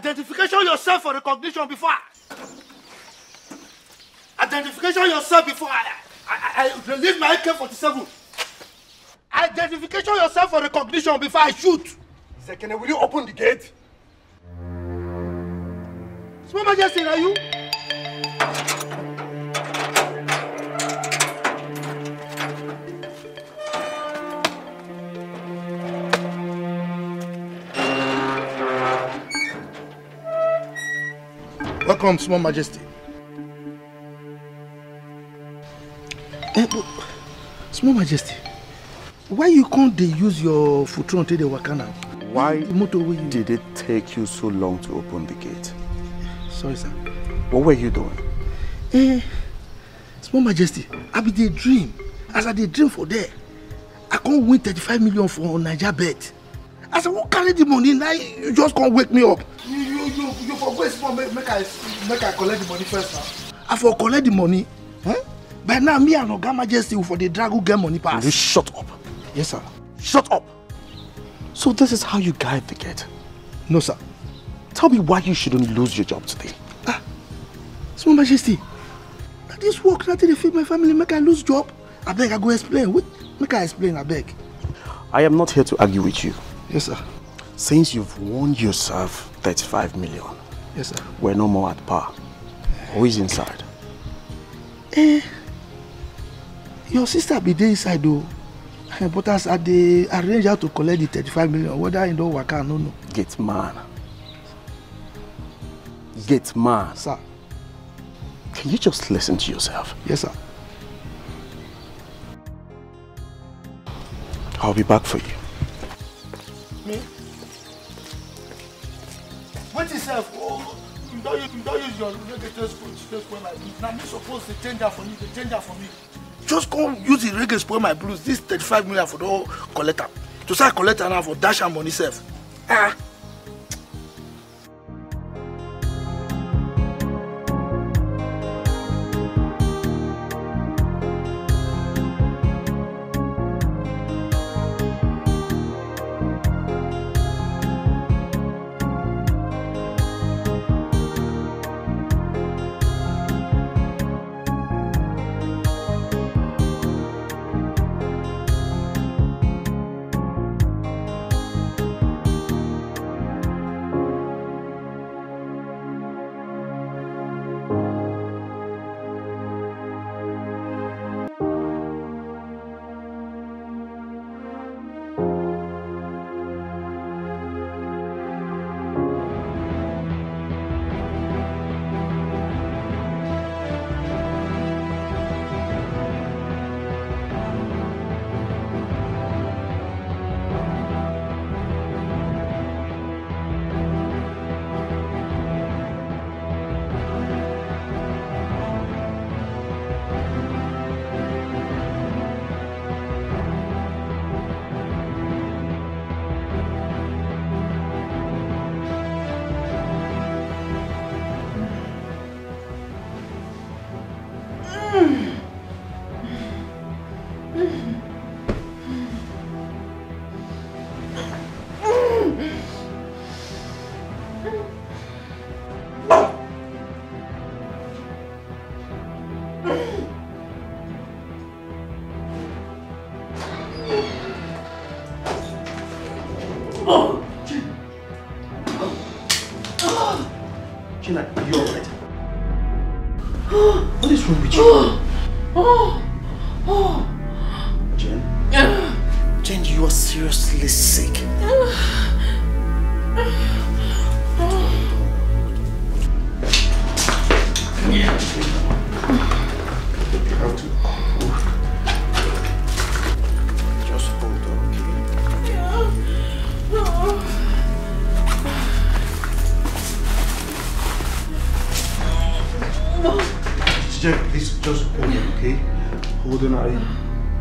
Identification yourself for recognition before Identification yourself before I release my AK-47. Identification yourself for recognition before I shoot. Second, will you open the gate? Small Majesty, are you? Welcome, Small Majesty. Small Majesty, why you can't use your footron to the Wakana? Why did it take you so long to open the gate? Sorry, sir. What were you doing? Small Majesty, I be the dream. As I did dream for there, I can't win 35 million for Niger bet. I said, who carry the money now? You just can't wake me up. You forget small, make I collect the money first now. I for collect the money. Huh? But now me and Oga Majesty for the drag who get money pass. Will you shut up? Yes, sir. Shut up! So this is how you guide the gate? No, sir. Tell me why you shouldn't lose your job today. Small Majesty, this work not to feed my family, make I lose job. I beg, I go explain. Wait, make I explain, I beg. I am not here to argue with you. Yes, sir. Since you've won yourself 35 million, yes, sir, we're no more at par. Who is inside? Your sister be there inside though. But as I arrange how to collect the 35 million, whether in don't work or no. Gate man. Gate man. Sir. Can you just listen to yourself? Yes, sir. I'll be back for you. Me? What is that? Oh, you don't use your reggae spoil my blues. Now me supposed to change that for you, to change that for me. Just go use the reggae spoil my blues. This 35 million for the whole collector. To say collector now for dash and money self.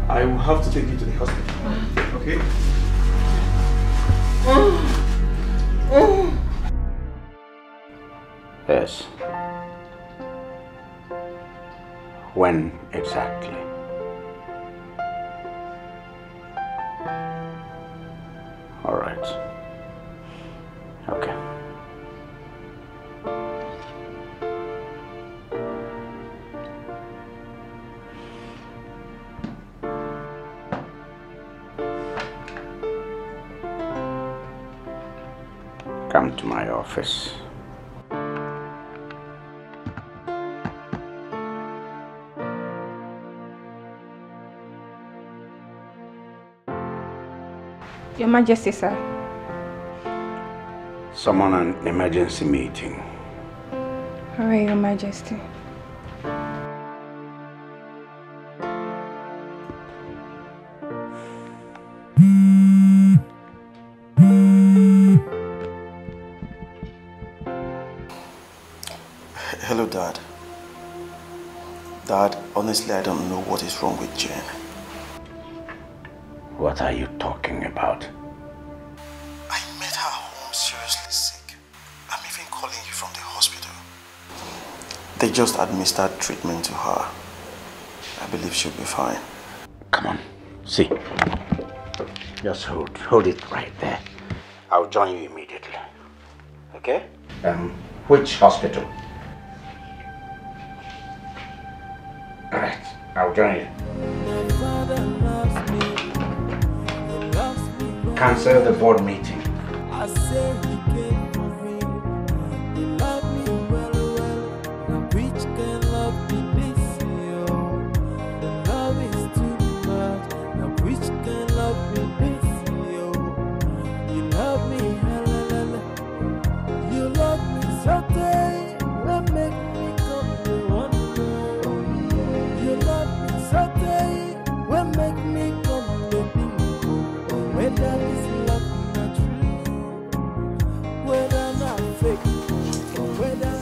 I will have to take you to the hospital. Okay? Yes. When exactly? All right. Okay. Come to my office. Your Majesty, sir. Summon an emergency meeting. All right, Your Majesty. Hello, Dad. Dad, honestly, I don't know what is wrong with Jane. What are you talking about? I met her home seriously sick. I'm even calling you from the hospital. They just administered treatment to her. I believe she'll be fine. Come on, see. Just hold it right there. I'll join you immediately. Okay? Which hospital? Alright, I'll join you. Cancel the board meeting. I say he came for me. He loved me well. Now which can love me this year? The love is too much. Now which can love me this year? You love me, hallelujah. You love me so day. Will make me come to wonder. You love me so day. Will make me come to think. Whether this love not true, whether not fake, or whether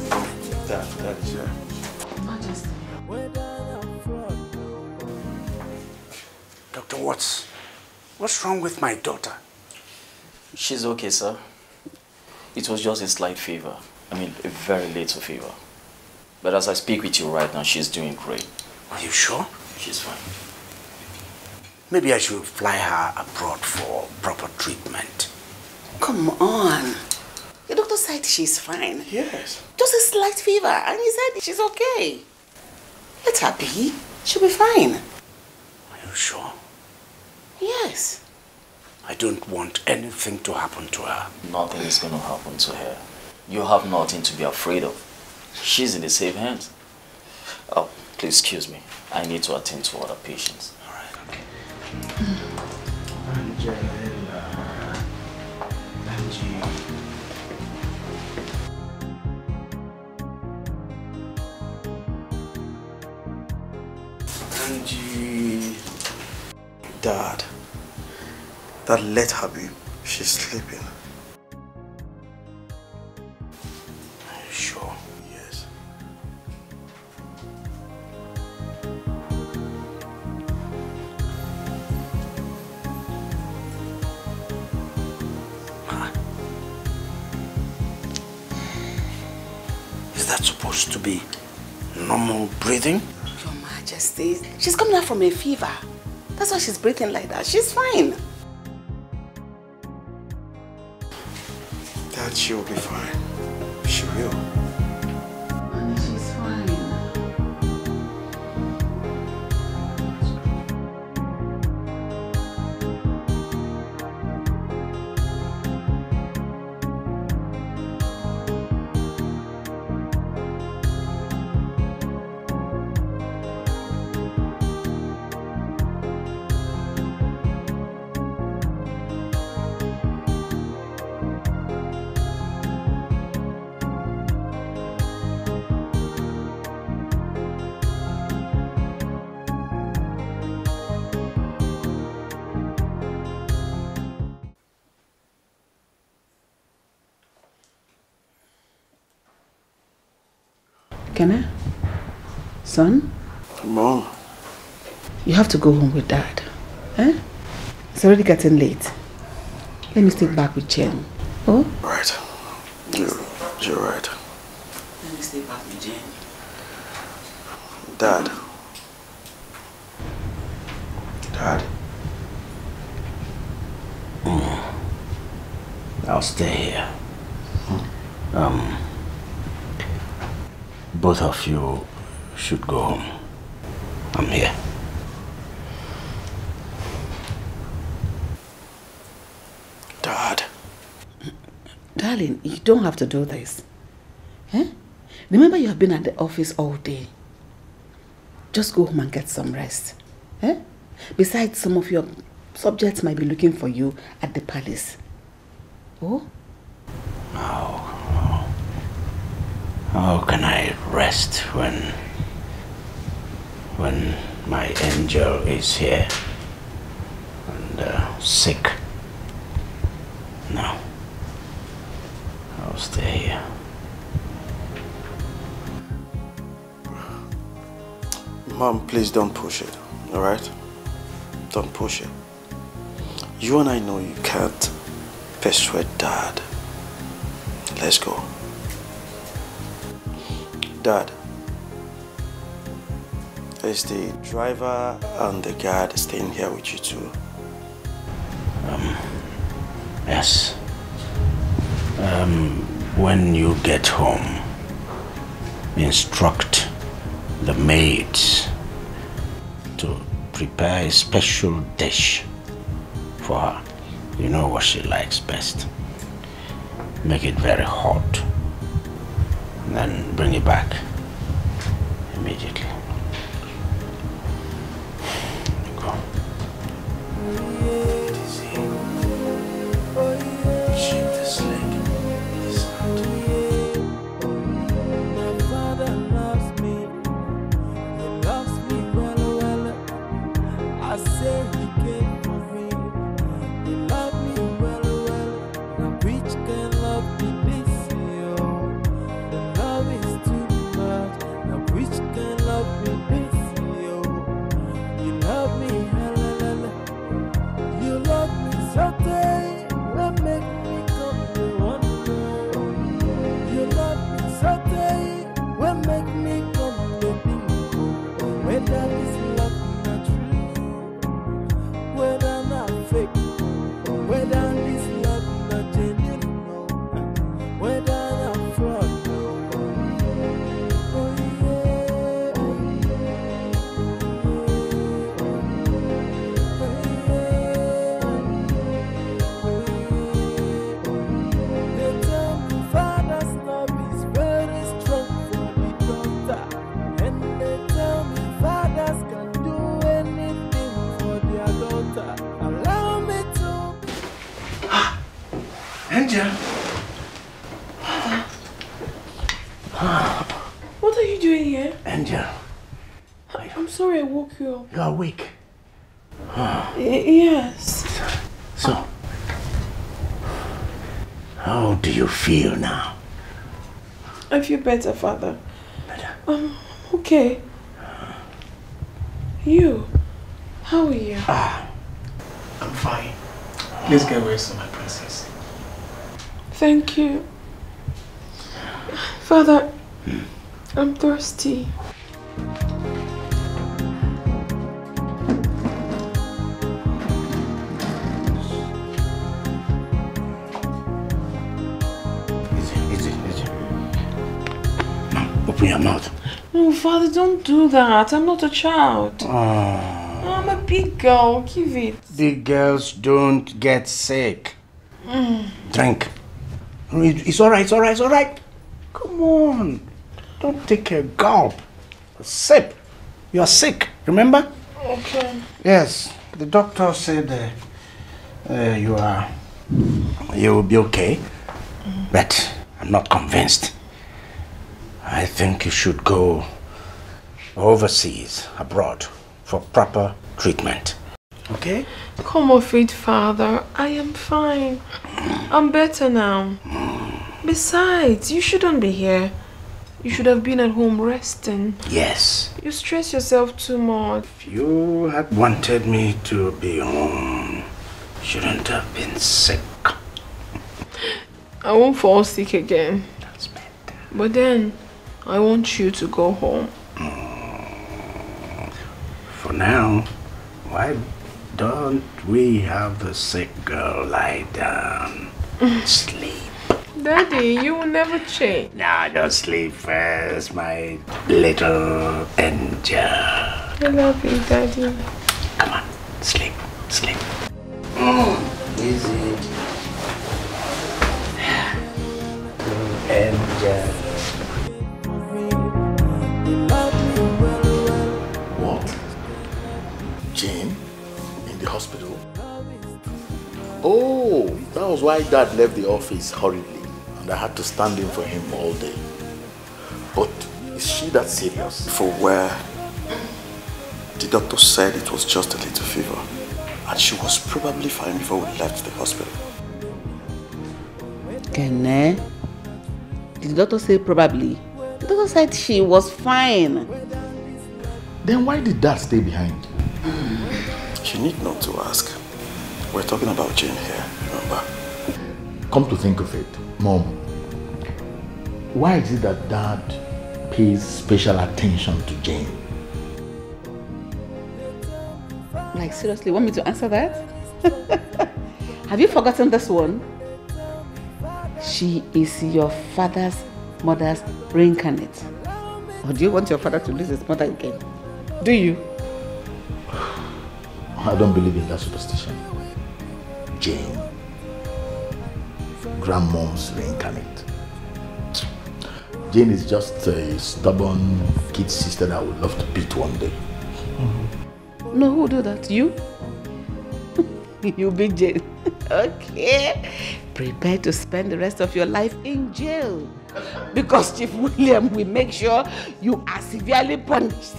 That is her. Majesty. whether not fraud. Doctor, what's wrong with my daughter? She's okay, sir. It was just a slight fever. I mean, a very little fever. But as I speak with you right now, she's doing great. Are you sure? She's fine. Maybe I should fly her abroad for proper treatment. Come on. The doctor said she's fine. Yes. Just a slight fever, and he said she's okay. Let her be. She'll be fine. Are you sure? Yes. I don't want anything to happen to her. Nothing is going to happen to her. You have nothing to be afraid of. She's in the safe hands. Oh, please excuse me. I need to attend to other patients. All right, okay. Angie. Dad. Dad, let her be. She's sleeping. Are you sure? Yes. Is that supposed to be normal breathing? Your Majesty, she's coming out from a fever. That's why she's breathing like that. She's fine. Dad, she'll be fine. She will. Honey, she's fine. Kenna? Son? Mom. You have to go home with Dad. Eh? It's already getting late. Let me stay back with Jen. Oh? Right. You're right. Let me stay back with Jen. Dad. Dad. I'll stay here. Both of you should go home. I'm here. Dad. Dad? Darling, you don't have to do this. Remember, you have been at the office all day. Just go home and get some rest. Besides, some of your subjects might be looking for you at the palace. Oh? How can I rest when my angel is here and sick? No, I'll stay here. Mom, please don't push it, all right? Don't push it. You and I know you can't persuade Dad. Let's go. Dad, is the driver and the guard staying here with you too? Yes. When you get home, instruct the maids to prepare a special dish for her. You know what she likes best. Make it very hot. And then bring it back immediately. Go. Easy. Shake this leg. This hand. My father loves me. He loves me well. I say he came for me. He loves me well. Now which can love be this? The love is too much. Now which can love be this? You love me, you love me so day. Will make me come to one more. You love me so day. Will make me come to bingo. Whether this love not true, whether not fake, whether this love not genuine, whether not fraud. They tell me father's love is very strong for the daughter, and they tell me fathers can do anything for their daughter. Allow me to. Angel. What are you doing here? Angel, I'm sorry I woke you up. you're awake. Yes. So, how do you feel now? I feel better, Father. Better? Okay. You? How are you? I'm fine. Please get rest, my princess. Thank you. Father, I'm thirsty. Easy. Now, open your mouth. No, Father, don't do that. I'm not a child. I'm a big girl. Give it. Big girls don't get sick. Drink. It's all right. Come on. Don't take a gulp. A sip. You are sick, remember? Okay. Yes. The doctor said you will be okay. But I'm not convinced. I think you should go overseas, abroad, for proper treatment. Okay? Come off it, Father. I am fine. I'm better now. Besides, you shouldn't be here. You should have been at home resting. Yes. You stress yourself too much. If you had wanted me to be home, you shouldn't have been sick. I won't fall sick again. That's better. But then, I want you to go home. For now, why don't we have the sick girl lie down? Sleep. Daddy, you will never change. Now just sleep first, my little angel. I love you, Daddy. Come on, sleep. Easy. Jane in the hospital? Oh, that was why Dad left the office hurriedly and I had to stand in for him all day. But is she that serious? For where the doctor said it was just a little fever and she was probably fine before we left the hospital. Kene? Did the doctor say probably? The doctor said she was fine. Then why did Dad stay behind? You need not to ask. We're talking about Jane here, remember? Come to think of it, Mom, why is it that Dad pays special attention to Jane? Like, seriously, want me to answer that? Have you forgotten this one? She is your mother's reincarnate. Or do you want your father to lose his mother again? Do you? I don't believe in that superstition. Jane, grandmom's reincarnate. Jane is just a stubborn kid sister that I would love to beat one day. No, who do that? You? You beat Jane. Okay. Prepare to spend the rest of your life in jail. Because Chief William will make sure you are severely punished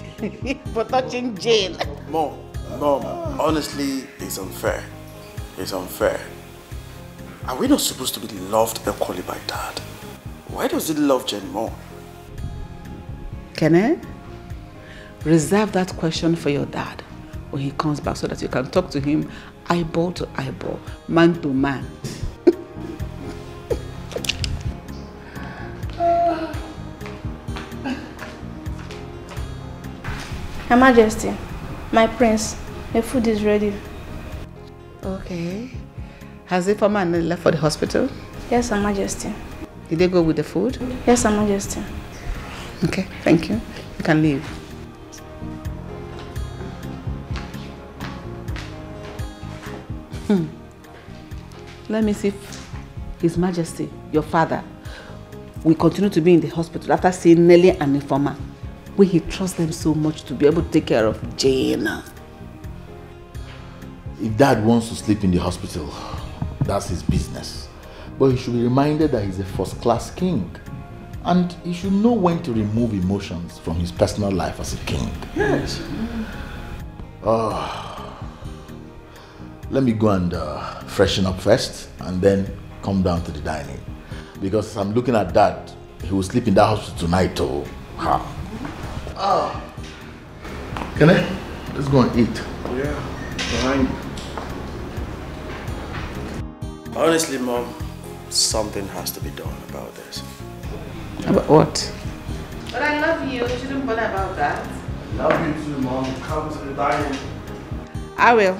for touching Jane. Mom, honestly, it's unfair. It's unfair. Are we not supposed to be loved equally by Dad? Why does he love Jane more? Can I reserve that question for your dad when he comes back so that you can talk to him eyeball to eyeball, man to man? Her Majesty, my prince, the food is ready. Okay. Has the former left for the hospital? Yes, Her Majesty. Did they go with the food? Yes, Her Majesty. Okay, thank you. You can leave. Let me see if His Majesty, your father, will continue to be in the hospital after seeing Nelly and Informer, when he trusts them so much to be able to take care of Jane. If Dad wants to sleep in the hospital, that's his business. But he should be reminded that he's a first-class king. And he should know when to remove emotions from his personal life as a king. Yes. Let me go and freshen up first and then come down to the dining. Because as I'm looking at Dad, he will sleep in that hospital tonight. Oh, Can I? Let's go and eat. Yeah, fine. Honestly, Mom, something has to be done about this. About what? But I love you. You shouldn't bother about that. I love you too, Mom. Come to the dining. I will.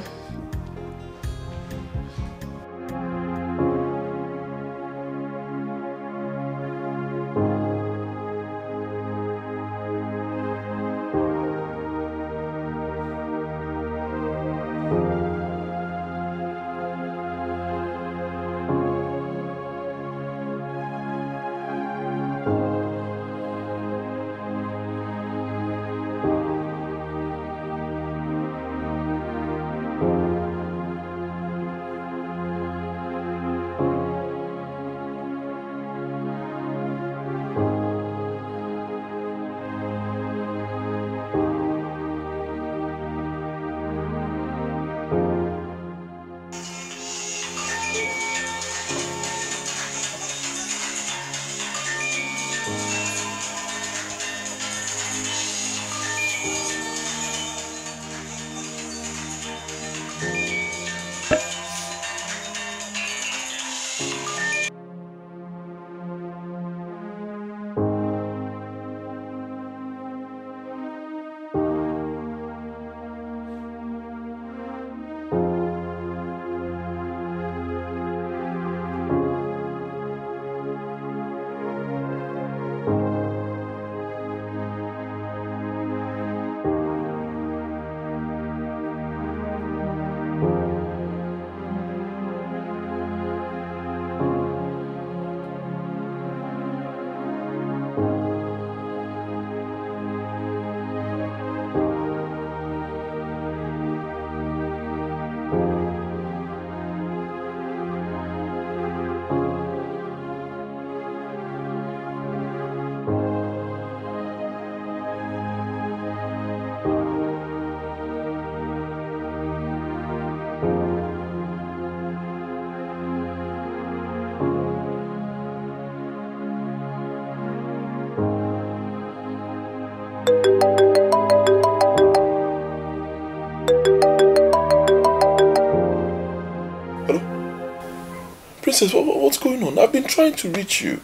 Princess, what's going on? I've been trying to reach you.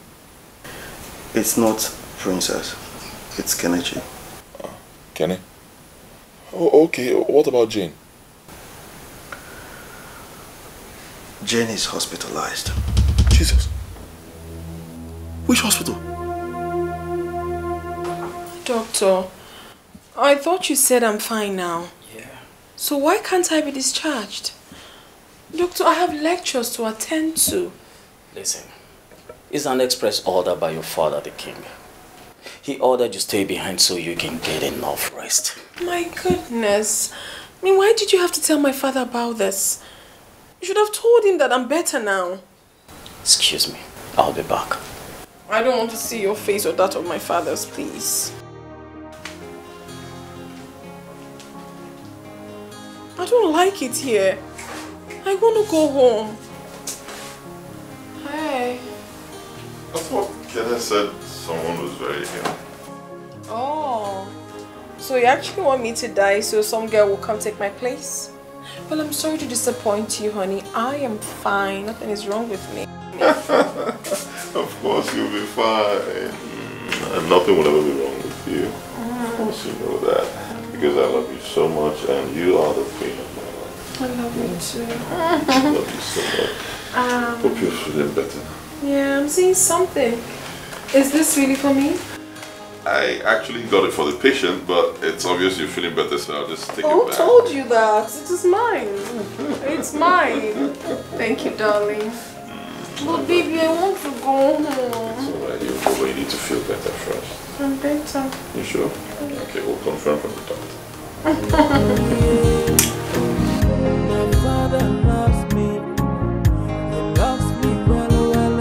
It's not Princess. It's Kenichi. Kenny? Oh, okay. What about Jane? Jane is hospitalized. Jesus. Which hospital? Doctor, I thought you said I'm fine now. Yeah. So why can't I be discharged? Doctor, I have lectures to attend to. Listen, it's an express order by your father, the king. He ordered you stay behind so you can get enough rest. My goodness. I mean, why did you have to tell my father about this? You should have told him that I'm better now. Excuse me, I'll be back. I don't want to see your face or that of my father's, please. I don't like it here. I want to go home. Hey. I thought Kenneth said someone was very ill. Oh. So you actually want me to die so some girl will come take my place? Well, I'm sorry to disappoint you, honey. I am fine. Nothing is wrong with me. Of course you'll be fine. And nothing will ever be wrong with you. Of course you know that. Because I love you so much and you are the queen of my life. I love you too. I love you so much. Hope you're feeling better. Yeah, I'm seeing something. Is this really for me? I actually got it for the patient, but it's obvious you're feeling better, so I'll just take it Who back. told you that? It is mine. It's mine. Thank you, darling. But baby, I want to go home. It's alright, you'll go, but you need to feel better first. I'm better. You sure? Okay, we'll confirm from the doctor. My father loves me. He loves me well, well.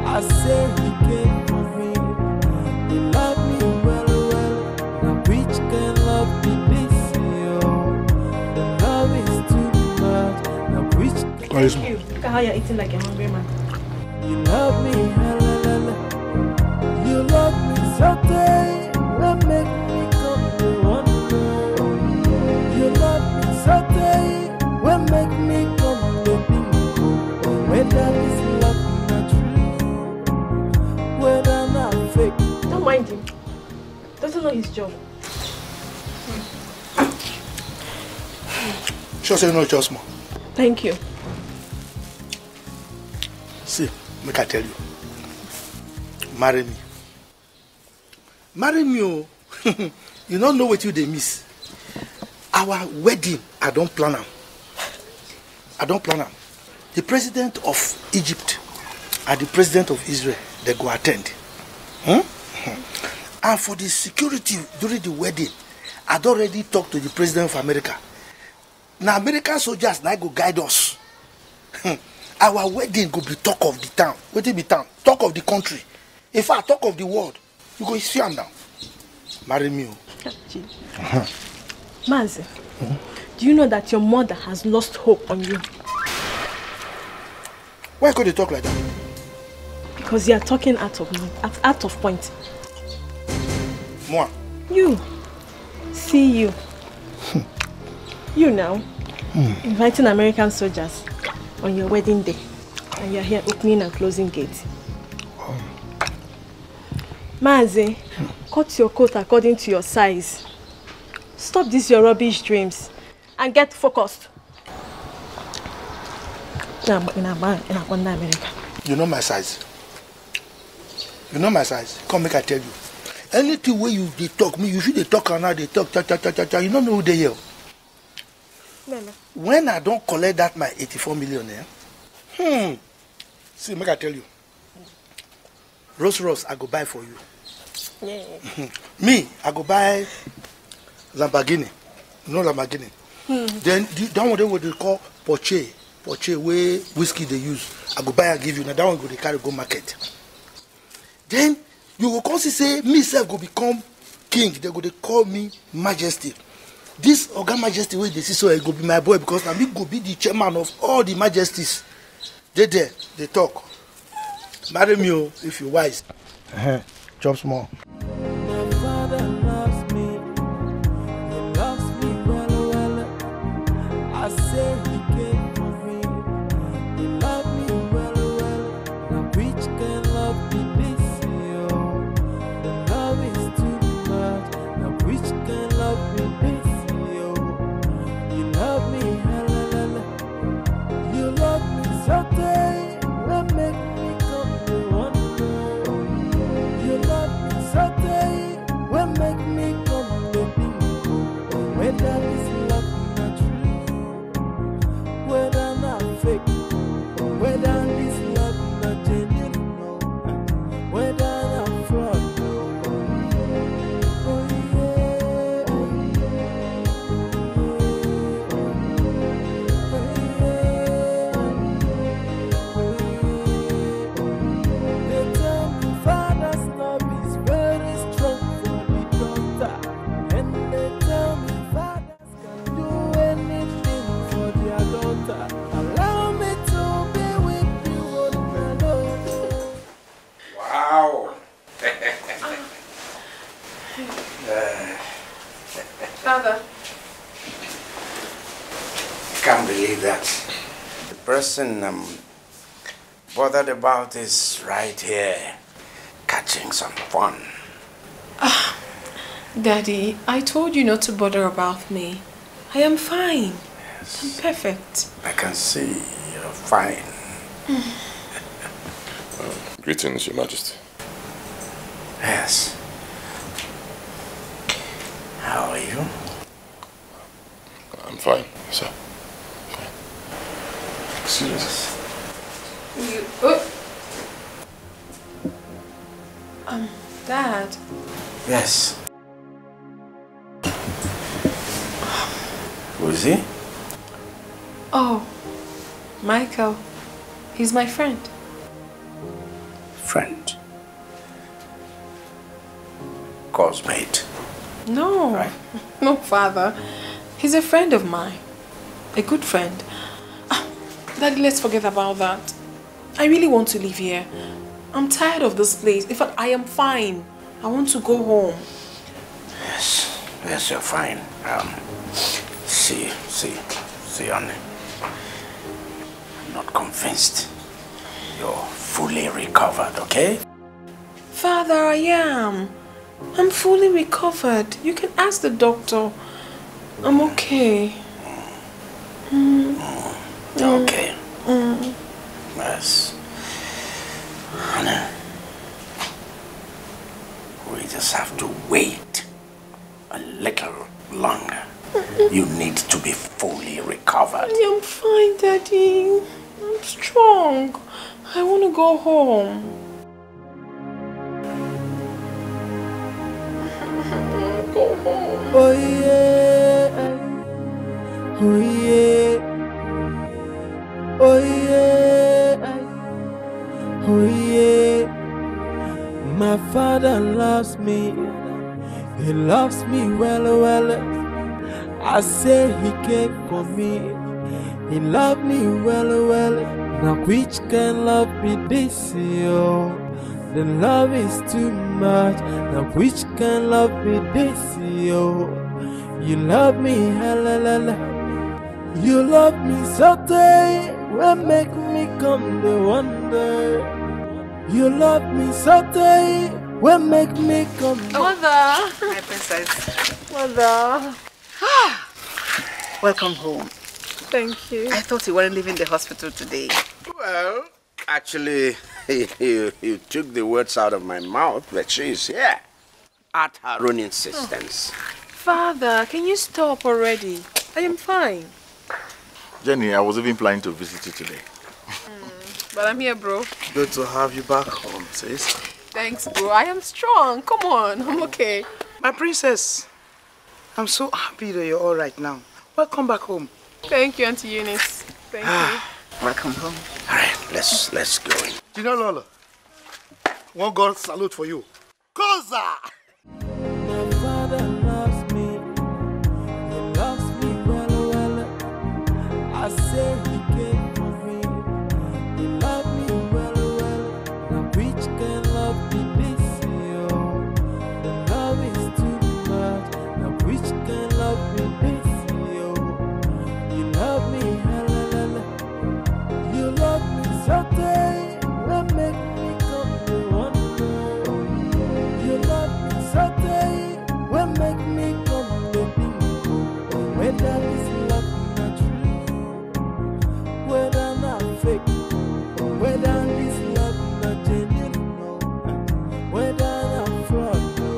I say he came for me. He loved me well, well. Now which can love be this, yo? The love is too much. Now which Thank you. Look at how you're eating like a hungry man. you love me, hallelujah. You love me so tight. What make me come to one more? You love me so tight. What make me come to bingo? Whether this love not true, whether not fake. Don't mind him. Doesn't know his job. Sure, say no, just more. Thank you. See, make I tell you. Marry me. Marry me, oh. You don't know what you they miss. Our wedding, I don't plan am. I don't plan am. The president of Egypt and the president of Israel, they go attend. And for the security during the wedding, I'd already talked to the president of America. Now American soldiers now go guide us. Our wedding go be talk of the town. What it be town? Talk of the country. In fact, talk of the world. You go see am now. Marry me. Mazi, do you know that your mother has lost hope on you? Why could you talk like that? Because you are talking out of point. Moi. You. See you. You now. Inviting American soldiers on your wedding day. And you're here opening and closing gates. Mazi, cut your coat according to your size. Stop these your rubbish dreams and get focused. America. You know my size. You know my size. Come make I tell you. Anything where you they talk me, you should they talk and now they talk cha. You don't know who they hear. When I don't collect that my 84 million, see, make I tell you. Rolls I go buy for you. Yeah. Me, I go buy Lamborghini. You know Lamborghini? Then that one what they call Porsche where whiskey they use. I go buy and give you. Now that one go they carry go market. Then you will come say me self go become king. They go they call me Majesty. This Oga Majesty way they see so I go be my boy because now me go be the chairman of all the majesties. They talk. Marry me if you wise. Chop small. My father loves me. He loves me well, well. can't believe that. The person I'm bothered about is right here, catching some fun. Daddy, I told you not to bother about me. I am fine. Yes. I'm perfect. I can see you're fine. Greetings, Your Majesty. Yes. How are you? I'm fine, sir. Fine. Excuse me. Dad. Yes. Who is he? Oh, Michael. He's my friend. Friend? Cosmate? No. Right. No, Father. He's a friend of mine. A good friend. Daddy, let's forget about that. I really want to live here. I'm tired of this place. In fact, I am fine. I want to go home. Yes. Yes, you're fine. See, honey. I'm not convinced you're fully recovered, okay? Father, I am. I'm fully recovered. You can ask the doctor. I'm okay. Okay. Yes. Honey, we just have to wait a little longer. You need to be fully recovered. I'm fine, Daddy. I'm strong. I want to go home. Go home. Oh yeah. Oh yeah. Oh yeah. Oh yeah. My father loves me. He loves me well. I say he came for me. He loved me well. Now which can love be this, yo? The love is too much. Now which can love be this, yo? You love me, hella. You love me so tight. Will make me come to wonder. You love me so tight. Will make me come. Mother, my princess. Mother. Welcome home. Thank you. I thought you weren't leaving the hospital today. Well, actually, you took the words out of my mouth, but she's here at her own insistence. Father, can you stop already? I am fine. Jenny, I was even planning to visit you today. But I'm here, bro. Good to have you back home, sis. Thanks, bro. I am strong. Come on. I'm okay. My princess, I'm so happy that you're all right now. Welcome back home. Thank you, Auntie Eunice. Thank you. Welcome home. All right, let's go in. You know, Lola, one God salute for you. Koza! My father loves me. He loves me well. I say he came for me. He loved me well. Now which can love be this, yo? The love is too much. Now which can love be this, yo? You love me, hella. You love me so tight. Will make me come to wonder. You love me so tight. Will make me come to think. Whether this love not true, whether not fake, whether this love not genuine, no, whether not fraud, no.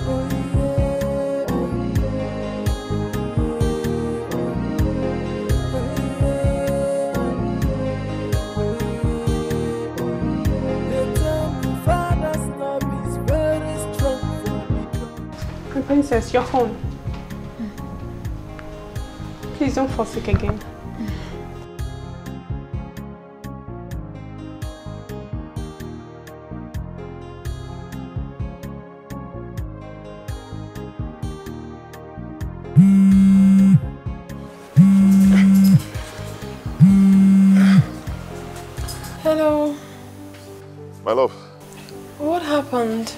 Oh yeah, oh yeah. They tell me father's love is very strong for me. Princess, your phone. Please don't fall sick again. Hello. My love, What happened?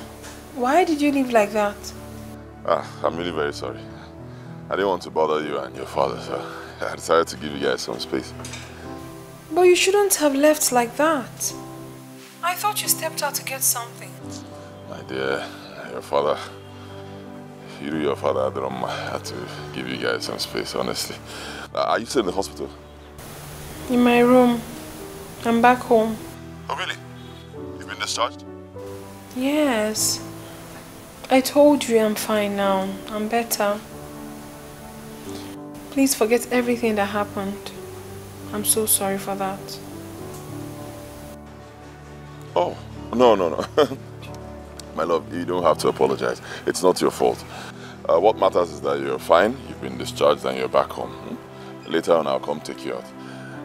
Why did you leave like that? I'm really very sorry. I didn't want to bother you and your father, so I decided to give you guys some space. But you shouldn't have left like that. I thought you stepped out to get something. My dear, your father, if you do your father, I had to give you guys some space, honestly. Are you still in the hospital? In my room. I'm back home. Oh, really? You've been discharged? Yes. I told you I'm fine now. I'm better. Please forget everything that happened. I'm so sorry for that. Oh, no. My love, you don't have to apologize. It's not your fault. What matters is that you're fine, you've been discharged, and you're back home. Later on, I'll come take you out.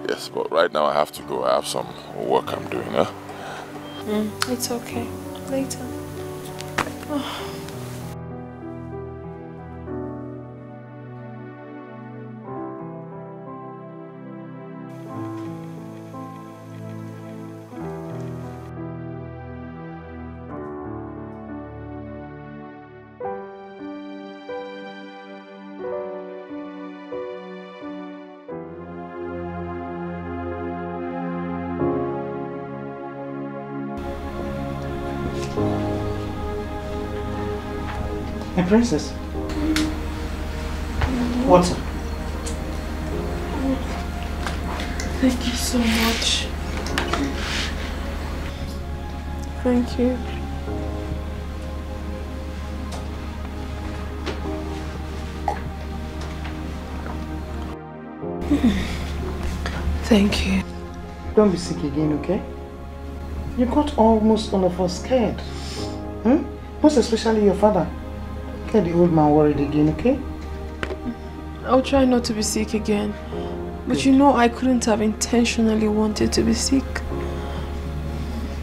Yes, but right now I have to go. I have some work I'm doing, huh? It's okay. Later. Oh. My princess. What's up? Thank you so much. Thank you. Thank you. Don't be sick again, okay? You got almost all of us scared. Most especially your father. Get the old man worried again, okay? I'll try not to be sick again. But you know I couldn't have intentionally wanted to be sick.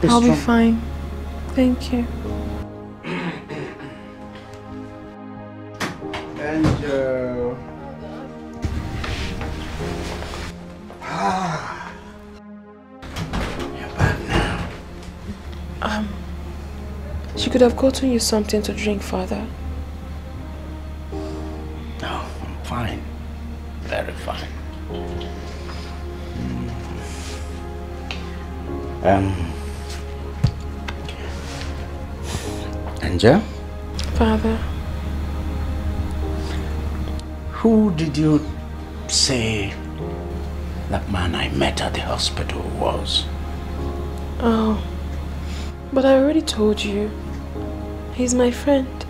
I'll be fine. Thank you. And you're back now. She could have gotten you something to drink, Father. No, I'm fine. Very fine. Angel? Father. Who did you say that man I met at the hospital was? Oh, but I already told you. He's my friend.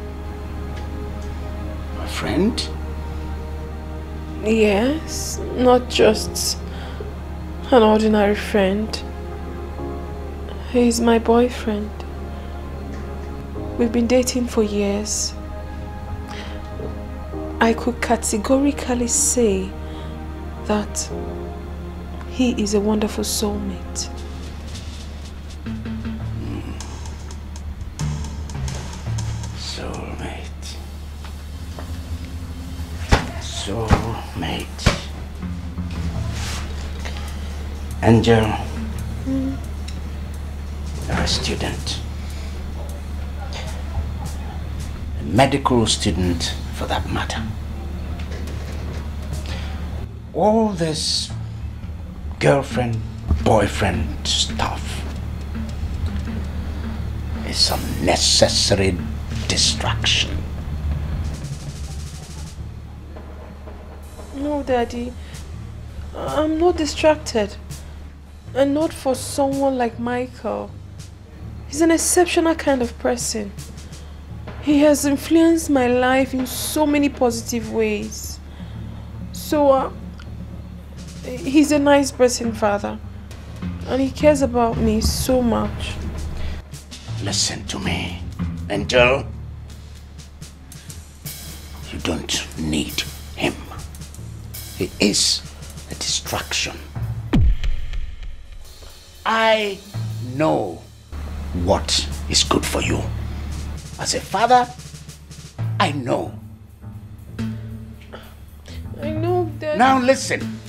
A friend? Yes, not just an ordinary friend. He's my boyfriend. We've been dating for years. I could categorically say that he is a wonderful soulmate. Soulmate. Angel, you're a student. A medical student, for that matter. All this girlfriend, boyfriend stuff is unnecessary distraction. No, Daddy. I'm not distracted. And not for someone like Michael. He's an exceptional kind of person. He has influenced my life in so many positive ways. So, he's a nice person, Father. And he cares about me so much. Listen to me, Angel. You don't need him. He is a distraction. I know what is good for you. As a father, I know. I know that... Now listen.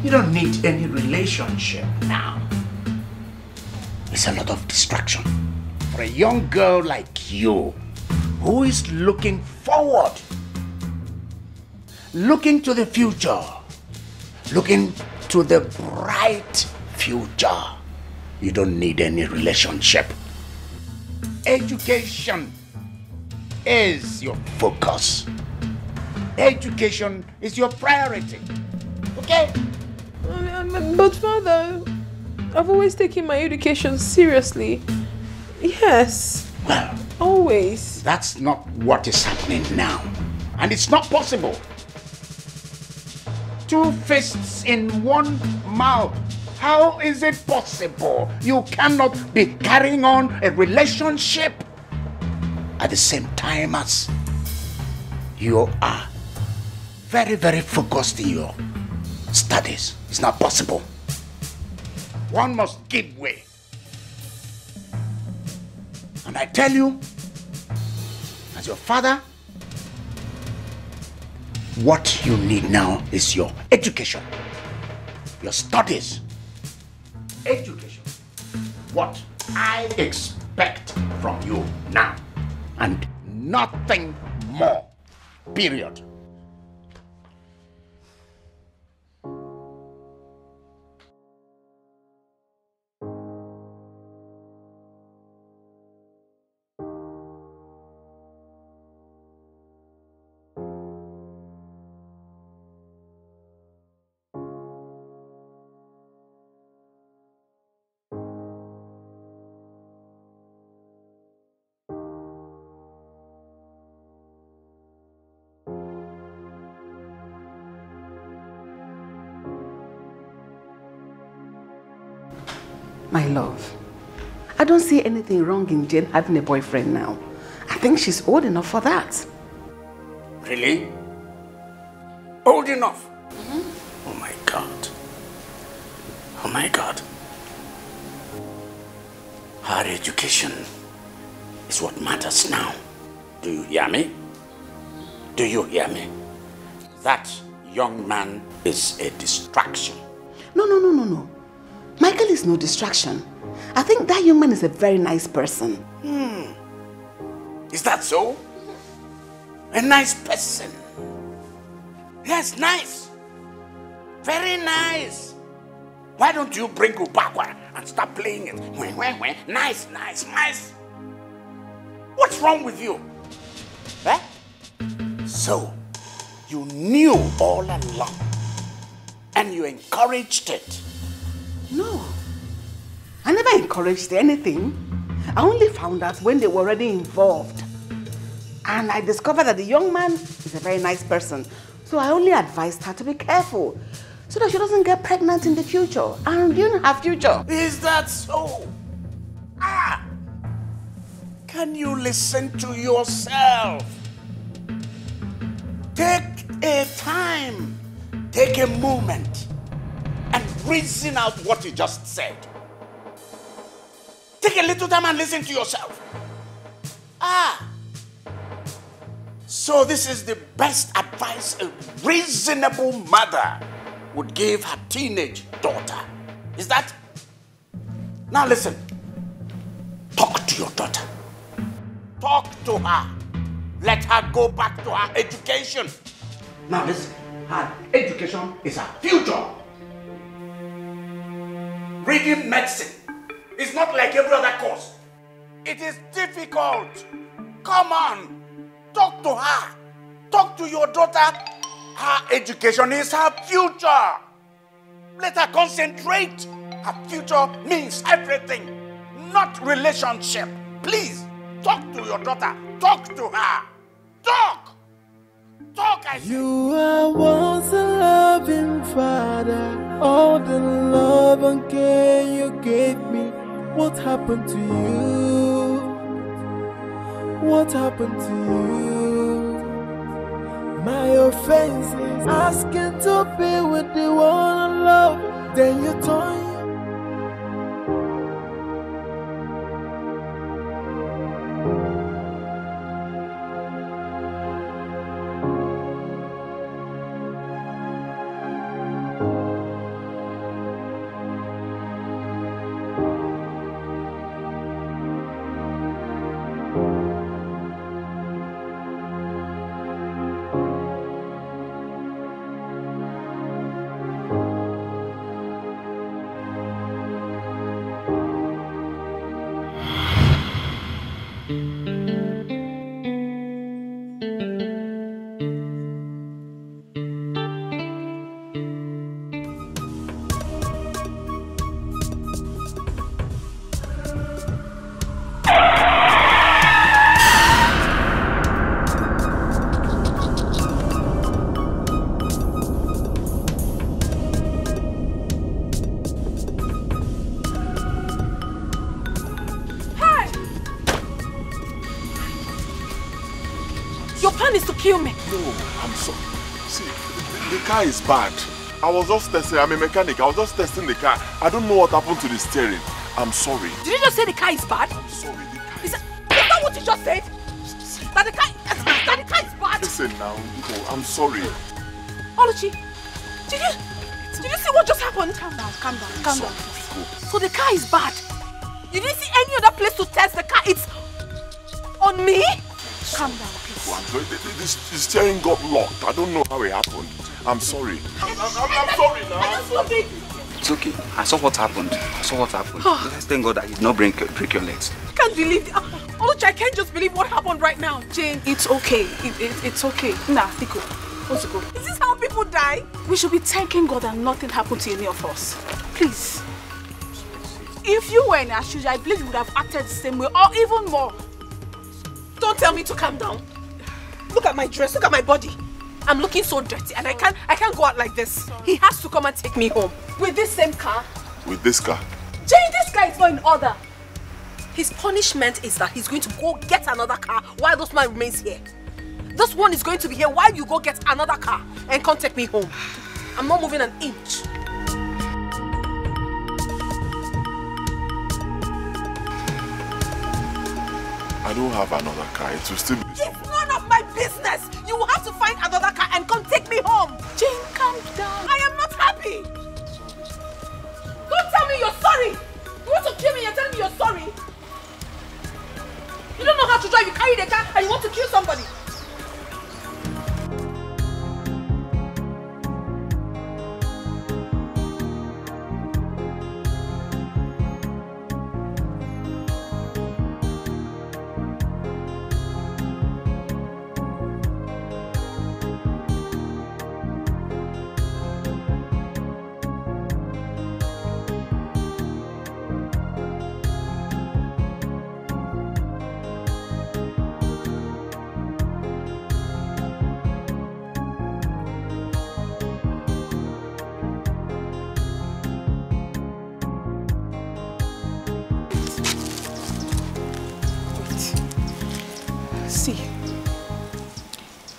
You don't need any relationship now. It's a lot of distraction. For a young girl like you, who is looking forward looking to the future, looking to the bright future. You don't need any relationship. Education is your focus. Education is your priority. Okay? But Father, I've always taken my education seriously. Yes. Well, always. That's not what is happening now. And it's not possible. Two fists in one mouth. How is it possible? You cannot be carrying on a relationship at the same time as you are very, very focused in your studies. It's not possible. One must give way. And I tell you, as your father, what you need now is your education, your studies. Education. What I expect from you now, and nothing more. Period. My love, I don't see anything wrong in Jane having a boyfriend now. I think she's old enough for that. Really? Old enough? Mm-hmm. Oh my God. Oh my God. Her education is what matters now. Do you hear me? Do you hear me? That young man is a distraction. No. Michael is no distraction. I think that young man is a very nice person. Is that so? A nice person. Yes, nice. Very nice. Why don't you bring it backward and start playing it? Nice. What's wrong with you? Eh? So, you knew all along and you encouraged it. No, I never encouraged anything. I only found out when they were already involved. And I discovered that the young man is a very nice person. So I only advised her to be careful so that she doesn't get pregnant in the future and ruin her future. Is that so? Can you listen to yourself? Take a time, take a moment, and reason out what you just said. Take a little time and listen to yourself. So this is the best advice a reasonable mother would give her teenage daughter. Is that? Now listen. Talk to your daughter. Talk to her. Let her go back to her education. Now listen. Her education is her future. Reading medicine is not like every other course. It is difficult. Come on. Talk to her. Talk to your daughter. Her education is her future. Let her concentrate. Her future means everything, not relationship. Please, talk to your daughter. Talk to her. Talk. Talk, I say. You are once a loving father. All the love and care you gave me. What happened to you? What happened to you? My offense is asking to be with the one I love. Then you turn. kill me. No, I'm sorry. See, the car is bad. I was just testing. I'm a mechanic. I was just testing the car. I don't know what happened to the steering. I'm sorry. Did you just say the car is bad? I'm sorry. The car is that what you just said? That the car is bad? Listen now. No, I'm sorry. Oluchi, did you see what just happened? Calm down. So the car is bad. You didn't see any other place to test the car. It's on me? Calm down, please. I'm sorry. The steering got locked. I don't know how it happened. I'm sorry. I'm sorry now. It's okay. I saw what happened. Let's thank God that you did not break your legs. I can't believe it. Oluchi, I can't just believe what happened right now. Jane, it's okay. It's okay. Nah, Tiko. Wazico. Is this how people die? We should be thanking God that nothing happened to any of us. Please. If you were in our shoes, I believe you would have acted the same way or even more. Don't tell me to calm down. Look at my dress, look at my body. I'm looking so dirty and I can't go out like this. He has to come and take me home. With this same car? With this car? Jane, this car is not in order. His punishment is that he's going to go get another car while this man remains here. This one is going to be here while you go get another car and come take me home. I'm not moving an inch. I don't have another car. It will still be... It's none of my business. You will have to find another car and come take me home. Jane, calm down. I am not happy. Don't tell me you're sorry. You want to kill me and tell me you're sorry. You don't know how to drive. You carry the car and you want to kill somebody.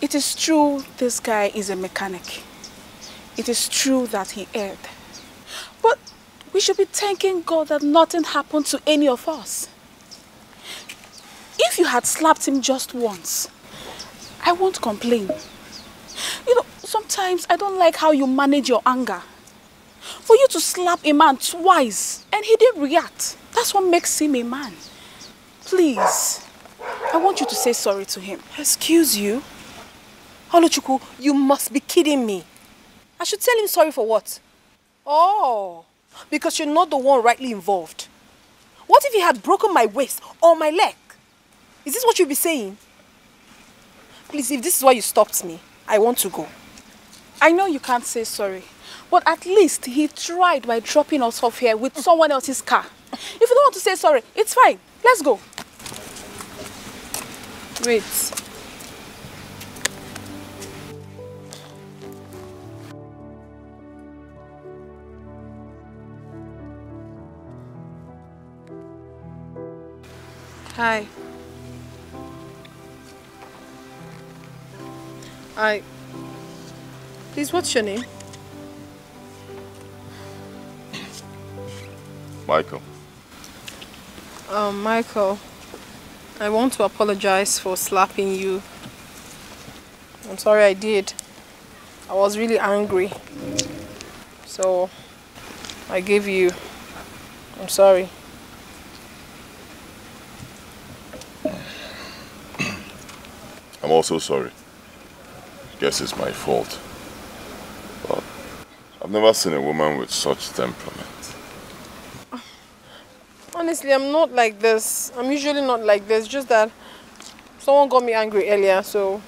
It is true this guy is a mechanic. It is true that he erred. But we should be thanking God that nothing happened to any of us. If you had slapped him just once, I won't complain. You know, sometimes I don't like how you manage your anger. For you to slap a man twice and he didn't react, that's what makes him a man. Please, I want you to say sorry to him. Excuse you? Oluchukwu, you must be kidding me. I should tell him sorry for what? Oh, because you're not the one rightly involved. What if he had broken my waist or my leg? Is this what you'll be saying? Please, if this is why you stopped me, I want to go. I know you can't say sorry, but at least he tried by dropping us off here with someone else's car. If you don't want to say sorry, it's fine. Let's go. Wait. Hi. Please, what's your name? Michael. Michael, I want to apologize for slapping you. I'm sorry I did. I was really angry. So, I gave you. I'm sorry. I'm also sorry. Guess it's my fault. But I've never seen a woman with such temperament. Honestly, I'm not like this. I'm usually not like this. Just that someone got me angry earlier, so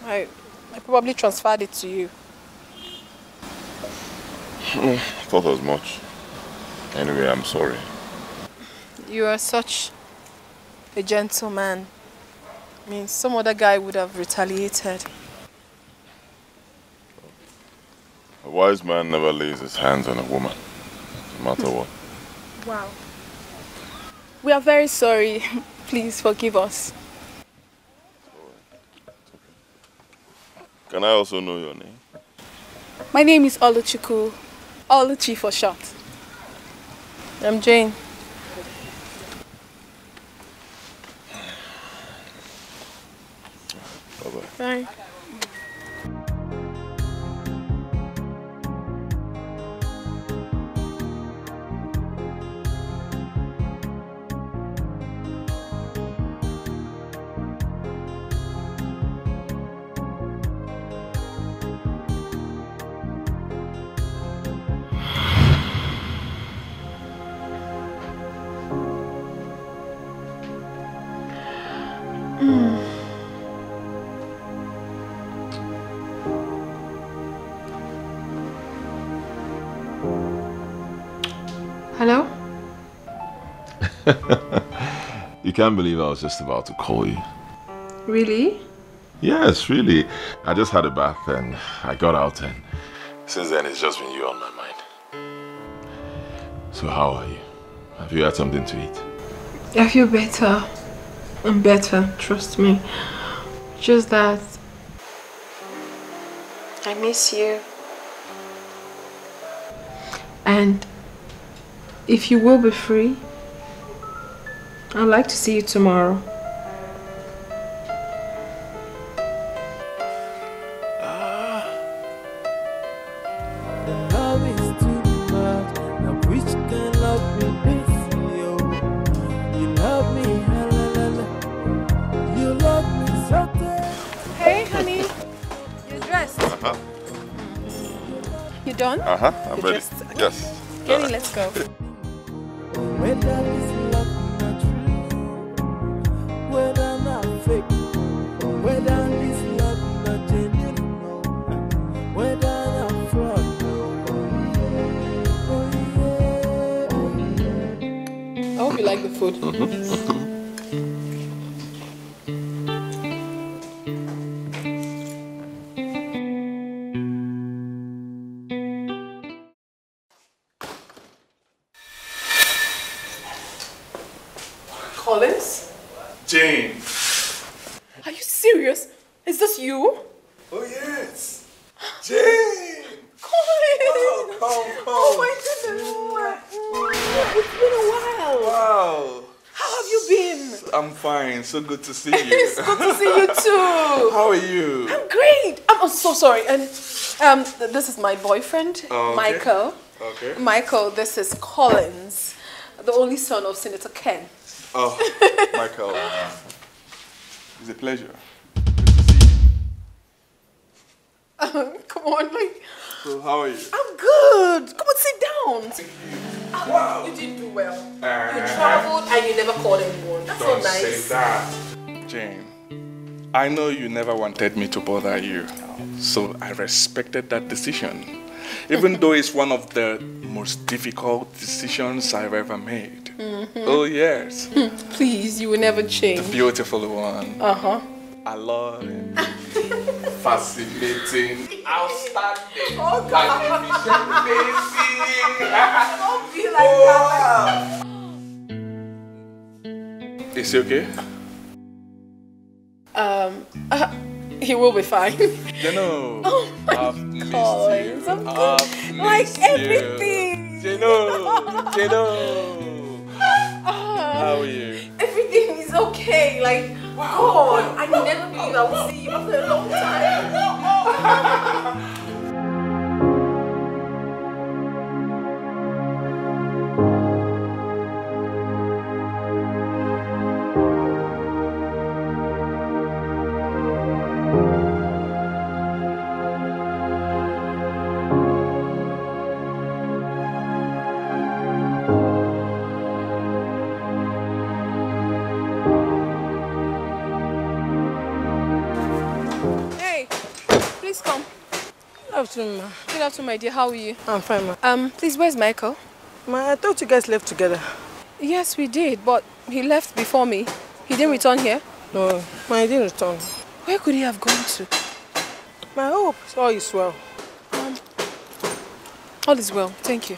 I probably transferred it to you. Thought as much. Anyway, I'm sorry. You are such a gentleman. I mean, some other guy would have retaliated. A wise man never lays his hands on a woman, no matter what. Wow. We are very sorry. Please forgive us. Can I also know your name? My name is Oluchukwu. Oluchi for short. I'm Jane. Bye-bye. Bye. Hello? You can't believe I was just about to call you. Really? Yes, really. I just had a bath and I got out, and since then it's just been you on my mind. So how are you? Have you had something to eat? I feel better. I'm better, trust me. Just that I miss you. And if you will be free, I'd like to see you tomorrow. Love is too much. Now which can love be this? Yo, you love me, you love me so. Hey, honey. You're dressed. You done? I'm You're ready. dressed. Yes. Kenny, let's go. Whether this love not true, whether not fake, whether this love not genuine, no, whether not fraud, I hope you like the food. Collins? Jane. Are you serious? Is this you? Oh, yes. Jane. Collins! Come. Oh my goodness! It's been a while. Wow. How have you been? I'm fine. So good to see you. It's good to see you too. How are you? I'm great. I'm so sorry. And this is my boyfriend, Oh, okay. Michael. Okay. Michael, this is Collins, the only son of Senator Ken. Oh, Michael. It's a pleasure. Come on, like. So how are you? I'm good. Come on, sit down. Wow. You did do well. You traveled and you never called anyone. That's Don't so nice. say that. Jane, I know you never wanted me to bother you, so I respected that decision. Even though it's one of the most difficult decisions I've ever made. Oh, yes. Please, you will never change. The beautiful one. Uh-huh. I love it. Fascinating. Outstanding. Oh, God. Magnificent. Don't be like that. Is he okay? He will be fine. Jeno. Oh my Collins, I'm good. Like everything. Jeno. How are you? Everything is okay. Like, God, I never believe I would see you after a long time. Please come. Good afternoon, ma. Good afternoon, my dear. How are you? I'm fine, ma. Please, where's Michael? Ma, I thought you guys left together. Yes, we did, but he left before me. He didn't return here? No, ma, he didn't return. Where could he have gone to? Ma, I hope all is well. All is well. Thank you.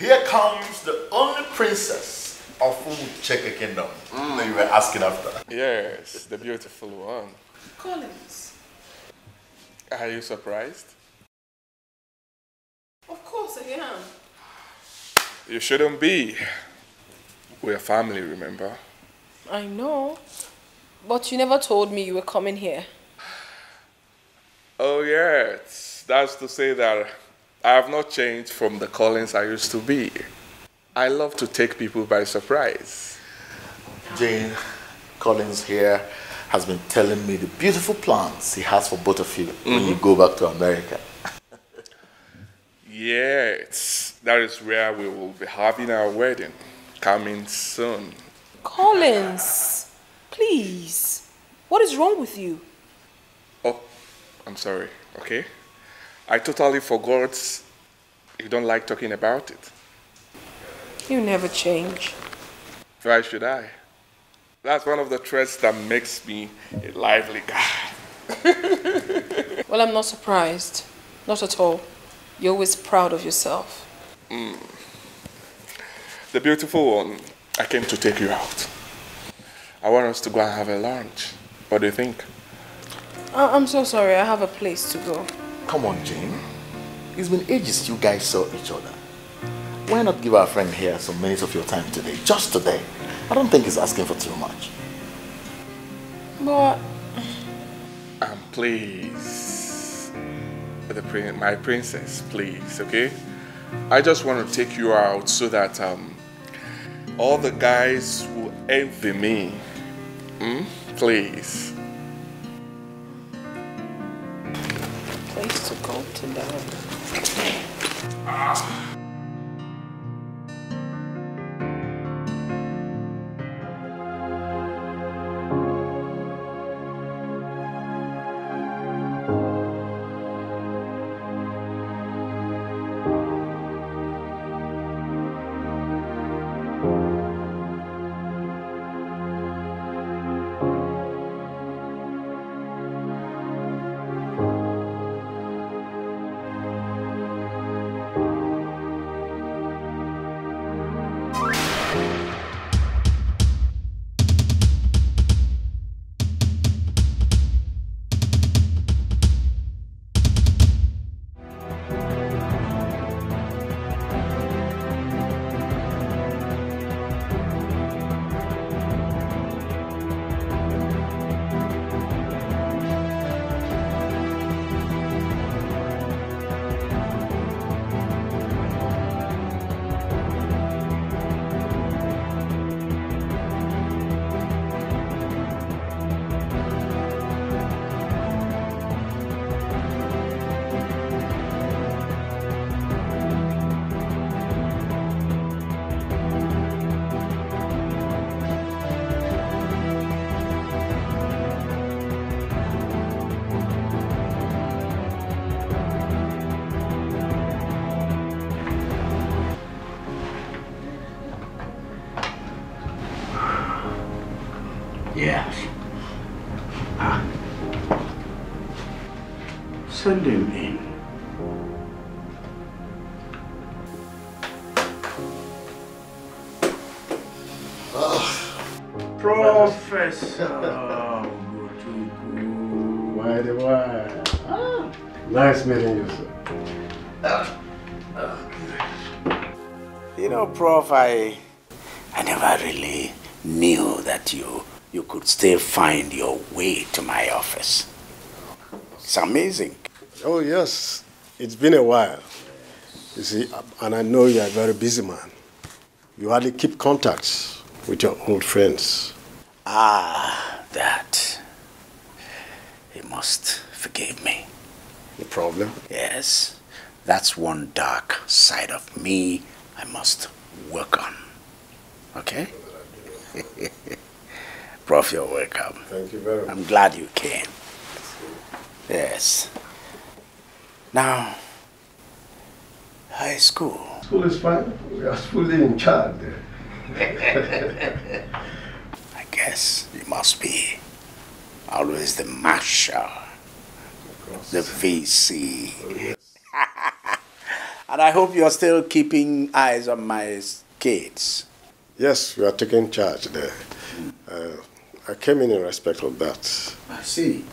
Here comes the only princess of Umucheke Kingdom that you were asking after. Yes, the beautiful one. Collins. Are you surprised? Of course I am. You shouldn't be. We're family, remember? I know. But you never told me you were coming here. Oh, yes. That's to say that I have not changed from the Collins I used to be. I love to take people by surprise. Jane, Collins here has been telling me the beautiful plans he has for both of you when you go back to America. Yes, that is where we will be having our wedding, coming soon. Collins, please. What is wrong with you? Oh, I'm sorry, okay? I totally forgot you don't like talking about it. You never change. Why should I? That's one of the traits that makes me a lively guy. Well, I'm not surprised. Not at all. You're always proud of yourself. The beautiful one, I came to take you out. I want us to go and have a lunch. What do you think? I'm so sorry. I have a place to go. Come on, Jane. It's been ages you guys saw each other. Why not give our friend here some minutes of your time today? Just today. I don't think he's asking for too much. But... Please. My princess, please, okay? I just want to take you out so that all the guys will envy me. Please. Place to go today. Yes. Send him in. Professor Gotuku. Why? Nice meeting you, sir. You know, Prof, I never really knew that you could still find your way to my office. It's amazing. Oh, yes. It's been a while. You see, and I know you're a very busy man. You hardly keep contacts with your old friends. Ah, that. You must forgive me. No problem. Yes, that's one dark side of me I must work on. Okay? Prof, you're welcome. Thank you very much. I'm glad you came. Yes. Now, high school. School is fine. We are fully in charge there. I guess you must be always the marshal, the VC. Oh, yes. And I hope you're still keeping eyes on my kids. Yes, we are taking charge there. I came in respect of that. I see.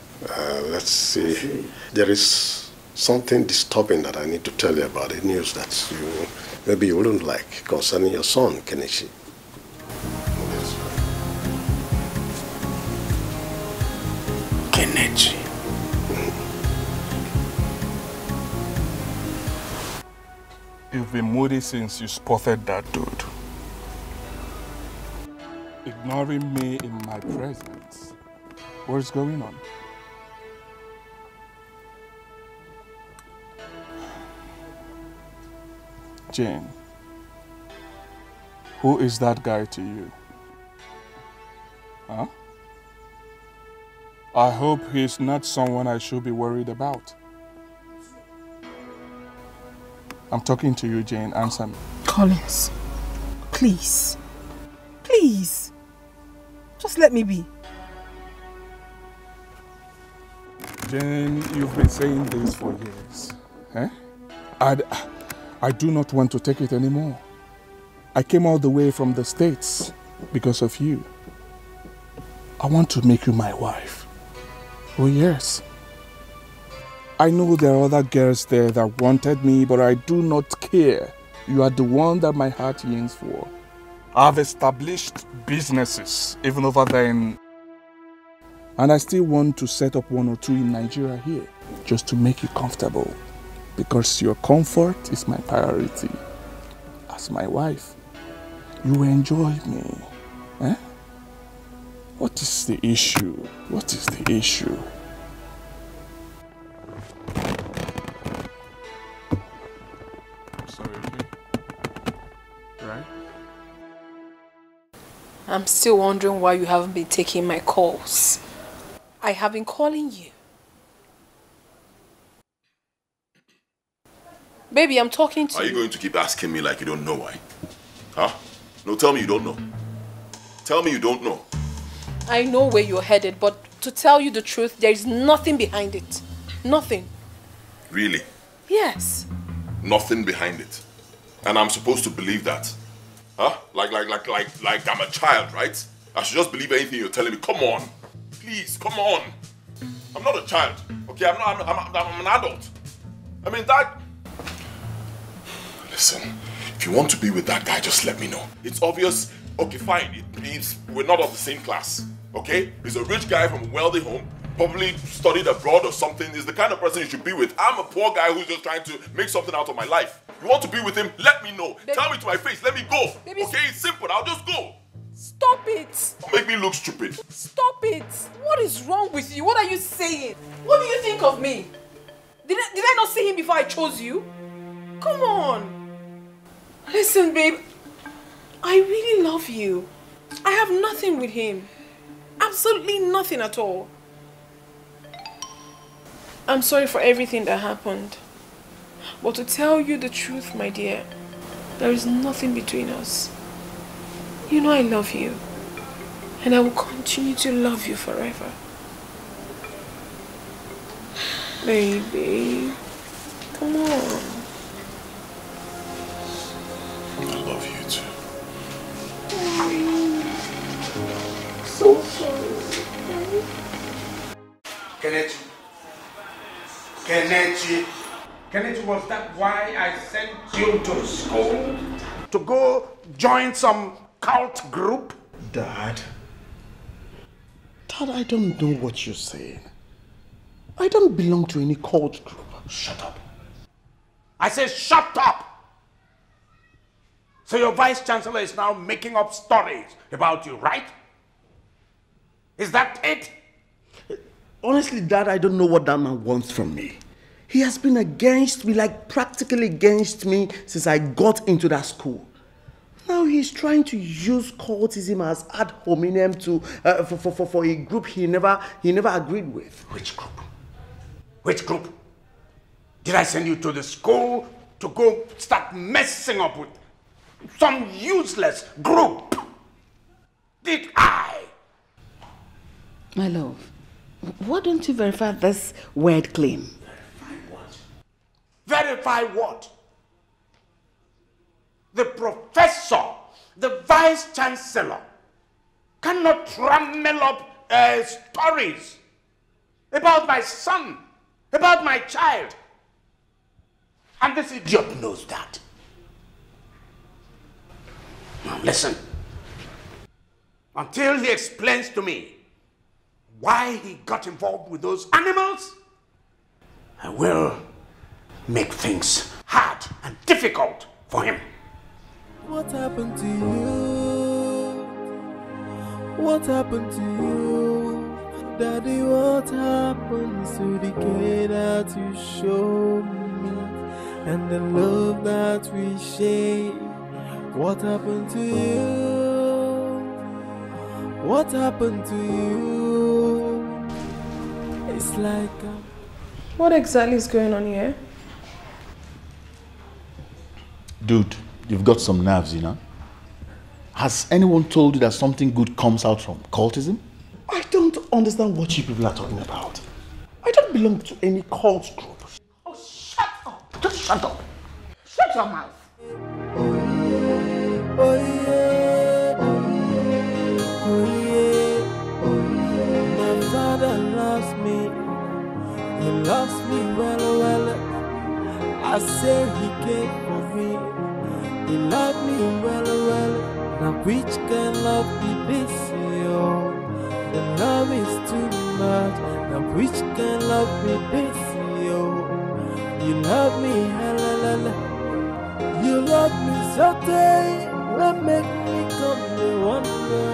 Let's see. There is something disturbing that I need to tell you about. The news that maybe you wouldn't like concerning your son, Kenichi. Kenichi. You've been moody since you spotted that dude. Ignoring me in my presence. What's going on? Jane, who is that guy to you? Huh? I hope he's not someone I should be worried about. I'm talking to you, Jane. Answer me. Collins, please. Please. Just let me be. Jane, you've been saying this for years. Eh? I do not want to take it anymore. I came all the way from the States because of you. I want to make you my wife. Oh yes. I know there are other girls there that wanted me, but I do not care. You are the one that my heart yearns for. I've established businesses, even over there in... And I still want to set up 1 or 2 in Nigeria here, just to make you comfortable. Because your comfort is my priority. As my wife, you enjoy me. Eh? What is the issue? What is the issue? Right? I'm still wondering why you haven't been taking my calls. I have been calling you. Baby, I'm talking to you. Are you going to keep asking me like you don't know why? Huh? No, tell me you don't know. Tell me you don't know. I know where you're headed, but to tell you the truth, there is nothing behind it. Nothing. Really? Yes. Nothing behind it. And I'm supposed to believe that? Huh? Like I'm a child, right? I should just believe anything you're telling me. Come on. Please, come on. I'm not a child. Okay, I'm an adult. I mean, that... Listen, if you want to be with that guy, just let me know. It's obvious. Okay, fine. We're not of the same class. Okay? He's a rich guy from a wealthy home. Probably studied abroad or something. He's the kind of person you should be with. I'm a poor guy who's just trying to make something out of my life. You want to be with him? Let me know. Baby. Tell me to my face. Let me go. Baby. Okay? It's simple. I'll just go. Stop it. Don't make me look stupid. Stop it. What is wrong with you? What are you saying? What do you think of me? Did I not see him before I chose you? Come on. Listen, babe. I really love you. I have nothing with him. Absolutely nothing at all. I'm sorry for everything that happened. But to tell you the truth, my dear, there is nothing between us. You know I love you. And I will continue to love you forever. Baby, come on. I love you too. So sorry. Kenichi, was that why I sent you to school? To go join some cult group? Dad, I don't know what you're saying. I don't belong to any cult group. Shut up. I say shut up! So your vice chancellor is now making up stories about you, right? Is that it? Honestly, Dad, I don't know what that man wants from me. He has been against me, like practically against me, since I got into that school. Now he's trying to use cultism as ad hominem to for a group he never agreed with. Which group? Which group? Did I send you to the school to go start messing up with some useless group? Did I? My love, why don't you verify this weird claim? Verify what? the professor, the vice chancellor cannot trammel up stories about my son, about my child. And this idiot knows that. Now listen. Until he explains to me why he got involved with those animals, I will make things hard and difficult for him. What happened to you? What happened to you? Daddy, what happened to the care that you showed me and the love that we shared? What happened to you? What happened to you? It's like What exactly is going on here? Dude, you've got some nerves, you know? Has anyone told you that something good comes out from cultism? I don't understand what you people are talking about. I don't belong to any cult group. Oh, shut up! Just shut up! Shut your mouth! oh yeah, oh yeah, oh yeah, oh yeah. My father loves me. He loves me well. I say he cared for me. He loved me well. Now which can love be this, yo? The love is too much. Now which can love be this, yo? You love me, hella. You love me so day. Will make me come the wonder.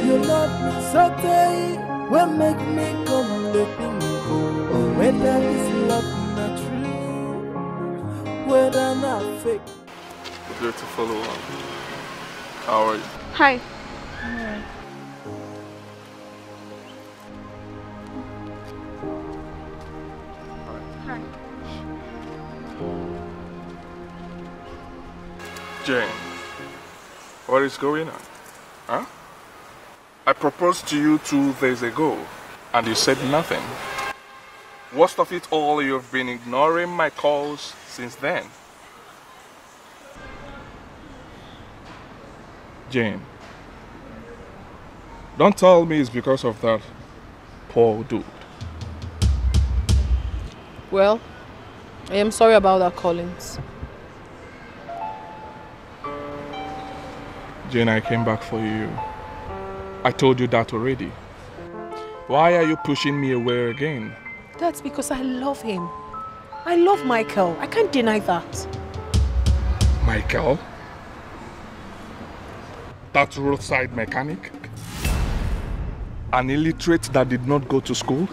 You love me so day. Will make me come the bingo. Whether this love not true, whether not fake. Good to follow on. How are you? Hi. Hi. Jane, what is going on? Huh? I proposed to you 2 days ago, and you said nothing. Worst of it all, you've been ignoring my calls since then. Jane, don't tell me it's because of that poor dude. Well, I am sorry about that, Collins. Jane, I came back for you. I told you that already. Why are you pushing me away again? That's because I love him. I love Michael. I can't deny that. Michael? That roadside mechanic? An illiterate that did not go to school?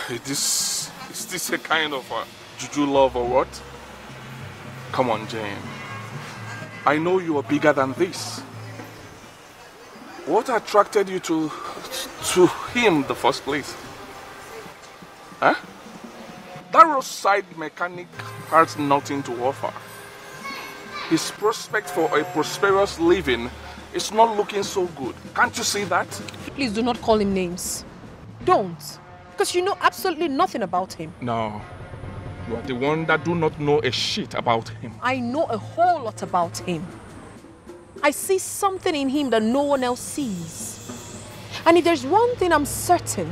Is this a kind of a juju love or what? Come on, Jane. I know you are bigger than this. What attracted you to him in the first place? Huh? That roadside mechanic has nothing to offer. His prospect for a prosperous living is not looking so good. Can't you see that? Please do not call him names. Don't. Because you know absolutely nothing about him. No. You are the one that do not know a shit about him. I know a whole lot about him. I see something in him that no one else sees. And if there's one thing I'm certain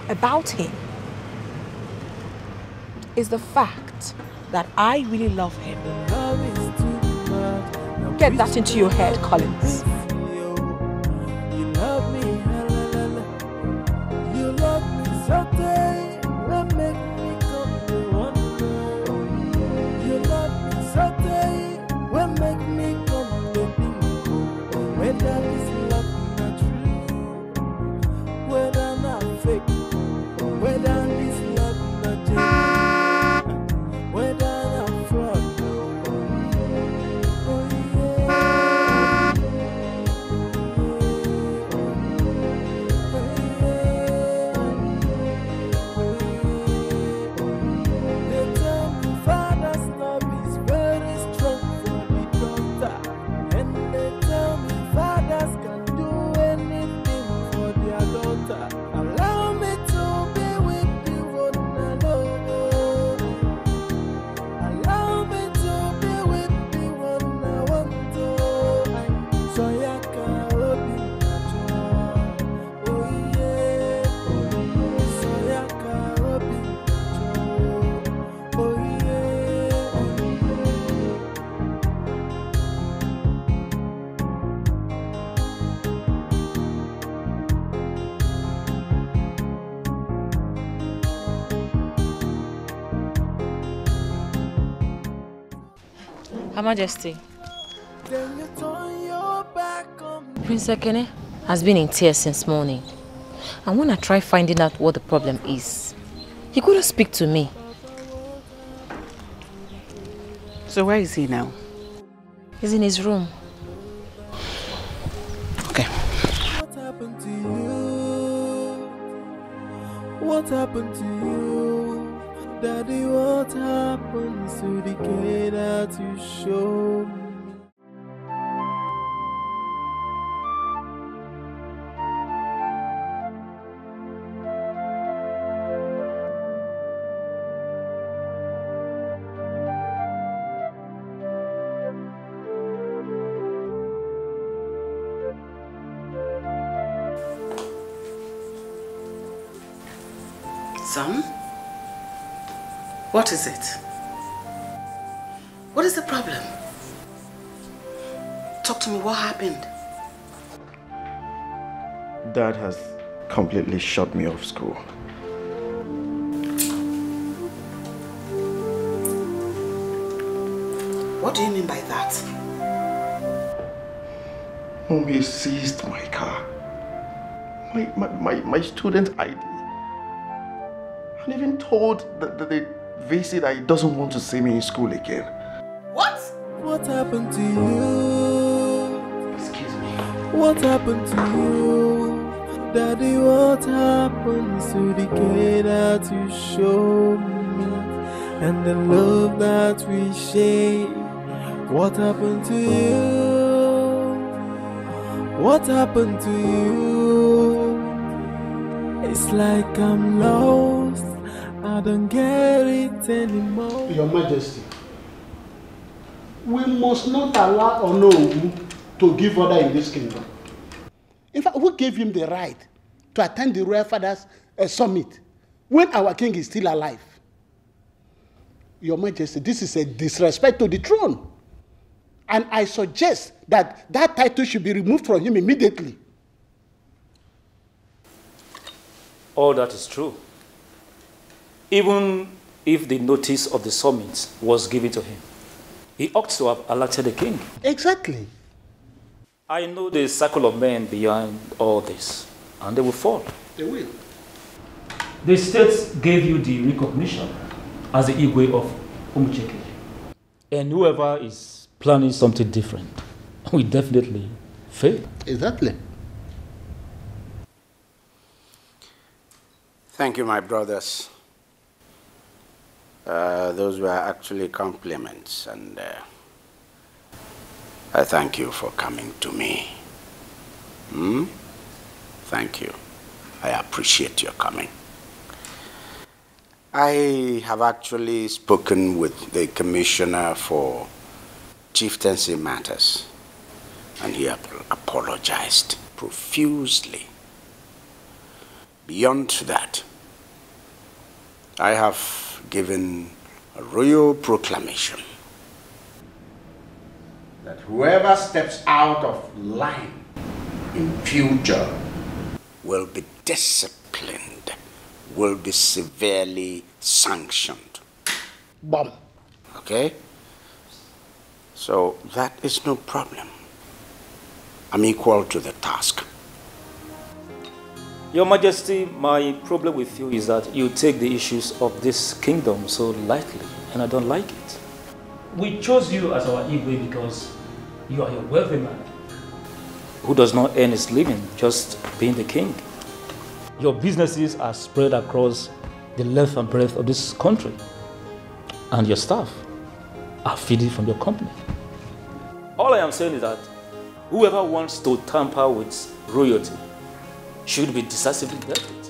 about him, is the fact that I really love him. Get that into your head, Collins. You love me, you love me so day. Will make me come to wonder. You love me so day. Will make me come to bingo. Whether this love not true, whether not fake, whether this love not genuine, whether not fraud. Her Majesty. Prince Ekene has been in tears since morning. And when I tried finding out what the problem is, he couldn't speak to me. So where is he now? He's in his room. Okay. What happened to you? What happened to you? Daddy, what happened to the kid that you showed me? Son? What is it? What is the problem? Talk to me, what happened? Dad has completely shut me off school. What do you mean by that? Mom, he seized my car. My student ID. And even told the VC that he doesn't want to see me in school again. What? What happened to you? Excuse me. What happened to you? Daddy, what happened to the kid that you showed me? And the love that we share. What happened to you? What happened to you? It's like I'm lost. I don't get it anymore. Your Majesty, we must not allow Onowu to give order in this kingdom. In fact, who gave him the right to attend the Royal Fathers Summit when our king is still alive? Your Majesty, this is a disrespect to the throne. And I suggest that that title should be removed from him immediately. All that is true. Even if the notice of the summit was given to him, he ought to have elected a king. Exactly. I know the circle of men behind all this, and they will fall. They will. The states gave you the recognition as the Igwe of Umucheke. And whoever is planning something different will definitely fail. Exactly. Thank you, my brothers. Those were actually compliments, and I thank you for coming to me. Thank you. I appreciate your coming. I have actually spoken with the Commissioner for Chieftaincy Matters, and he apologized profusely. Beyond that, I have given a royal proclamation that whoever steps out of line in future will be disciplined, will be severely sanctioned. Bomb. Okay? So that is no problem. I'm equal to the task. Your Majesty, my problem with you is that you take the issues of this kingdom so lightly, and I don't like it. We chose you as our Igwe because you are a wealthy man who does not earn his living just being the king. Your businesses are spread across the length and breadth of this country, and your staff are feeding from your company. All I am saying is that whoever wants to tamper with royalty should be decisively dealt with.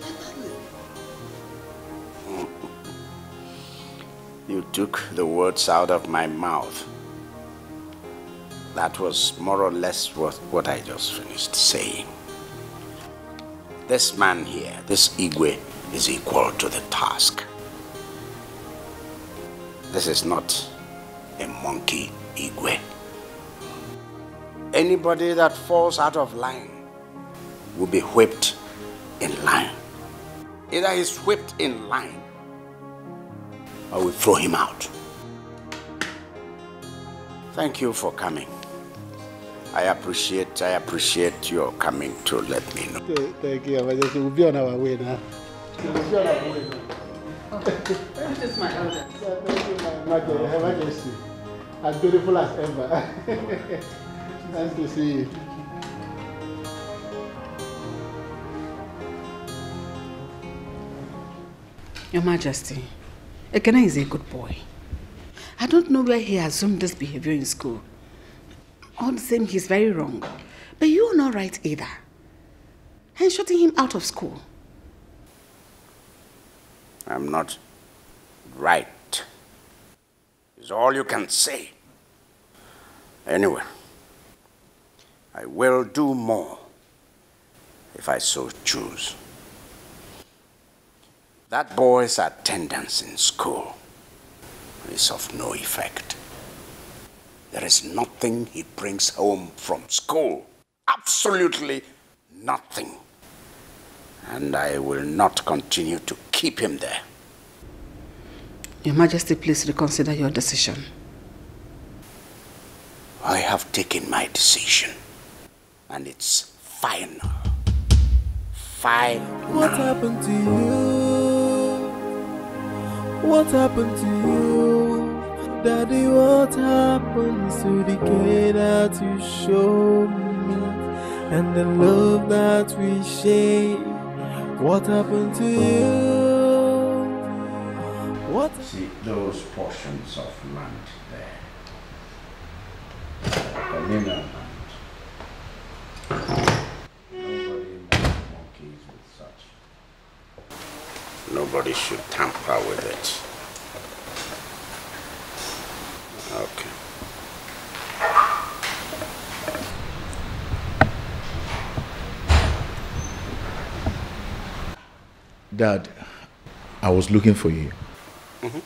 You took the words out of my mouth. That was more or less what I just finished saying. This man here, this Igwe, is equal to the task. This is not a monkey Igwe. Anybody that falls out of line will be whipped in line. Either he's whipped in line or we throw him out. Thank you for coming. I appreciate your coming to let me know. Thank you, Your Majesty. We'll be on our way now. We'll be on our way now. This is my elder. Thank you, Her Majesty. As beautiful as ever. Nice to see you. Your Majesty, Ekene is a good boy. I don't know where he assumed this behavior in school. All the same, he's very wrong. But you're not right either. And shutting him out of school. I'm not right. Is all you can say. Anyway, I will do more if I so choose. That boy's attendance in school is of no effect. There is nothing he brings home from school. Absolutely nothing. And I will not continue to keep him there. Your Majesty, please reconsider your decision. I have taken my decision. And it's final. Final. What happened to you? What happened to you? Daddy, what happened to the care that you showed me? And the love that we share? What happened to you? What? See those portions of land there. Communal land. Nobody monkeys with such. Nobody should tamper with it. Okay. Dad, I was looking for you. Mm-hmm.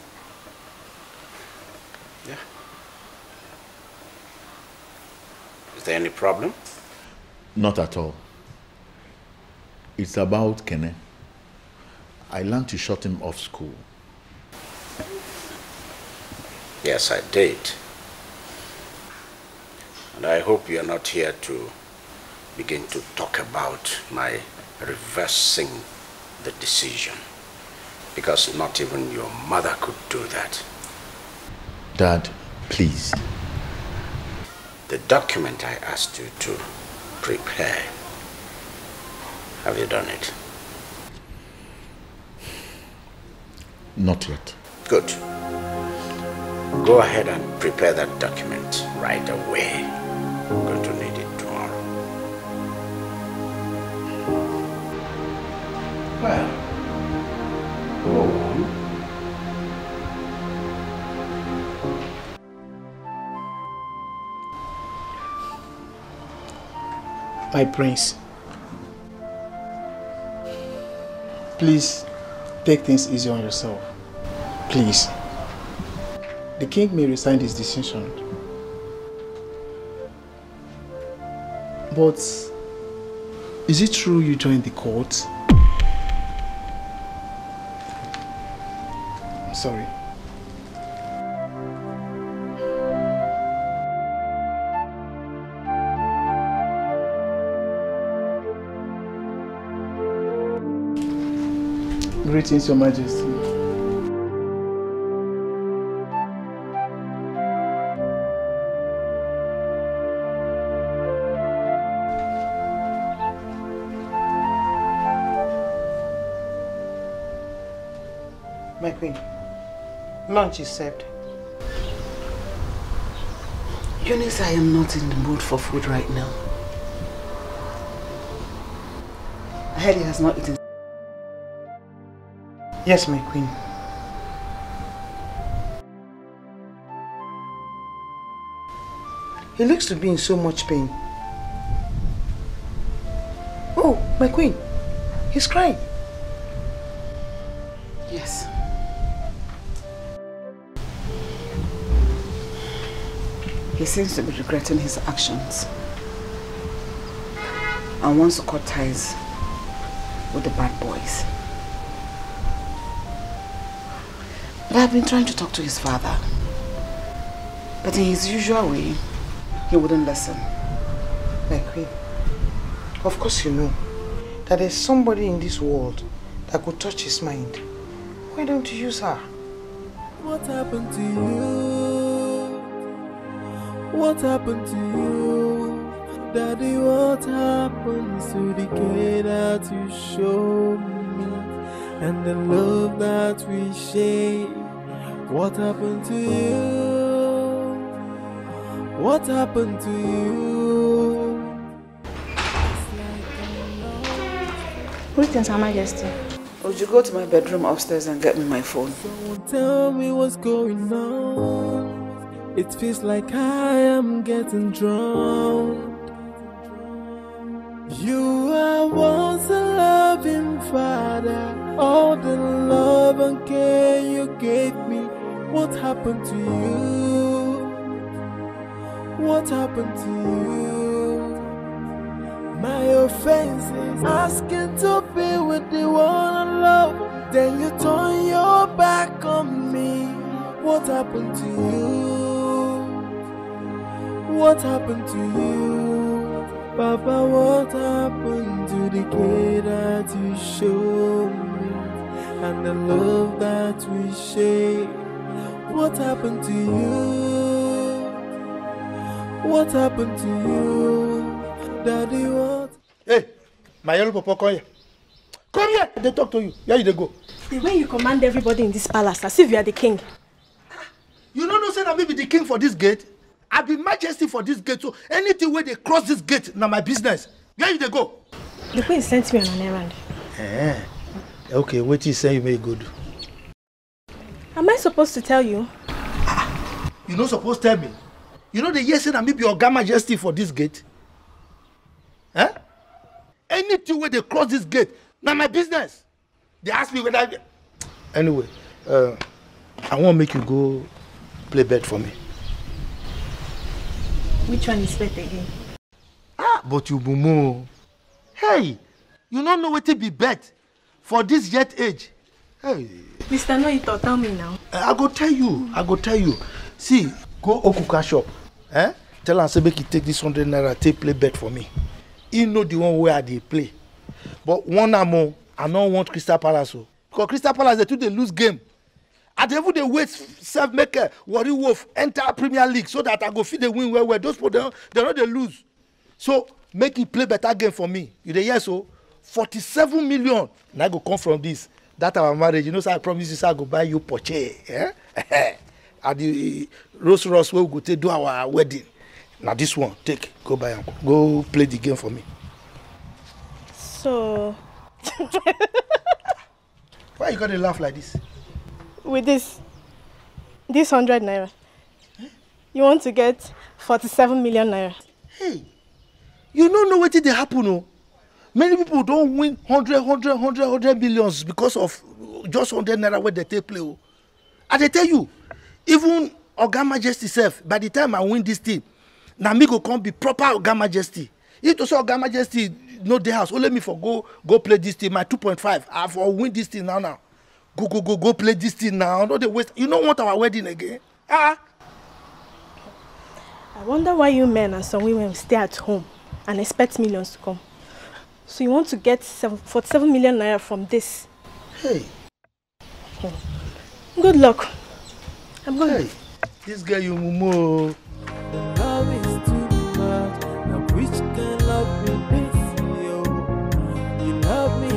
Yeah. Is there any problem? Not at all. It's about Kene. I learned to shut him off school. Yes, I did. And I hope you're not here to begin to talk about my reversing the decision. Because not even your mother could do that. Dad, please. The document I asked you to prepare, have you done it? Not yet. Good. Go ahead and prepare that document right away. I'm going to need it tomorrow. Well, go on. My prince, please take things easy on yourself. Please. The king may resign his decision. But is it true you joined the court? I'm sorry. Greetings, Your Majesty. My queen, lunch is served. Eunice, I am not in the mood for food right now. I heard he has not eaten. Yes, my queen. He looks to be in so much pain. Oh, my queen, he's crying. Yes. He seems to be regretting his actions and wants to cut ties with the bad boys. But I've been trying to talk to his father, but But in his usual way, he wouldn't listen. My queen, of course you know that there's somebody in this world that could touch his mind. Why don't you use her? What happened to you? What happened to you? Daddy, what happened to the care that you showed me and the love that we share? What happened to you? What happened to you? Greetings, Her Majesty. Would you go to my bedroom upstairs and get me my phone? Someone tell me what's going on. It feels like I am getting drowned. You are once a loving father. All the love and care you gave me. What happened to you? What happened to you? My offense is asking to be with the one I love. Then you turn your back on me. What happened to you? What happened to you? Papa, what happened to the care that you showed me and the love that we share? What happened to you? What happened to you? Daddy, what? Hey, my yellow papa, come here. Come here, they talk to you. Where you they go? The way you command everybody in this palace, as if you are the king. You don't know say that me be the king for this gate? I be majesty for this gate, so anything where they cross this gate, now my business. Where you they go? The queen sent me on an errand. Okay, what you say you may go do? Am I supposed to tell you? You not supposed to tell me. You know the yes and me be your majesty for this gate? Huh? Anything where they cross this gate, now my business. They ask me whether I... Anyway, I want to make you go play bet for me. Which one is bet again? But you bumo. Hey, you don't know what to be bet for this yet age. Hey. Mr. Noito, tell me now. I go tell you. See, go Okuka shop. Tell her make you take this 100 naira, take play bet for me. He know the one where they play. But one more, I don't want Crystal Palace. Because Crystal Palace, they lose game. And even they wait self-maker, Warri Wolf, enter Premier League so that I go feed the win where those people, they're not they lose. So, make it play better game for me. You dey hear so? 47 million. And I go come from this. That our marriage, you know, so I promise you, so I go buy you Porsche. And the Rolls Royce where we go to do our wedding. Now this one, take, go buy and go play the game for me. So... Why you gotta laugh like this? With this 100 naira, you want to get 47 million naira. Hey, you don't know what did happen, no? Many people don't win 100 billions because of just 100 naira where they take play. Oh. And they tell you, even Oga Majesty self, by the time I win this thing, now me go come be proper Oga Majesty. If to say Oga Majesty no dey house, only me for go play this thing, my 2.5, I for win this thing now. Go play this thing now. No, they waste. You don't want our wedding again? I wonder why you men and some women stay at home and expect millions to come. So you want to get 47 million naira from this? Hey. Good luck. I'm going. Hey, this girl you mumu. Love is too much. Now which can love me this? You love me,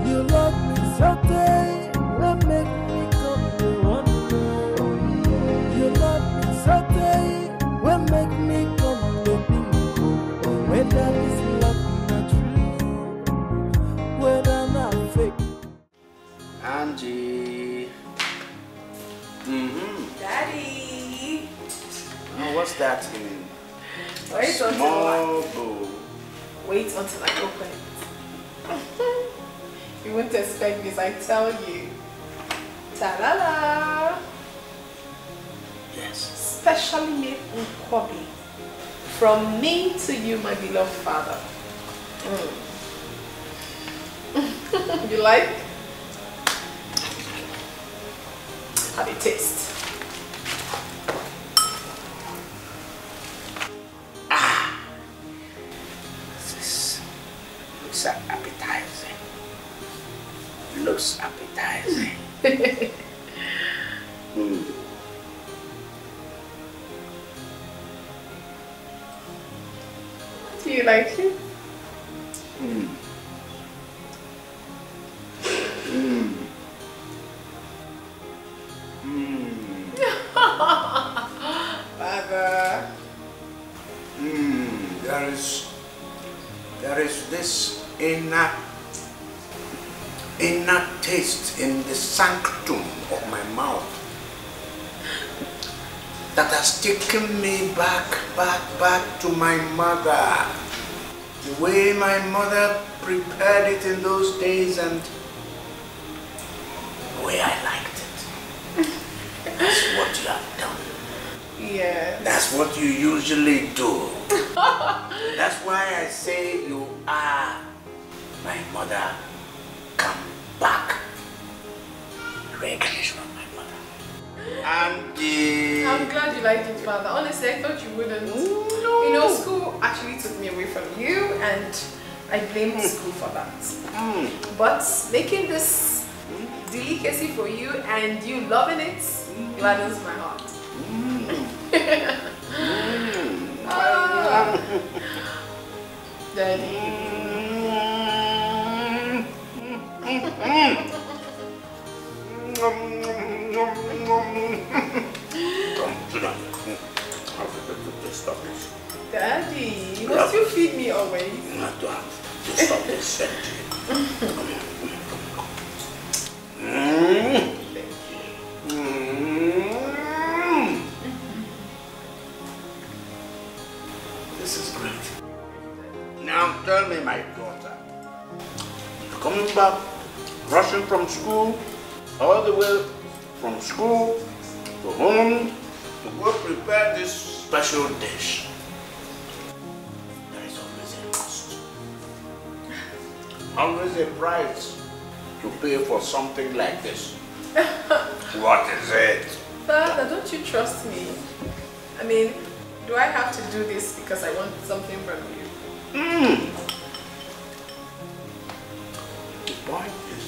you love me so day. What make me come the one more? You love me so day. What make me come the bingo? Whether this love not true, whether not fake. Angie. Daddy. Oh, what's that in? Wait Small bowl. Wait until I open it. You won't expect this, I tell you. Ta-la-la! Yes. Specially made in Kwabi. From me to you, my beloved father. You like? Have a taste. looks appetizing. Do you like it? Father. There is this inner taste in the sanctum of my mouth that has taken me back to my mother. The way my mother prepared it in those days and the way I liked it. That's what you have done. Yes. That's what you usually do. That's why I say you are my mother. Come back. Reincarnation of my mother. Auntie. I'm glad you liked it, Father. Honestly, I thought you wouldn't. No. You know, school actually took me away from you, and I blamed school for that. But making this delicacy for you and you loving it gladdens my heart. Daddy. Stop this. Daddy, must you feed me always? Not to have to stop this. This is great. Now tell me, my daughter, you're coming back, rushing from school, all the way from school to home to go prepare this special dish. There is always a cost. Always a price to pay for something like this. What is it? Father, don't you trust me? I mean, do I have to do this because I want something from you? The point is,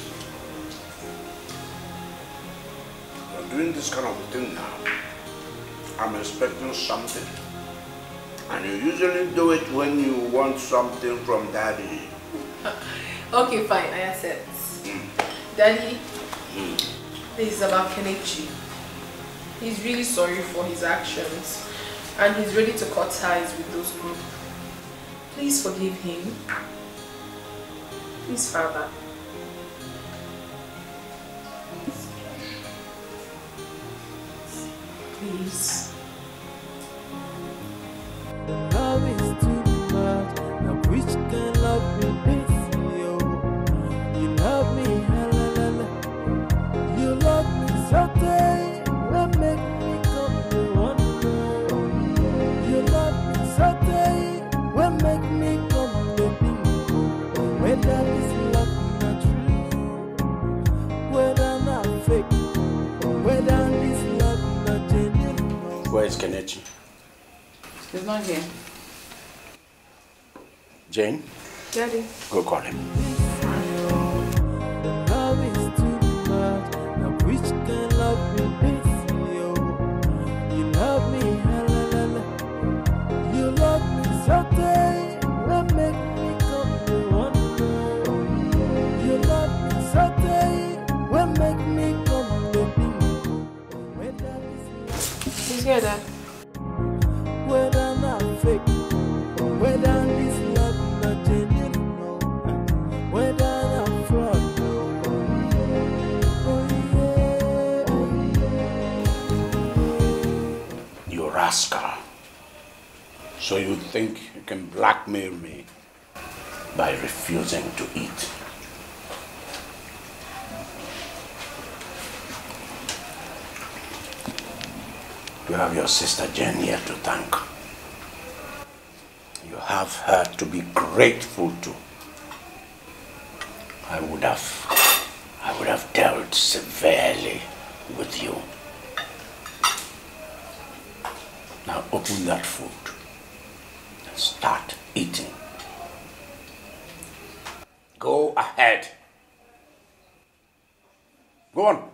you're doing this kind of thing now. I'm expecting something. And you usually do it when you want something from Daddy. Okay, fine, I accept. Daddy, this is about Kenichi. He's really sorry for his actions and he's ready to cut ties with those group. Please forgive him. Please, Father. Please. The love is too much. Now which can love be this? Yo, you love me, halalala. You love me so tight. What make me come to one more? You love me so tight. What make me come to bingo? Whether this love not true, whether not fake, whether this love not genuine. Where is Kenichi? He's not here. Jane? Daddy. Go call him. The love is too much. Now which can love be this? Yo, you love me, halalala. You love me so tight. What make me come to one more? You love me so tight. What make me come to bingo? He's here, Dad. Whether not fake, whether this love not genuine, no. Whether not fraud, no. You rascal. So you think you can blackmail me by refusing to eat? You have your sister Jen here to thank. You have her to be grateful to. I would have dealt severely with you. Now open that food and start eating. Go ahead. Go on.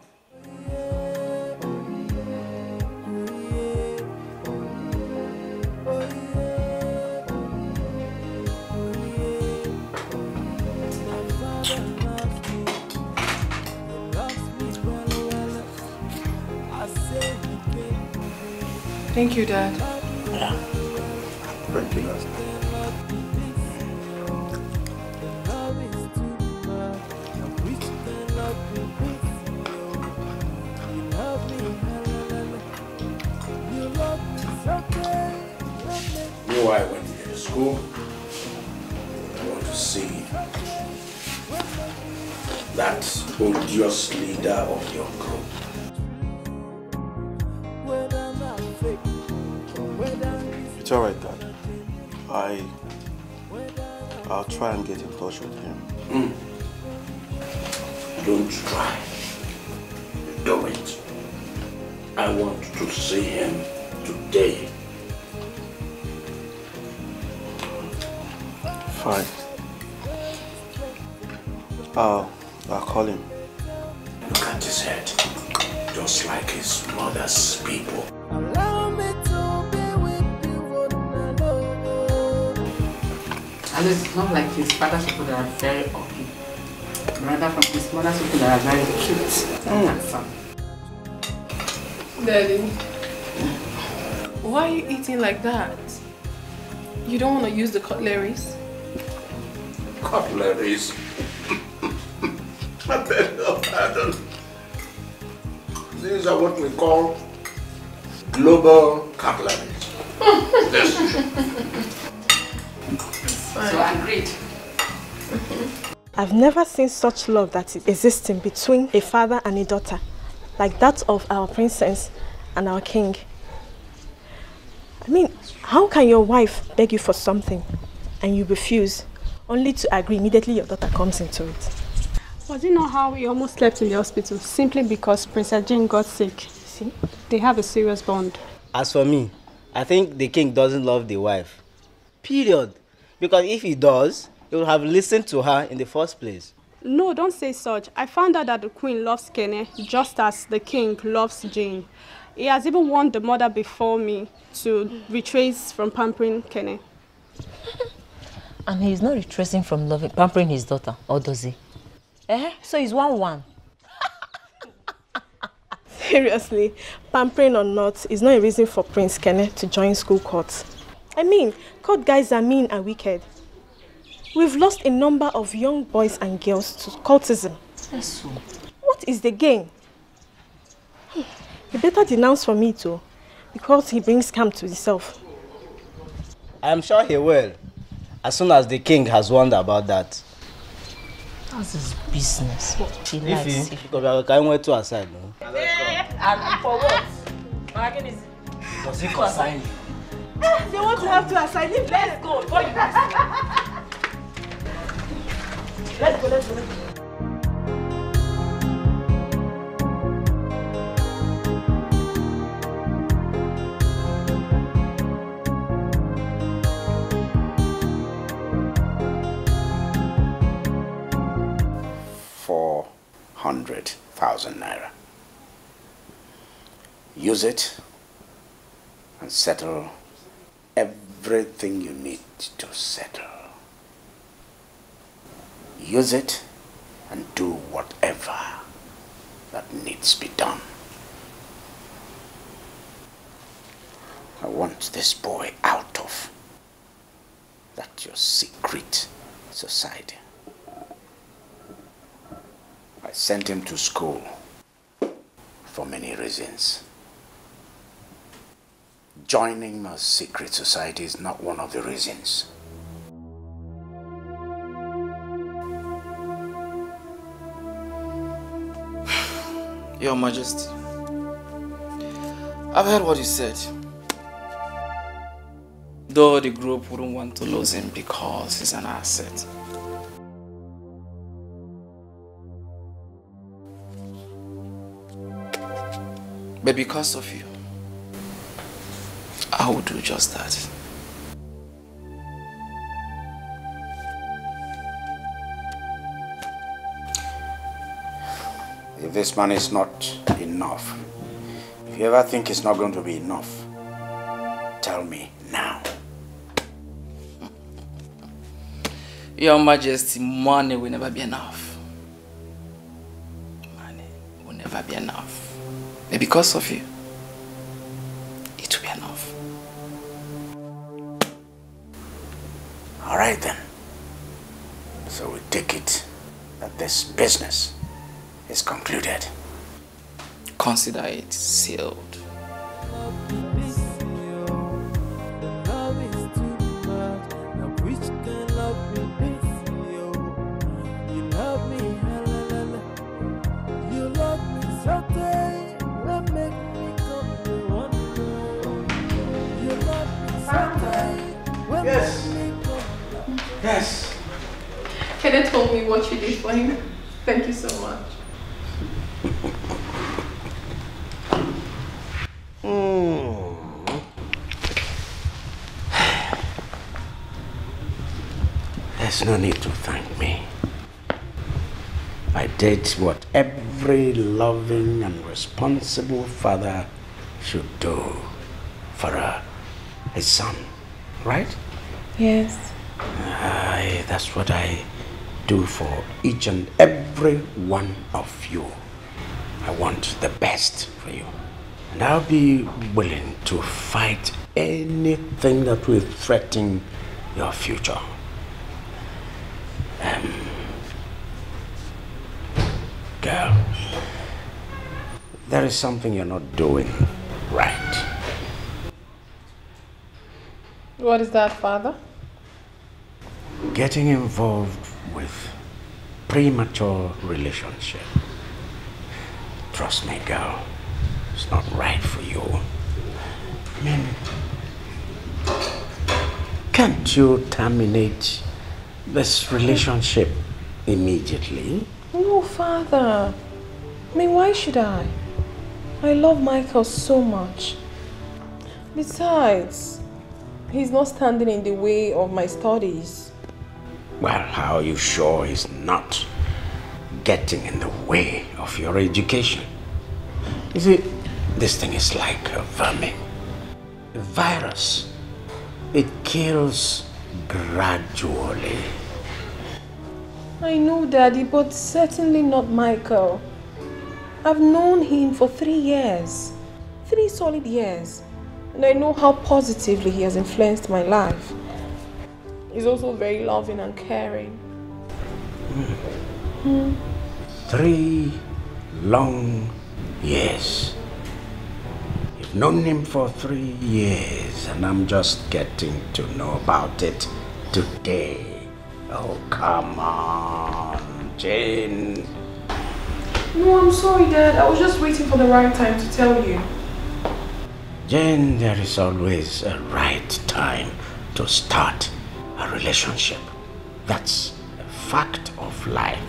Thank you, Dad. Yeah. Thank you, Lord. You know why I went to your school? I want to see that odious leader of your group. It's alright, Dad. I'll try and get in touch with him. Don't try. Do it. I want to see him today. Fine. I'll call him. Look at his head. Just like his mother's people. At least it's not like his father's people that are very ugly. Rather from his mother's people that are very cute and handsome. Daddy, why are you eating like that? You don't want to use the cutleries? Cutleries? I beg your pardon. These are what we call global cutleries. So agreed. I've never seen such love that is existing between a father and a daughter, like that of our princess and our king. I mean, how can your wife beg you for something and you refuse, only to agree immediately your daughter comes into it? Was it not how he almost slept in the hospital simply because Princess Jane got sick? See, they have a serious bond. As for me, I think the king doesn't love the wife. Period. Because if he does, he would have listened to her in the first place. No, don't say such. I found out that the queen loves Kene just as the king loves Jane. He has even warned the mother before me to retrace from pampering Kene. And he's not retracing from pampering his daughter, or does he? So he's 1-1. Seriously, pampering or not is not a reason for Prince Kene to join school courts. I mean, court guys are mean and wicked. We've lost a number of young boys and girls to cultism. Yes, so. What is the gain? You better denounce for me too, because he brings scam to himself. I am sure he will, as soon as the king has warned about that. That's his business. If you can wait to aside, no? And for what? Does he consign you? They want to have to assign him. Let's go. Let's go. ₦400,000. Use it and settle everything you need to settle. Use it and do whatever that needs to be done. I want this boy out of that your secret society. I sent him to school for many reasons. Joining a secret society is not one of the reasons. Your Majesty, I've heard what you said. Though the group wouldn't want to lose him because he's an asset. But because of you, I will do just that. A if this money is not enough, if you ever think it's not going to be enough, tell me now. Your Majesty, money will never be enough. Money will never be enough. And because of you, it will be enough. All right then. So we take it that this business is concluded. Consider it sealed. Yes. Yes. Kenneth told me what you did for him. Thank you so much. There's no need to thank me. I did what every loving and responsible father should do for his son, right? Yes. That's what I do for each and every one of you. I want the best for you. And I'll be willing to fight anything that will threaten your future. Girl, there is something you're not doing right. What is that, Father? Getting involved with premature relationship. Trust me, girl, it's not right for you. I mean, can't you terminate this relationship immediately? No, Father. I mean, why should I? I love Michael so much. Besides, he's not standing in the way of my studies. Well, how are you sure he's not getting in the way of your education? You see, this thing is like a vermin, a virus. It kills gradually. I know, Daddy, but certainly not Michael. I've known him for 3 years. 3 solid years. And I know how positively he has influenced my life. He's also very loving and caring. 3 long years. You've known him for 3 years, and I'm just getting to know about it today. Oh, come on, Jane. No, I'm sorry, Dad. I was just waiting for the right time to tell you. Jane, there is always a right time to start a relationship. That's a fact of life.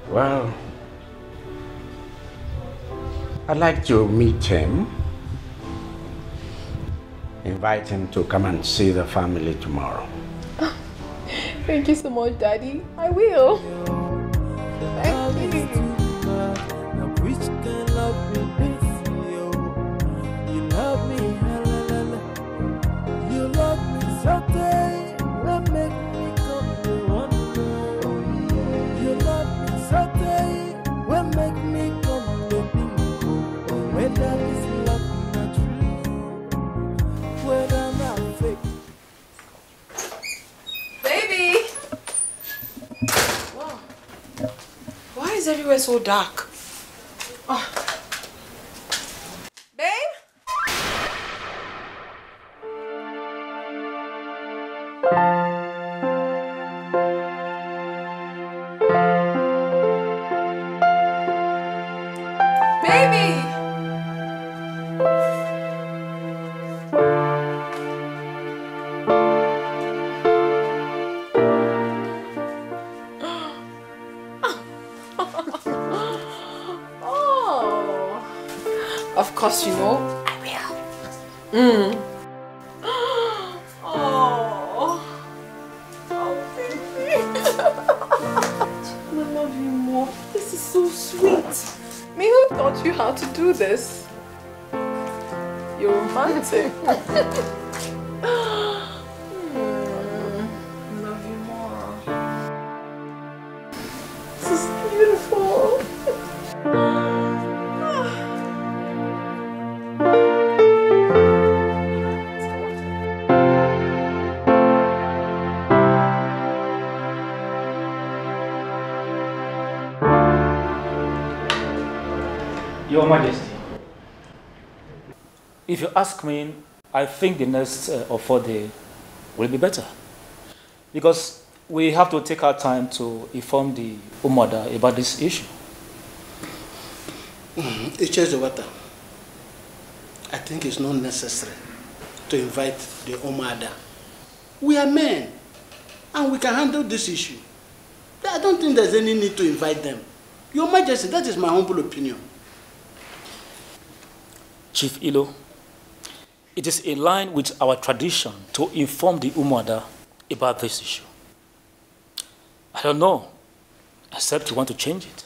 Well, I'd like to meet him. Invite him to come and see the family tomorrow. Thank you so much, Daddy. I will. Thank you. Baby! Wow. Why is everywhere so dark? Oh. Babe? Baby! course you know. I will. Oh, baby. I love you more. This is so sweet. Me, who taught you how to do this? You're romantic. Love you more. This is beautiful. Your Majesty, if you ask me, I think the next or 4 days will be better. Because we have to take our time to inform the Umada about this issue. It changes the water. I think it's not necessary to invite the Umada. We are men, and we can handle this issue. I don't think there's any need to invite them. Your Majesty, that is my humble opinion. Chief Ilo, it is in line with our tradition to inform the Umada about this issue. I don't know, except you want to change it.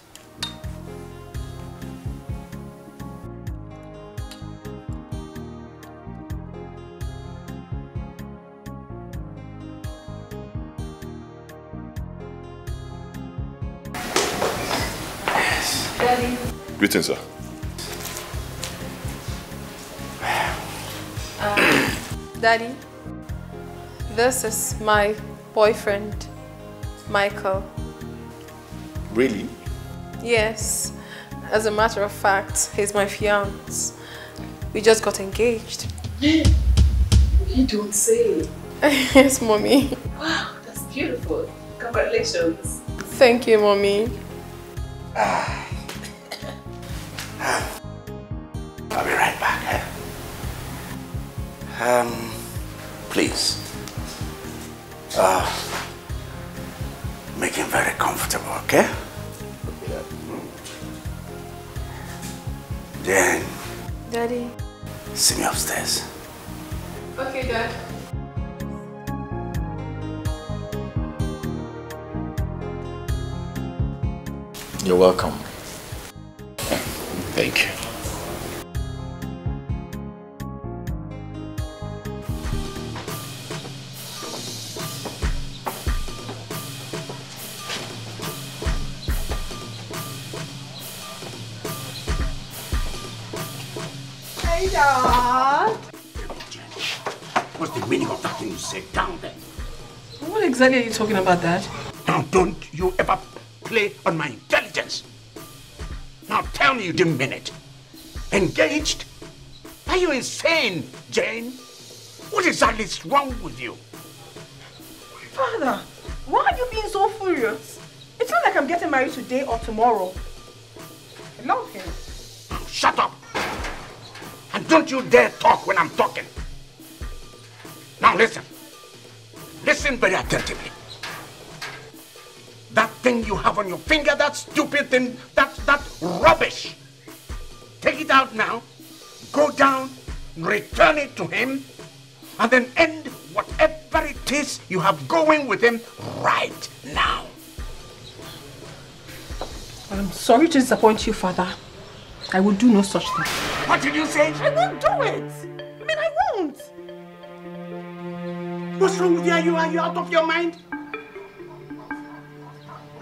Daddy. Greetings, sir. Daddy, this is my boyfriend, Michael. Really? Yes, as a matter of fact, he's my fiance. We just got engaged. You don't say. Yes, Mommy. Wow, that's beautiful. Congratulations. Thank you, Mommy. I'll be right back. Please. Make him very comfortable, okay? Then, Daddy. see me upstairs. Okay, Dad. You're welcome. Thank you. Hey, Dad. What's the meaning of that thing you said down there? What exactly are you talking about, Dad? Now, don't you ever play on my intelligence. Now, tell me you didn't mean it. Engaged? Are you insane, Jane? What exactly is wrong with you? Father, why are you being so furious? It's not like I'm getting married today or tomorrow. I love him. Now, shut up. And don't you dare talk when I'm talking. Now listen. Listen very attentively. That thing you have on your finger, that stupid thing, that rubbish. Take it out now. Go down, return it to him, and then end whatever it is you have going with him right now. I'm sorry to disappoint you, Father. I will do no such thing. What did you say? I won't do it. I mean, I won't. What's wrong with you? Are you out of your mind?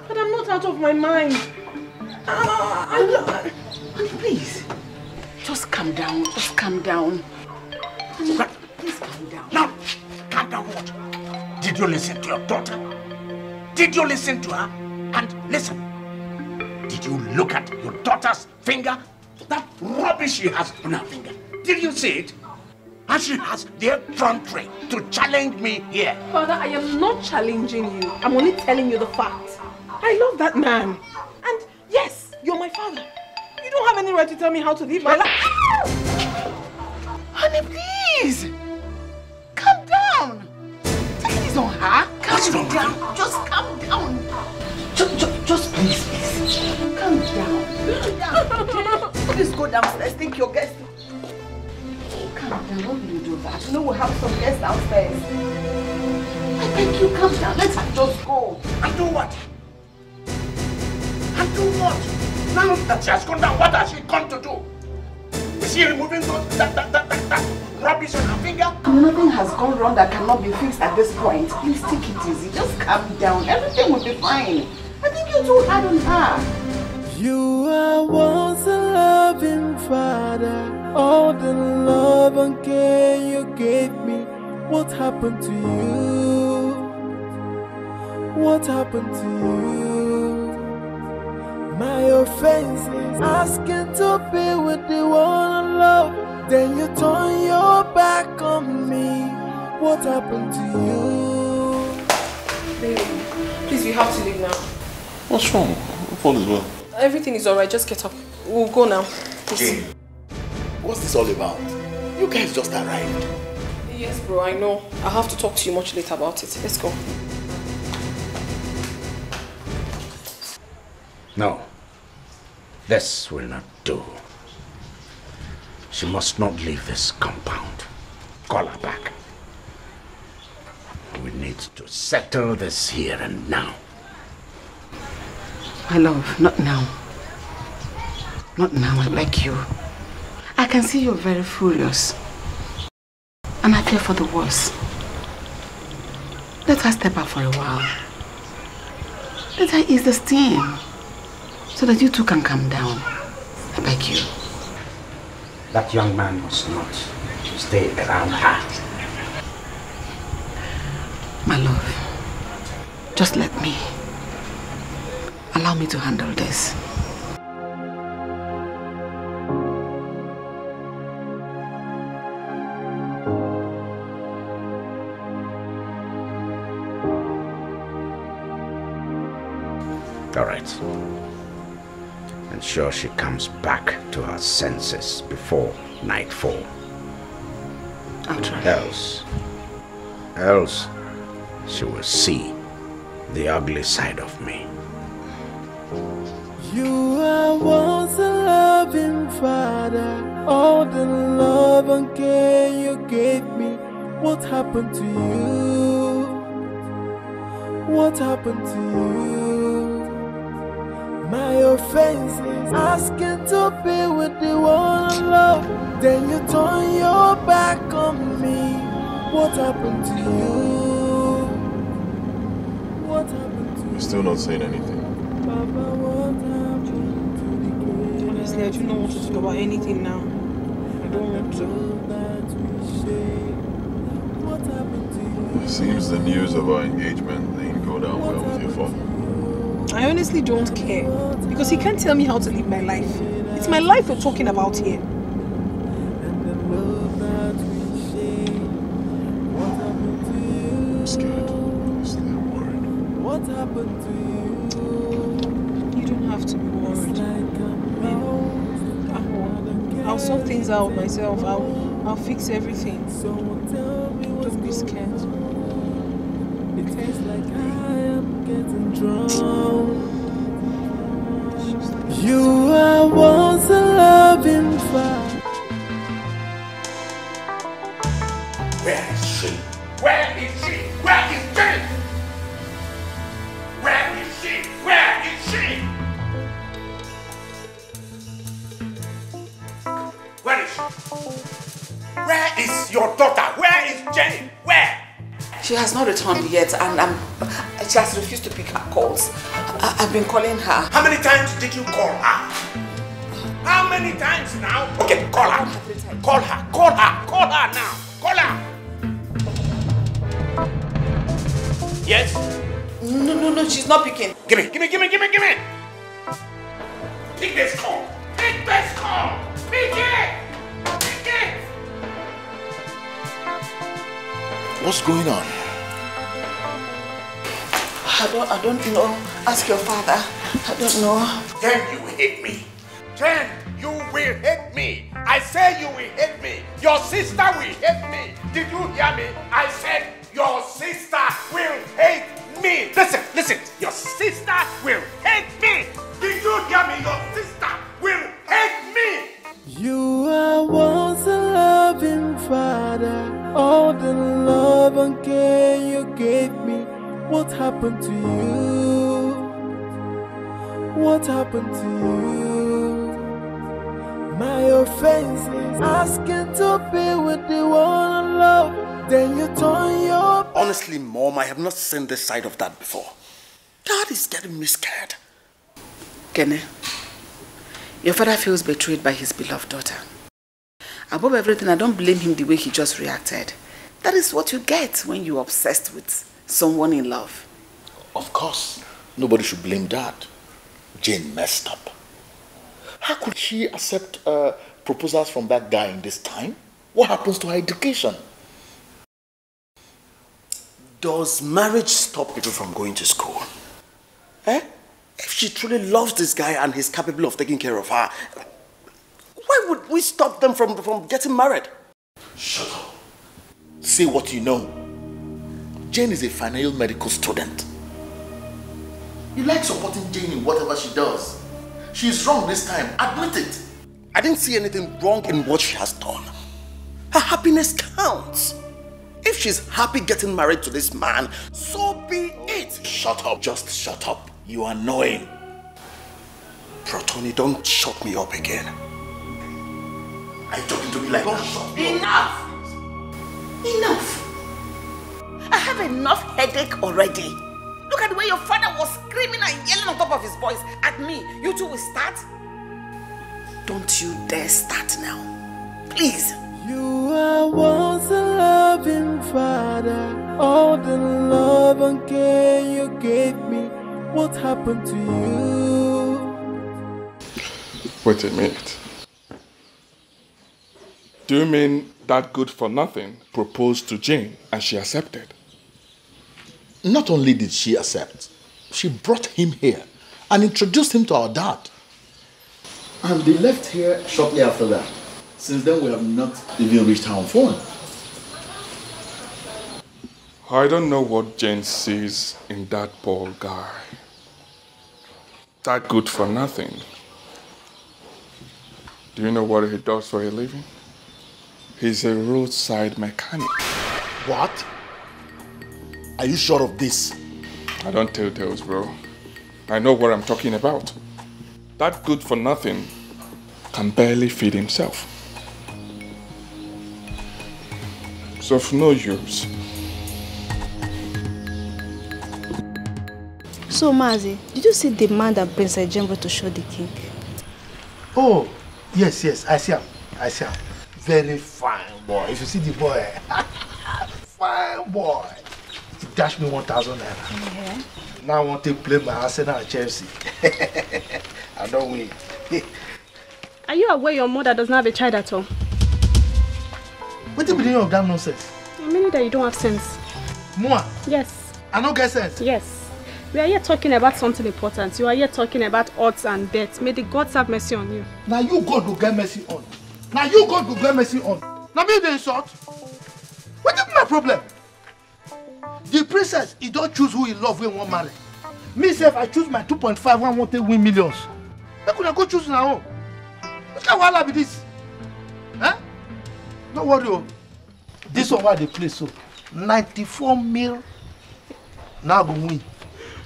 But I'm not out of my mind. Please, just calm down. Just calm down. Please calm down. Now, calm down what? Did you listen to your daughter? Did you listen to her? And listen, did you look at your daughter's finger? That rubbish she has on her finger. Did you see it? And she has the effrontery to challenge me here. Father, I am not challenging you. I'm only telling you the facts. I love that man. And yes, you're my father. You don't have any right to tell me how to live my life. Honey, please. Calm down. Take it easy on her. Calm down. Just calm down. Just please. Calm down. Calm down. Okay? Please go downstairs. Think your guest. Now, why will you do that? You know we have some guests downstairs. I beg you, calm down. Let's just go. And do what? And do what? Now that she has gone down, what has she gone to do? Is she removing that rubbish on her finger? Nothing has gone wrong that cannot be fixed at this point. Please take it easy. Just calm down. Everything will be fine. I think you're too hard on her. You are once a loving father. All the love and care you gave me. What happened to you? What happened to you? My offense is asking to be with the one I love. Then you turn your back on me. What happened to you? Baby, please, we have to leave now. What's wrong? All is well. Everything is alright, just get up. We'll go now. Jane, what's this all about? You guys just arrived. Yes, bro, I know. I'll have to talk to you much later about it. Let's go. No. This will not do. She must not leave this compound. Call her back. We need to settle this here and now. My love, not now. Not now, I beg you. I can see you're very furious. And I fear for the worst. Let her step out for a while. Let her ease the steam. So that you two can calm down. I beg you. That young man must not stay around her. My love, just let me. Allow me to handle this. All right. Ensure she comes back to her senses before nightfall. I'll try. Else, she will see the ugly side of me. You are once a loving father. All the love and care you gave me. What happened to you? What happened to you? My offense is asking to be with the one I love. Then you turn your back on me. What happened to you? What happened to you? You're still not saying anything. Papa, what happened to the great? Honestly, I do not want to talk about anything now. I don't want to. What happened to you? It seems the news of our engagement didn't go down well with your father. I honestly don't care. Because he can't tell me how to live my life. It's my life we're talking about here. I'm scared. Honestly, I'm worried. What happened to you? You don't have to be worried. I'll sort things out myself. I'll fix everything. Don't be scared. It tastes like I am getting drunk. You are once a loving father. Where is she? Where is she? Where is she? Where is she? Where is she? Where is she? Where is your daughter? Where is Jenny? Where? She has not returned yet, and she has refused to pick her calls. I've been calling her. How many times did you call her? How many times now? Okay, call her. Call her. Call her. Call her now. Call her. Yes? No, she's not picking. Give me. Pick this call. Pick this call. Pick it. Pick it. What's going on? I don't know. Ask your father. I don't know. Then you will hate me. Then you will hate me. I say you will hate me. Your sister will hate me. Did you hear me? I said your sister will hate me. Listen. Your sister will hate me. Did you hear me? Your sister will hate me. You are once a loving father. and care you gave me. What happened to you? What happened to you? My offense is asking to be with the one I love. Then you turn your... Honestly, Mom, I have not seen this side of that before. Dad is getting me scared. Kene, your father feels betrayed by his beloved daughter. Above everything, I don't blame him the way he just reacted. That is what you get when you're obsessed with someone in love. Of course. Nobody should blame Dad. Jane messed up. How could she accept proposals from that guy in this time? What happens to her education? Does marriage stop people from going to school? Eh? If she truly loves this guy and he's capable of taking care of her, why would we stop them from getting married? Shut up. Say what you know. Jane is a final year medical student. You like supporting Jane in whatever she does. She's wrong this time. Admit it. I didn't see anything wrong in what she has done. Her happiness counts. If she's happy getting married to this man, so be it. Shut up. Just shut up. You are annoying. Protoni, don't shut me up again. Are you talking to me like that? Enough! Enough! I have enough headache already. Look at the way your father was screaming and yelling on top of his voice at me. You two will start? Don't you dare start now. Please. You are once a loving father. All the love and care you gave me. What happened to you? Wait a minute. Do you mean that good for nothing proposed to Jane and she accepted? Not only did she accept, she brought him here and introduced him to our dad. And they left here shortly after that. Since then, we have not even reached her on phone. I don't know what Jane sees in that poor guy. That good for nothing. Do you know what he does for a living? He's a roadside mechanic. What? Are you sure of this? I don't tell tales, bro. I know what I'm talking about. That good for nothing can barely feed himself. It's of no use. So, Mazi, did you see the man that brings a jumbo to show the king? Oh, yes, I see him. Very fine boy. If you see the boy, fine boy. He dashed me 1,000 naira. Yeah. Now I want to play my Arsenal at Chelsea. I don't win. Are you aware your mother doesn't have a child at all? What do you mean of that nonsense? I mean that you don't have sense. Moi? Yes. I don't get sense? Yes. We are here talking about something important. You are here talking about odds and bets. May the gods have mercy on you. Now you God will get mercy on. Now you God will get mercy on. Now me the insult. What is my problem? The princess, he don't choose who he love when he won't marry. Me self, I choose my 2.5 when I want to win millions. How could I go choose now? What kind of wahala be this? Huh? Don't worry. This one why they play so. 94 mil. Now I go win.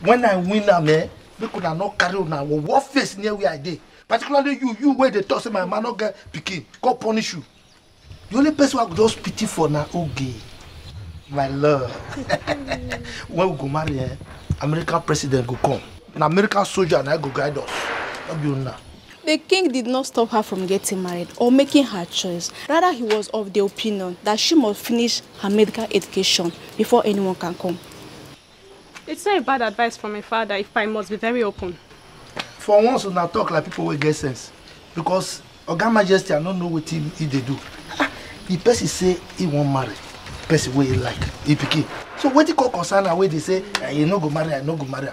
When I win now, man, we could not carry on now. What face near where I did? Particularly you where they toss my man not get picking. God punish you. The only person I could just pity for now, okay. My love. When we go marry, American president go come. An American soldier and I go guide us. Not be now. The king did not stop her from getting married or making her choice. Rather, he was of the opinion that she must finish her medical education before anyone can come. It's not a bad advice from my father if I must be very open. For once, we now talk like people will get sense. Because Oga Majesty, I don't know what he they do. The person say he won't marry. The person way he like. He picky. So what you call concern and where they say, you no go marry, I no go marry.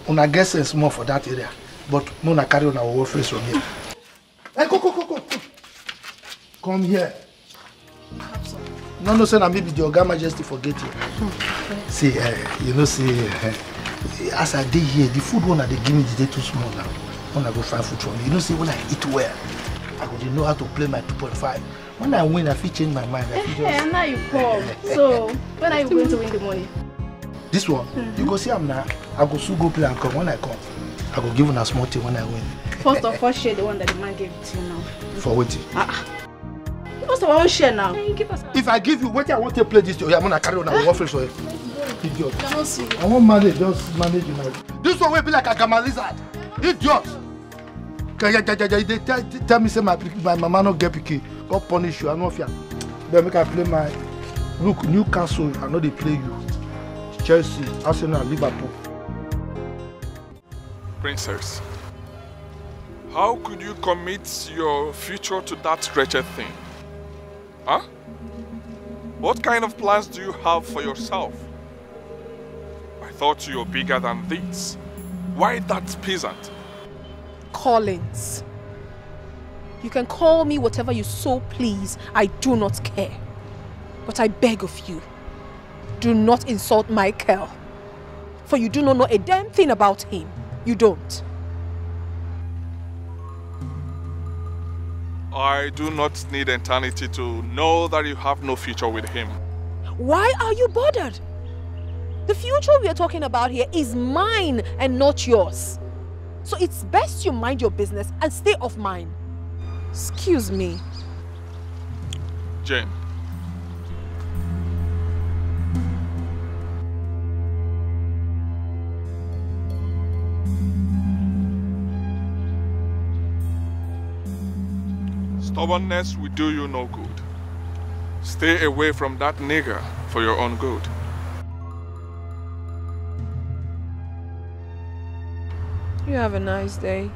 Una get sense more for that area. But no na carry on our warfare from here. Hey, go. Come here. No, sir, maybe the Oga Majesty forget you. See, you know, as I did here, the food one they give me the day too small now. When I go find food for me, you know, see, when I eat well, I go know how to play my 2.5. When I win, I feel change my mind. I feel just... now you come. So, when are you going to win the money? This one, you go see I'm now. I go soon go play and come. When I come, I go give him a small thing when I win. First of all, share the one that the man gave to you now. For waiting. First of all, share now. If I give you, wait, I want to play this. I'm gonna carry on and offer for it. Idiot. I won't manage, just manage you now. This one will be like a gamma lizard. Idiot. They tell me say my mama not get picky. God punish you. I know fear. Then make I play my look Newcastle. I know they play you. Chelsea, Arsenal, Liverpool. Princess, how could you commit your future to that wretched thing? Huh? What kind of plans do you have for yourself? I thought you were bigger than this. Why that peasant? Collins, you can call me whatever you so please. I do not care. But I beg of you, do not insult Michael. For you do not know a damn thing about him. You don't. I do not need eternity to know that you have no future with him. Why are you bothered? The future we are talking about here is mine and not yours. So it's best you mind your business and stay off mine. Excuse me. Jane. Stubbornness will do you no good. Stay away from that nigger for your own good. You have a nice day.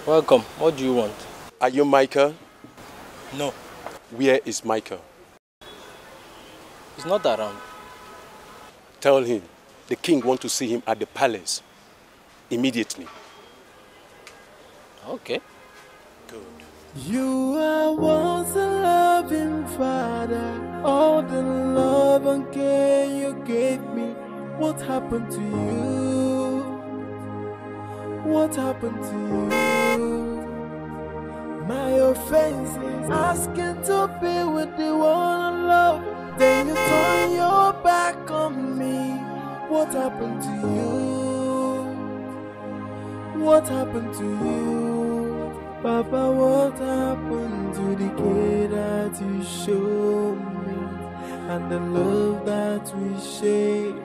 Welcome. What do you want? Are you Michael? No. Where is Michael? He's not around. Tell him the king wants to see him at the palace immediately. Okay. Good. You are once a loving father. All the love and care you gave me. What happened to you? What happened to you? My offense is asking to be with the one I love. Then you turn your back on me. What happened to you? What happened to you? Papa, what happened to the kid that you showed me? And the love that we shared?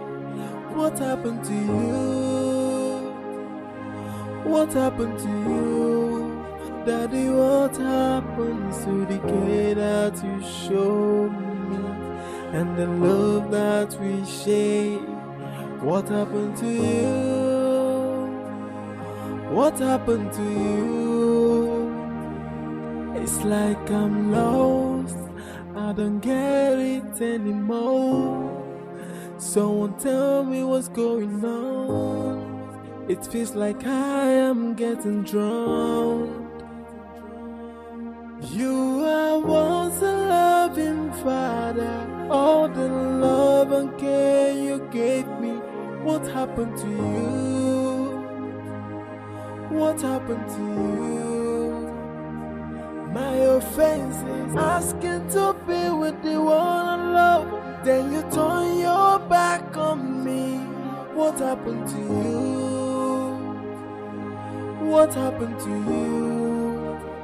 What happened to you? What happened to you? Daddy, what happened to the kid that you showed me? And the love that we shared? What happened to you? What happened to you? It's like I'm lost, I don't get it anymore. Someone tell me what's going on. It feels like I am getting drowned. You are once a loving father. All the love and care you gave me. What happened to you? What happened to you? My offense is asking to be with the one I love. Then you turn your back on me. What happened to you? What happened to you?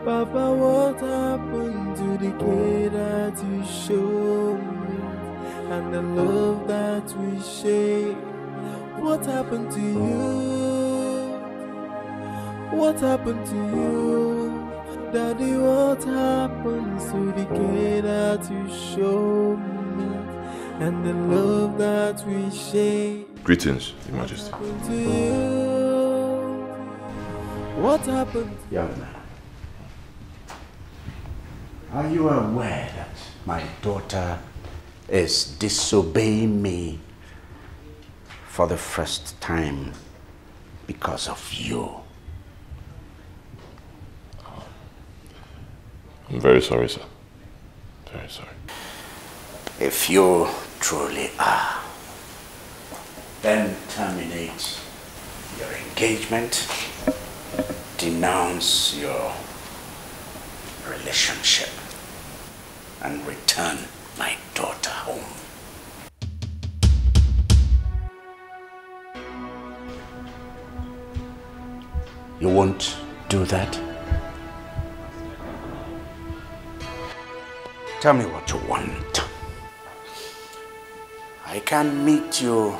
Papa, what happened to the kid that you showed me? And the love that we shared? What happened to you? What happened to you? Daddy, what happens to the care that you show me and the love that we share? Greetings, Your Majesty. To you, what happened? Young man, are you aware that my daughter is disobeying me for the first time because of you? I'm very sorry, sir. Very sorry. If you truly are, then terminate your engagement, denounce your relationship, and return my daughter home. You won't do that? Tell me what you want. I can meet you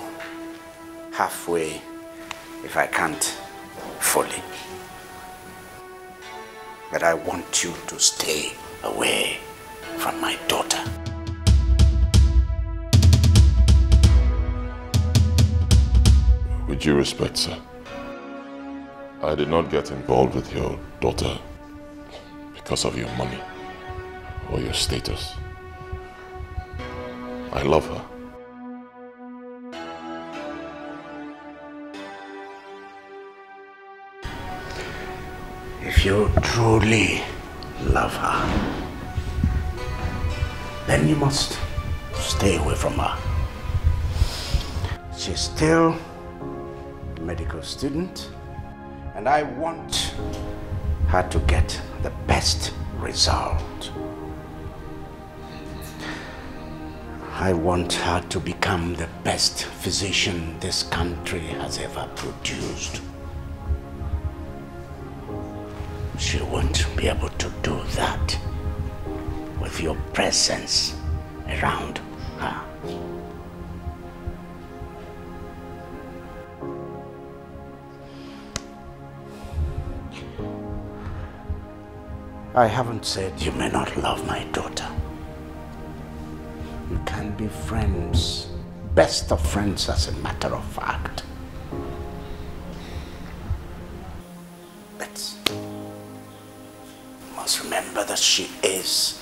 halfway if I can't fully. But I want you to stay away from my daughter. With due respect, sir, I did not get involved with your daughter because of your money or your status. I love her. If you truly love her, then you must stay away from her. She's still a medical student, and I want her to get the best result. I want her to become the best physician this country has ever produced. She won't be able to do that with your presence around her. I haven't said you may not love my daughter. You can be friends, best of friends as a matter of fact. But you must remember that she is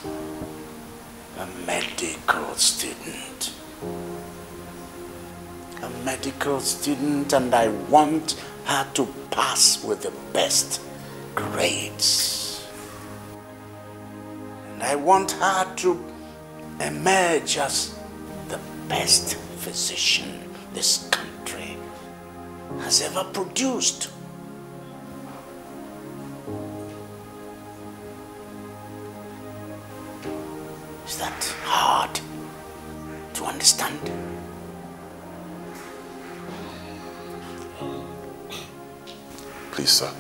a medical student. A medical student, and I want her to pass with the best grades. And I want her to emerge as the best physician this country has ever produced. Is that hard to understand? Please, sir.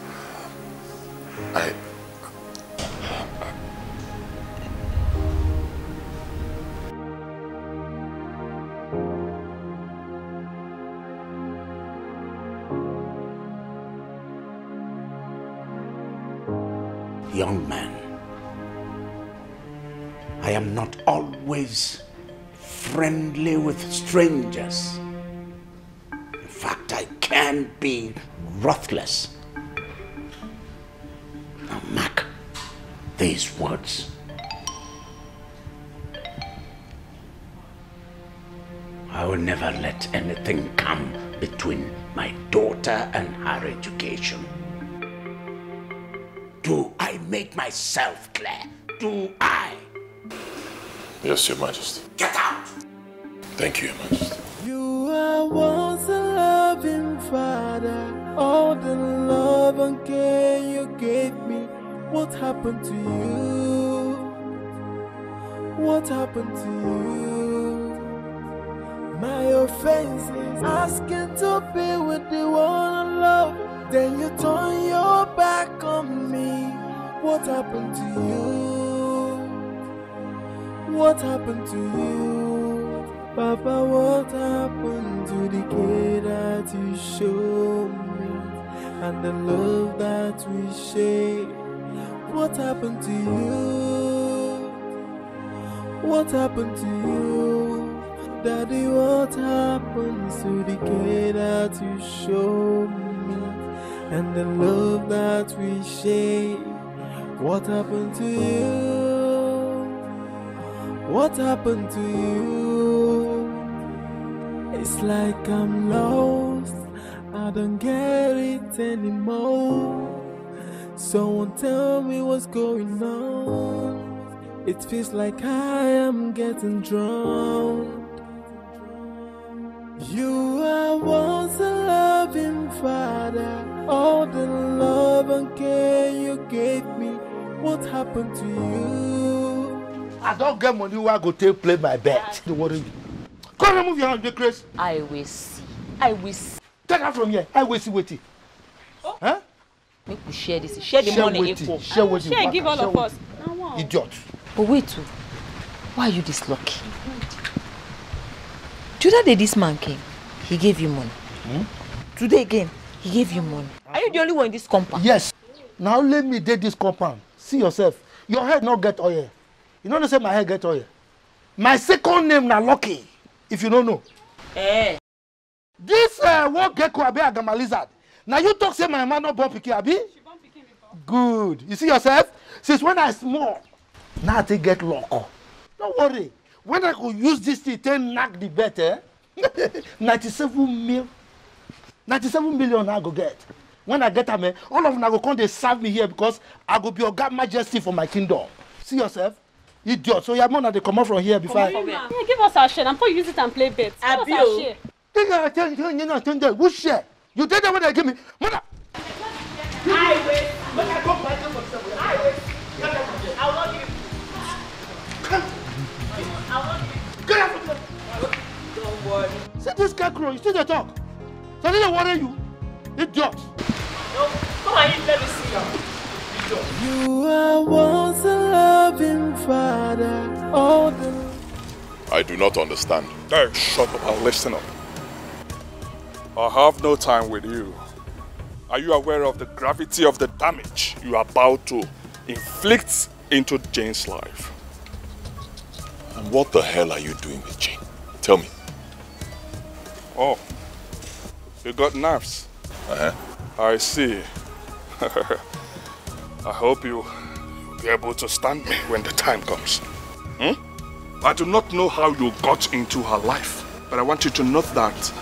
Young man, I am not always friendly with strangers. In fact, I can be ruthless. Now mark these words. I will never let anything come between my daughter and her education. Do I make myself clear? Do I? Yes, Your Majesty. Get out! Thank you, Your Majesty. You are once a loving father. All the love and care you gave me. What happened to you? What happened to you? My offense is asking to be with the one I love. Then you turn your back on me. What happened to you? What happened to you? Papa, what happened to the care that you showed me and the love that we share? What happened to you? What happened to you? Daddy, what happened to the care that you showed me and the love that we shared? What happened to you? What happened to you? It's like I'm lost, I don't get it anymore. Someone tell me what's going on. It feels like I am getting drowned. You are once a loving father. All the love and care you gave me. What happened to you? I don't get money where I go take play my bet. Don't worry. Come remove your hand, Grace. I will see. I will see. Take her from here. I will see what it. Oh. Huh? Make we share this. Share the money equal. Share what Share, give all of us. Idiot. But wait, why are you this lucky? The other day this man came, he gave you money. Today again, he gave you money. Are you the only one in this compound? Yes. Now let me date this compound. See yourself. Your head not get oil. You know they say my head get oil. My second name na Lucky. If you don't know. Eh. This what gecko abi agama lizard. Now you talk say my man not born pikin abi? She born pikin before. Good. You see yourself? Since when I small, now I take get luck. Don't worry. When I could use this thing to knock the bet, 97 million I go get. When I get them, all of them go come they serve me here because I go be your God Majesty for my kingdom. See yourself? Idiot. So your money they come out from here before. Yeah, give us our share. I'm going to use it and play bets. Give us our share. Who share? You did that when they give me. Mother. I will. When I come back, I will. I will not give you. I will not give you. Get out from there. Don't worry. See this scarecrow, you still they talk. So they don't worry you. Idiot. No, come on, let me see you. You are once a loving father. All the... I do not understand. Hey, shut up and listen up. I have no time with you. Are you aware of the gravity of the damage you are about to inflict into Jane's life? And what the hell are you doing with Jane? Tell me. Oh, you got nerves. I see. I hope you'll be able to stand me when the time comes. I do not know how you got into her life, but I want you to note that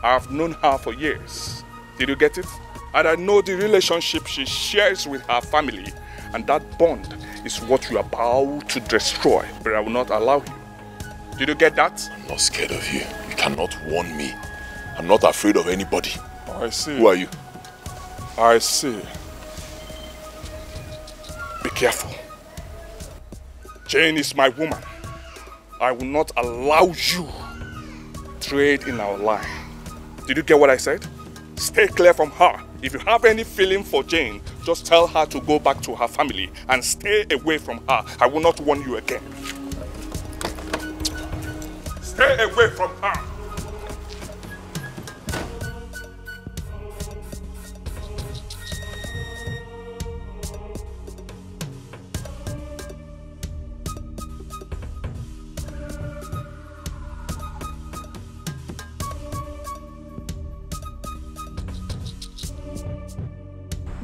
I have known her for years. Did you get it? And I know the relationship she shares with her family, and that bond is what you are about to destroy, but I will not allow you. Did you get that? I'm not scared of you. You cannot warn me. I'm not afraid of anybody. I see. Who are you? I see. Be careful. Jane is my woman. I will not allow you trade in our line. Did you get what I said? Stay clear from her. If you have any feeling for Jane, just tell her to go back to her family and stay away from her. I will not warn you again. Stay away from her.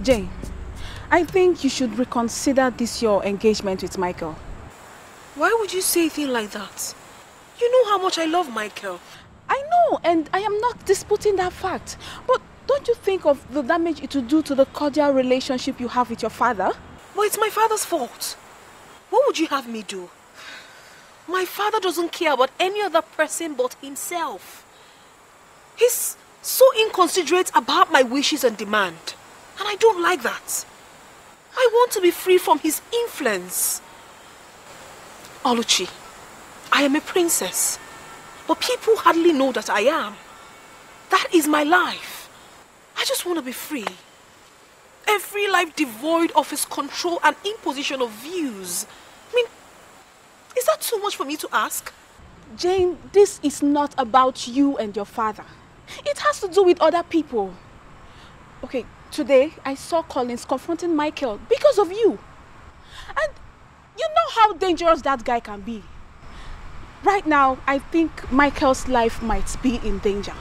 Jane, I think you should reconsider this your engagement with Michael. Why would you say a thing like that? You know how much I love Michael. I know, and I am not disputing that fact. But don't you think of the damage it will do to the cordial relationship you have with your father? Well, it's my father's fault. What would you have me do? My father doesn't care about any other person but himself. He's so inconsiderate about my wishes and demand. And I don't like that. I want to be free from his influence. Oluchi, I am a princess. But people hardly know that I am. That is my life. I just want to be free. A free life devoid of his control and imposition of views. I mean, is that too much for me to ask? Jane, this is not about you and your father. It has to do with other people. Okay, today I saw Collins confronting Michael because of you. And you know how dangerous that guy can be. Right now, I think Michael's life might be in danger.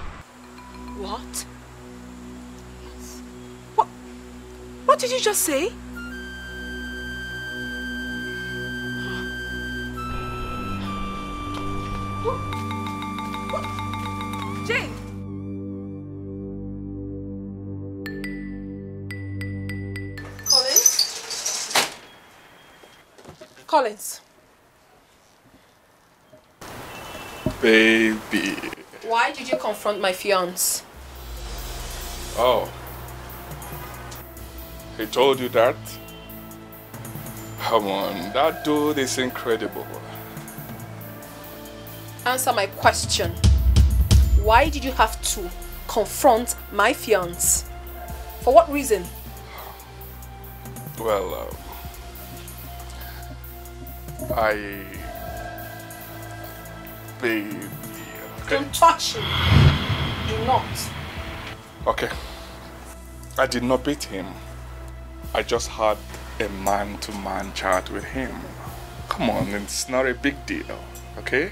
What? What did you just say? Jane! Collins? Baby. Why did you confront my fiancé? Oh. He told you that? Come on, that dude is incredible. Answer my question. Why did you have to confront my fiancé? For what reason? Well, baby. Okay. Don't touch him. Do not. Okay. I did not beat him. I just had a man-to-man chat with him. Come on, it's not a big deal, okay?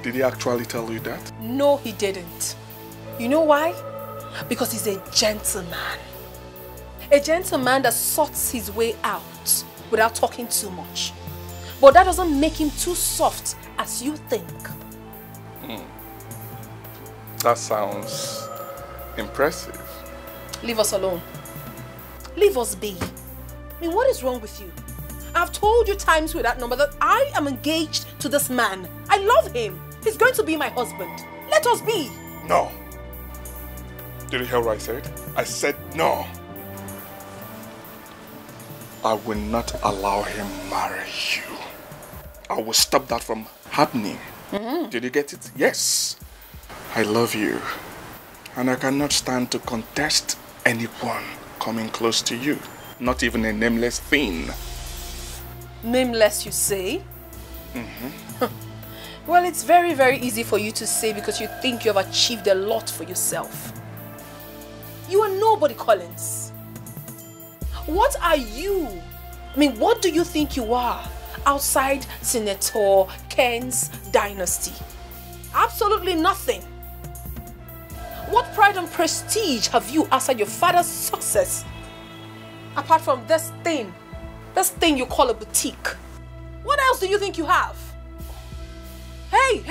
Did he actually tell you that? No, he didn't. You know why? Because he's a gentleman. A gentleman that sorts his way out without talking too much. But that doesn't make him too soft as you think. That sounds impressive. Leave us alone. Leave us be. I mean, what is wrong with you? I've told you times with that number that I am engaged to this man. I love him. He's going to be my husband. Let us be. No. Did you hear what I said? I said no. I will not allow him marry you. I will stop that from happening. Did you get it? Yes. I love you. And I cannot stand to contest anyone coming close to you. Not even a nameless thing. Nameless, you say? Well, it's very, very easy for you to say because you think you have achieved a lot for yourself. You are nobody, Collins. What are you? I mean, what do you think you are outside Senator Ken's dynasty? Absolutely nothing. What pride and prestige have you outside your father's success? Apart from this thing you call a boutique. What else do you think you have? Hey,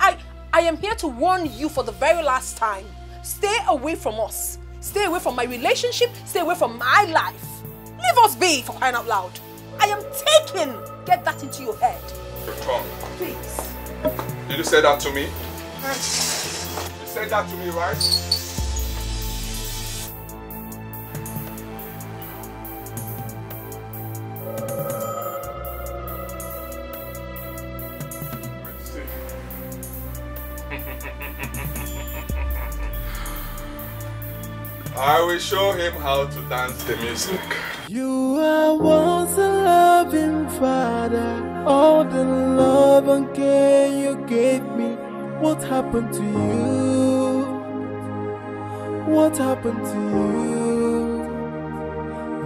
I am here to warn you for the very last time. Stay away from us. Stay away from my relationship. Stay away from my life. Leave us be, for crying out loud. I am taken. Get that into your head. Your tongue. Please. Did you say that to me? You said that to me, right? I will show him how to dance the music. You are once a loving father. All the love and care you gave me. What happened to you? What happened to you?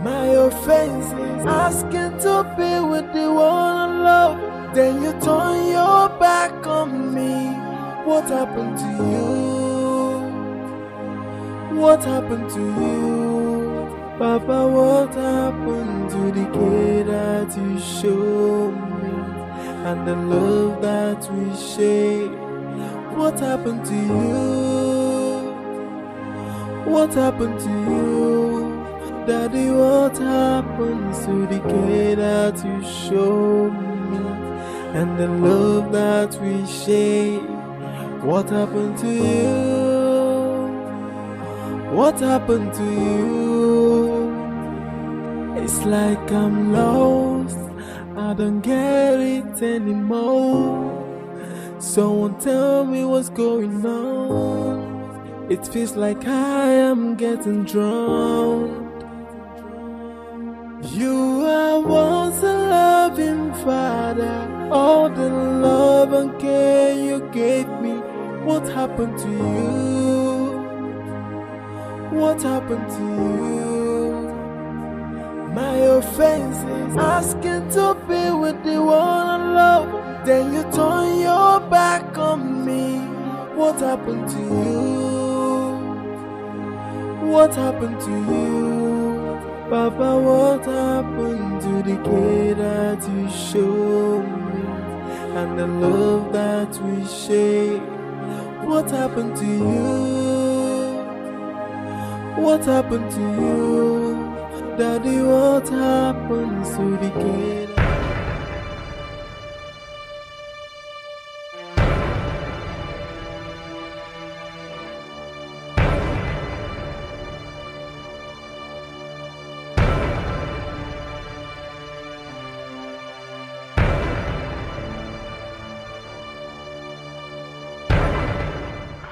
My offense is asking to be with the one I love. Then you turn your back on me. What happened to you? What happened to you? Papa, what happened to the care that you showed me? And the love that we share? What happened to you? What happened to you? Daddy, what happened to the care that you showed me? And the love that we share? What happened to you? What happened to you? It's like I'm lost. I don't get it anymore. Someone tell me what's going on. It feels like I am getting drowned. You are once a loving father. All the love and care you gave me. What happened to you? What happened to you? my offenses, asking to be with the one I love. Then you turn your back on me. What happened to you? What happened to you? Papa, what happened to the care that you showed me and the love that we share? What happened to you? What happened to you? Daddy, what happened to the care?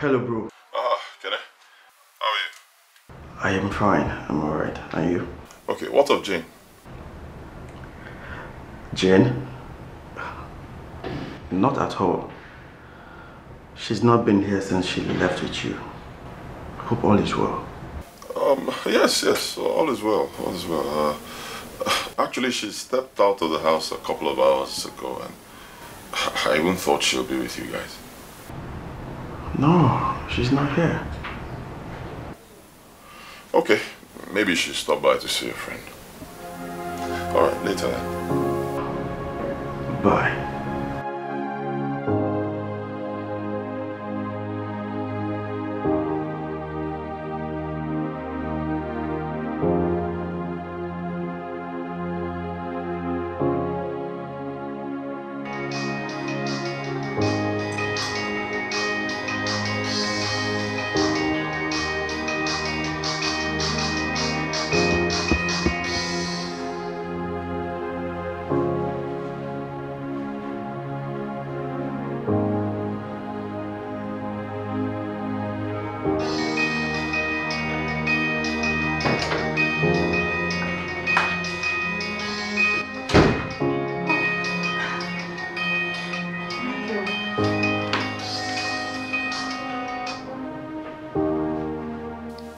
Hello, bro. Can I? How are you? I am fine. I'm alright. And you? Okay, what of Jane? Jane? Not at all. She's not been here since she left with you. Hope all is well. Yes, all is well, all is well. Actually, she stepped out of the house a couple of hours ago, and I even thought she'll be with you guys. No, she's not here. Okay, maybe she stopped by to see a friend. Alright, later then. Bye.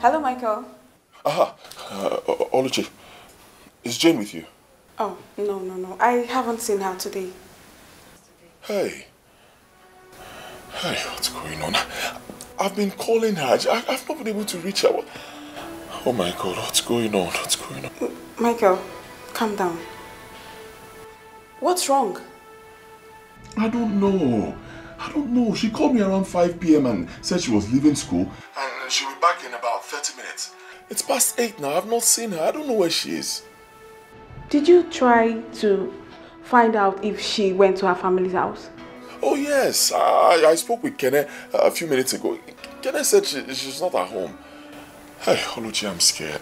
Hello, Michael. Aha, Oluchi, is Jane with you? Oh, no. I haven't seen her today. Hey, what's going on? I've been calling her. I've not been able to reach her. Oh my God, what's going on? What's going on? Michael, calm down. What's wrong? I don't know. She called me around 5 p.m. and said she was leaving school and she'll be back in about 30 minutes. It's past 8 now. I've not seen her. I don't know where she is. Did you try to find out if she went to her family's house? Oh yes, I spoke with Kene a few minutes ago. Kene said she's not at home. Hey, Oluchi, I'm scared.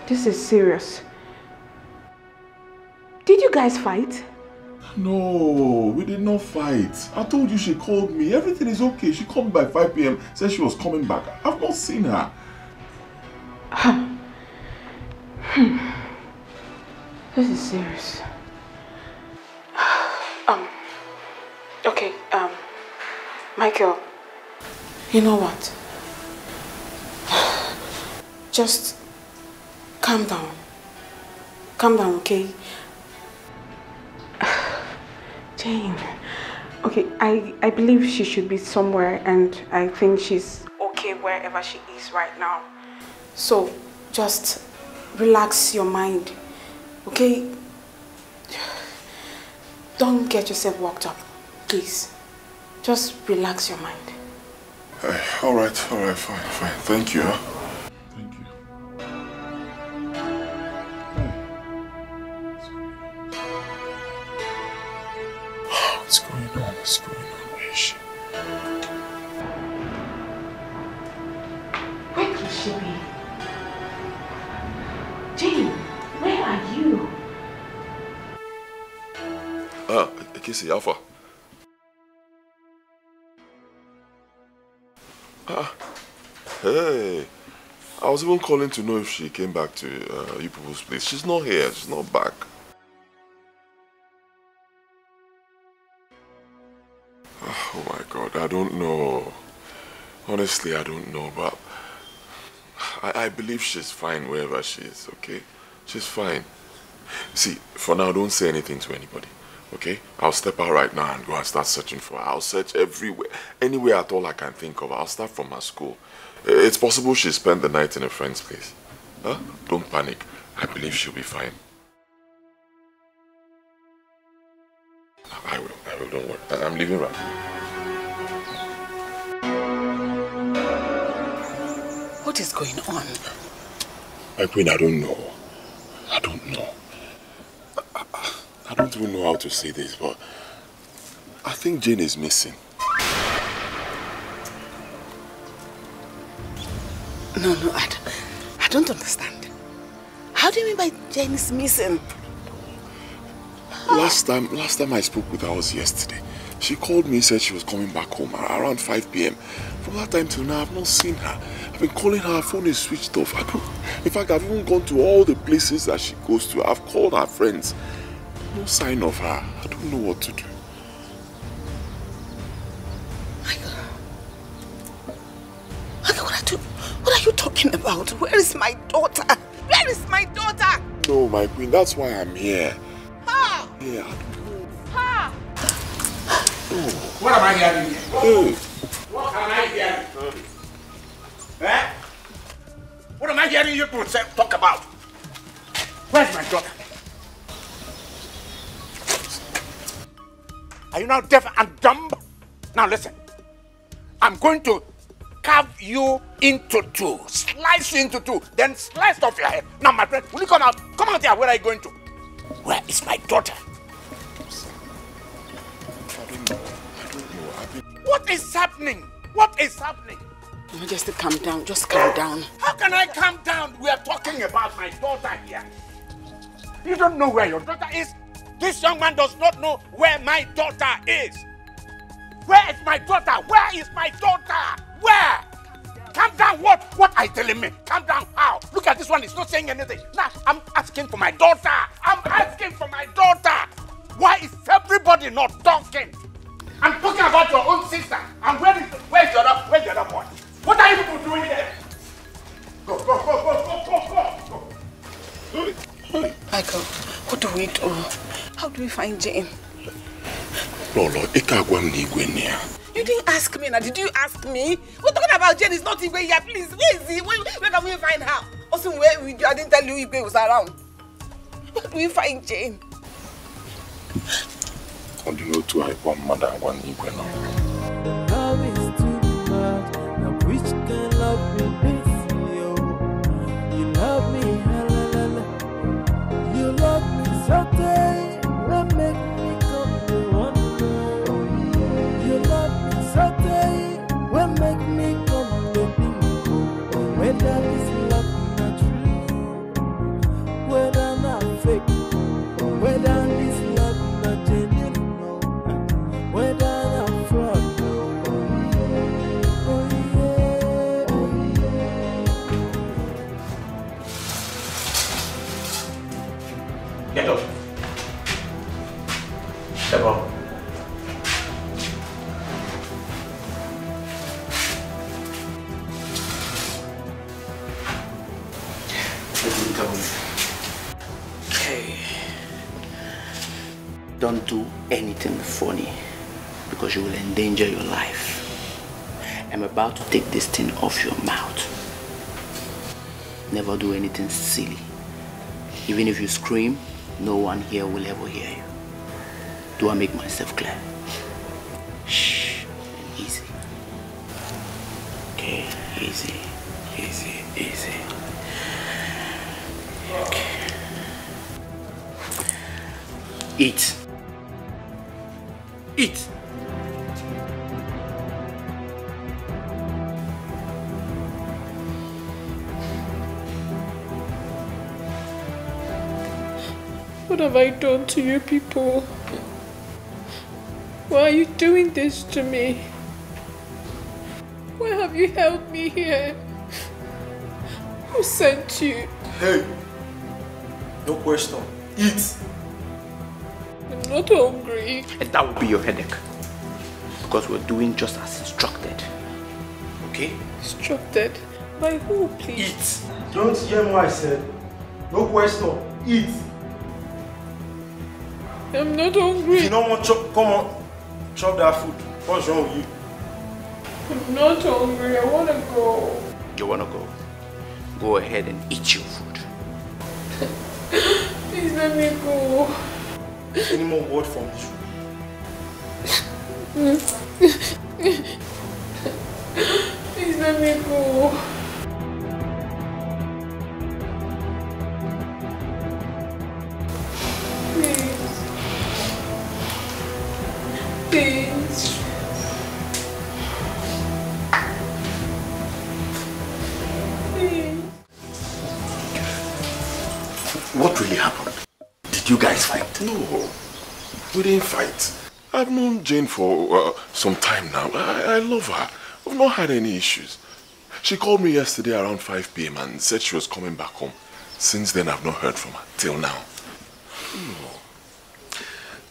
This is serious. Did you guys fight? No, we did not fight. I told you she called me. Everything is okay. She called me by 5 p.m. Said she was coming back. I've not seen her. This is serious. Okay, Michael, you know what? Just calm down. Calm down, okay? Jane. Okay, I believe she should be somewhere and I think she's okay wherever she is right now. So, just relax your mind, okay? Don't get yourself worked up, please. Just relax your mind. All right, fine. Thank you. Thank you. What's going on? Where is she? Where could she be? Jane, where are you? Kissy, Alpha. Hey, I was even calling to know if she came back to you people's place. She's not here. She's not back. Oh my God, I don't know. Honestly, I don't know, but I believe she's fine wherever she is, okay? She's fine. See, for now, don't say anything to anybody. Okay? I'll step out right now and go and start searching for her. I'll search everywhere. Anywhere at all I can think of. I'll start from her school. It's possible she spent the night in a friend's place. Huh? Don't panic. I believe she'll be fine. I will, don't worry. I'm leaving right now. What is going on? My queen, I don't know. I don't know. I don't even know how to say this, but I think Jane is missing. No, I don't understand. How do you mean by Jane is missing? Last time I spoke with her was yesterday. She called me and said she was coming back home around 5 p.m. From that time till now, I've not seen her. I've been calling her, her phone is switched off. In fact, I've even gone to all the places that she goes to. I've called her friends. No sign of her. I don't know what to do. Michael, what are you talking about? Where is my daughter? Where is my daughter? No, my queen, that's why I'm here. Ha! Yeah. Ha! What am I hearing here? Hey. What am I hearing? Eh? What am I hearing you people talk about? Where's my daughter? Are you now deaf and dumb? Now listen. I'm going to carve you into two. Slice you into two. Then slice off your head. Now my friend, will you come out? Come out here. Where are you going to? Where is my daughter? What is happening? What is happening? Just calm down. Just calm down. How can I calm down? We are talking about my daughter here. You don't know where your daughter is? This young man does not know where my daughter is. Where is my daughter? Where is my daughter? Where? Calm down. What? What are you telling me? Calm down how? Look at this one. He's not saying anything. Now, I'm asking for my daughter. I'm asking for my daughter. Why is everybody not talking? I'm talking about your own sister. And where's the other boy? What are you people doing there? Go. Michael, what do we do? How do we find Jane? Lolo, you didn't ask me now. Did you ask me? We're talking about Jane. It's not Igwe here. Please, where is he? Where can we find her? Also, I didn't tell you Igwe was around. Where do we find Jane? How do you know two I one mother and one Igwe now? Love is too much. Now which can love me this? You love me, halalala. You love me so day. What make me come to one more? You love me so day. What make me come to bingo? Whether this love not true, whether not fake, whether this love not genuine, whether not fraud. Get up. Step up. Okay. Don't do anything funny because you will endanger your life. I'm about to take this thing off your mouth. Never do anything silly. Even if you scream, no one here will ever hear you. Do I make myself clear? Shh. Easy. Okay, easy. Okay. Eat. What have I done to you people? Why are you doing this to me? Why have you held me here? Who sent you? Hey! No question. Eat! I'm not hungry. And that will be your headache. Because we're doing just as instructed. Okay? Instructed? By who, please? Eat! Don't hear what I said. No question. Eat. I'm not hungry. If you don't want chop, come on. Chop that food. What's wrong with you? I'm not hungry. I want to go. You want to go? Go ahead and eat your food. Please let me go. Any more word from you? Please let me go. Please. What really happened? Did you guys fight? No, we didn't fight. I've known Jane for some time now. I love her. We've not had any issues. She called me yesterday around 5 p.m. and said she was coming back home. Since then, I've not heard from her till now.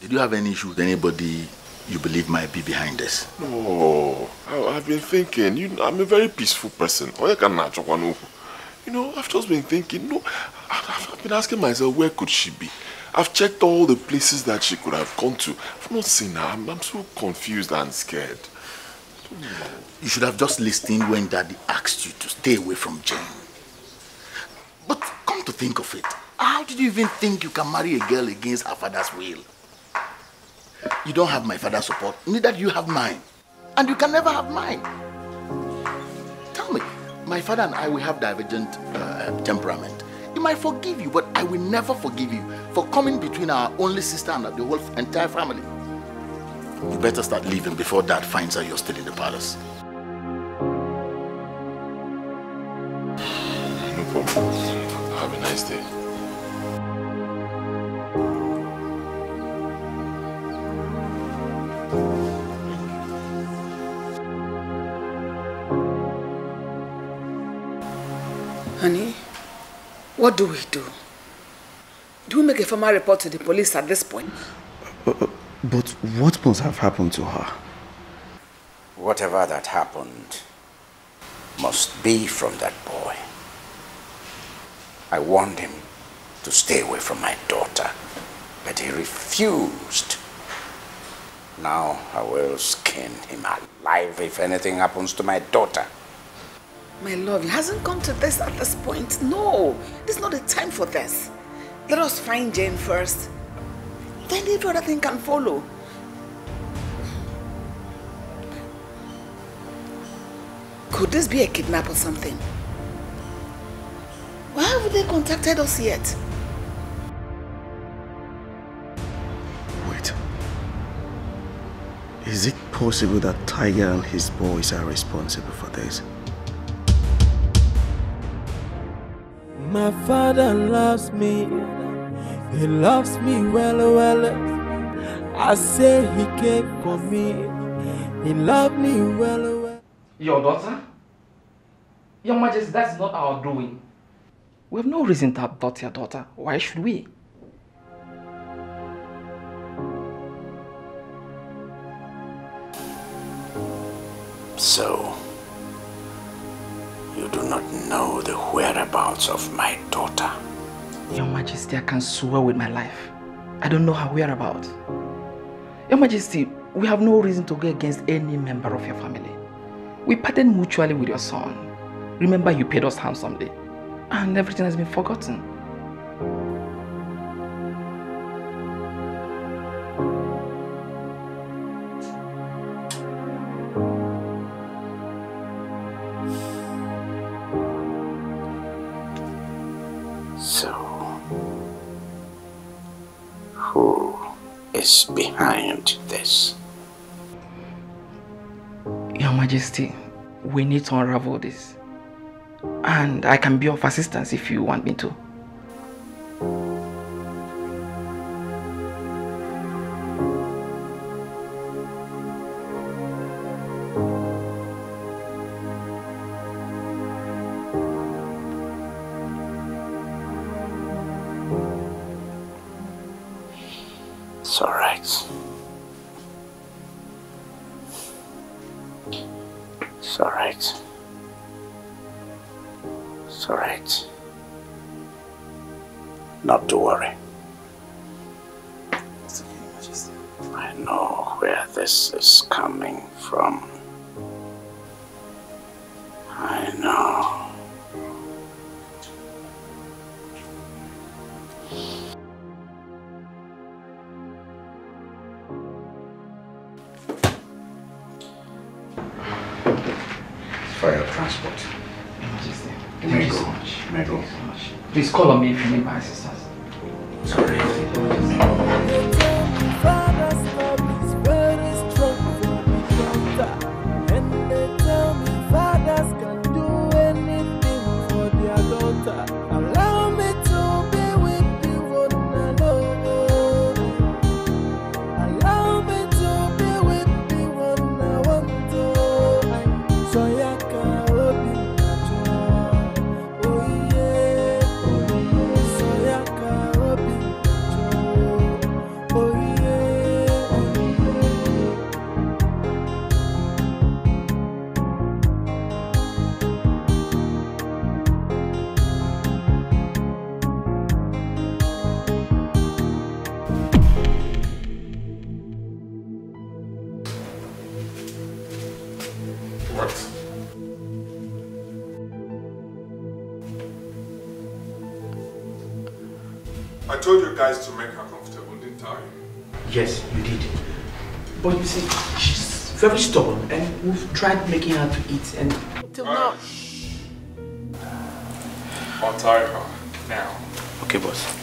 Did you have any issue with anybody you believe might be behind this? No, I've been thinking. I'm a very peaceful person. I've just been thinking. No, I've been asking myself, where could she be? I've checked all the places that she could have gone to. I've not seen her. I'm so confused and scared. You should have just listened when Daddy asked you to stay away from Jane. But come to think of it, how did you even think you can marry a girl against her father's will? You don't have my father's support, neither do you have mine. And you can never have mine. Tell me, my father and I will have divergent temperament. He might forgive you, but I will never forgive you for coming between our only sister and the whole entire family. You better start leaving before Dad finds out you're still in the palace. No problem. Have a nice day. Honey, what do we do? Do we make a formal report to the police at this point? But what must have happened to her? Whatever that happened must be from that boy. I warned him to stay away from my daughter, but he refused. Now I will skin him alive if anything happens to my daughter. My love, it hasn't come to this at this point. No, this is not the time for this. Let us find Jane first. Then every other thing can follow. Could this be a kidnap or something? Why haven't they contacted us yet? Wait. Is it possible that Tiger and his boys are responsible for this? My father loves me. He loves me well. I say he came for me. He loved me well. Your daughter? Your Majesty, that's not our doing. We have no reason to abduct your daughter. Why should we? So, you do not know the whereabouts of my daughter. Your Majesty, I can swear with my life. I don't know her whereabouts. Your Majesty, we have no reason to go against any member of your family. We parted mutually with your son. Remember, you paid us handsomely. And everything has been forgotten. So, who is behind this? Your Majesty, we need to unravel this. And I can be of assistance if you want me to. It's all right. It's all right. It's all right. not to worry. It's okay, Your Majesty. I know where this is coming from. I know. For your transport. Your Majesty. May Thank you go. so much. May go. Thank you so much. Please call on me if you need my assistance. Sorry. Father's love is very strong for the daughter. And they tell me fathers can do anything for their daughter. Allow me to be with the one I love. Allow me to be with the one I want to. So ya can open my door. Oh yeah, so ya can open my door. Oh yeah, What? I told you guys to make her comfortable, didn't I? Yes, you did. But you see, she's very stubborn and we've tried making her to eat and... Till now. I'll tie her now. Okay, boss.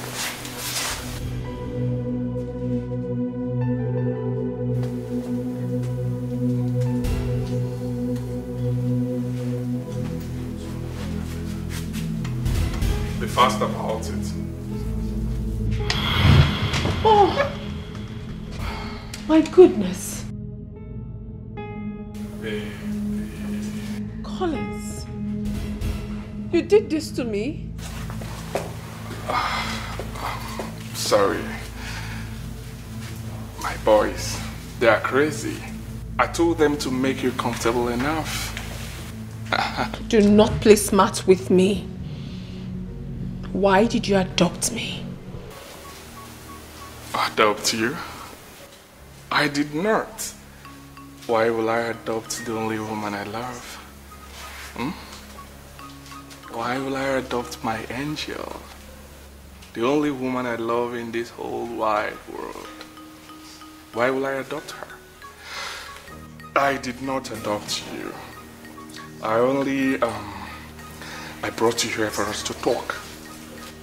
Be fast about it. Oh, my goodness. Baby. Collins, you did this to me? Sorry. My boys, they are crazy. I told them to make you comfortable enough. Do not play smart with me. Why did you adopt me? Adopt you? I did not. Why will I adopt the only woman I love? Why will I adopt my angel? The only woman I love in this whole wide world. Why will I adopt her? I did not adopt you. I brought you here for us to talk.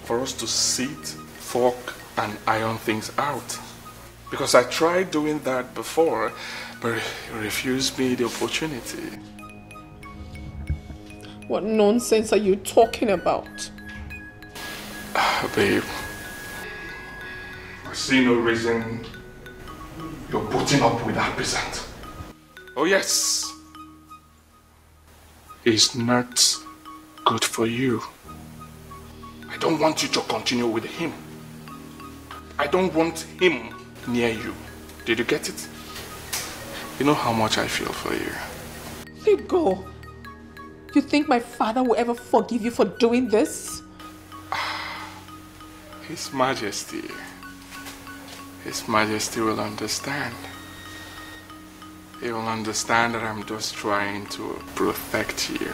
For us to sit, talk, and iron things out. Because I tried doing that before, but you refused me the opportunity. What nonsense are you talking about? Babe, I see no reason you're putting up with that peasant. Oh yes, he's not good for you. I don't want you to continue with him. I don't want him near you. Did you get it? You know how much I feel for you. Let go. You think my father will ever forgive you for doing this? His Majesty will understand. He will understand that I'm just trying to protect you.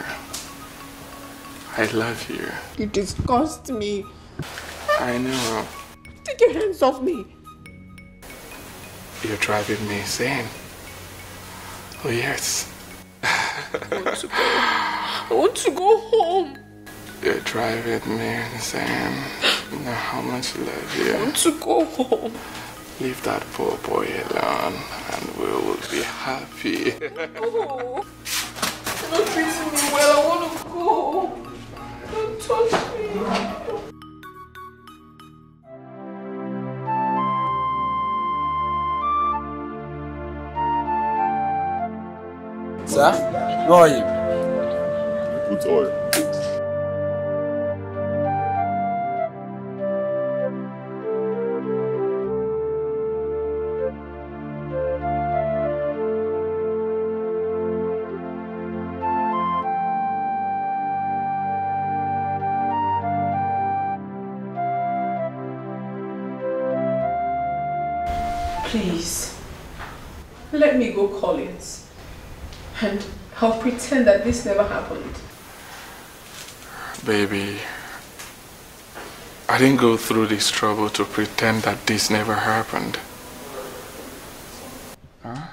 I love you. You disgust me. I know. Take your hands off me. You're driving me insane. Oh yes. I want to go home. You're driving me insane. You know how much I love you. I want to go home. Leave that poor boy alone and we will be happy. Oh, you're not treating me well. I want to go. Don't touch me. Sir, how are you? Put oil. Please, let me go, Collins. And I'll pretend that this never happened. Baby, I didn't go through this trouble to pretend that this never happened. Huh?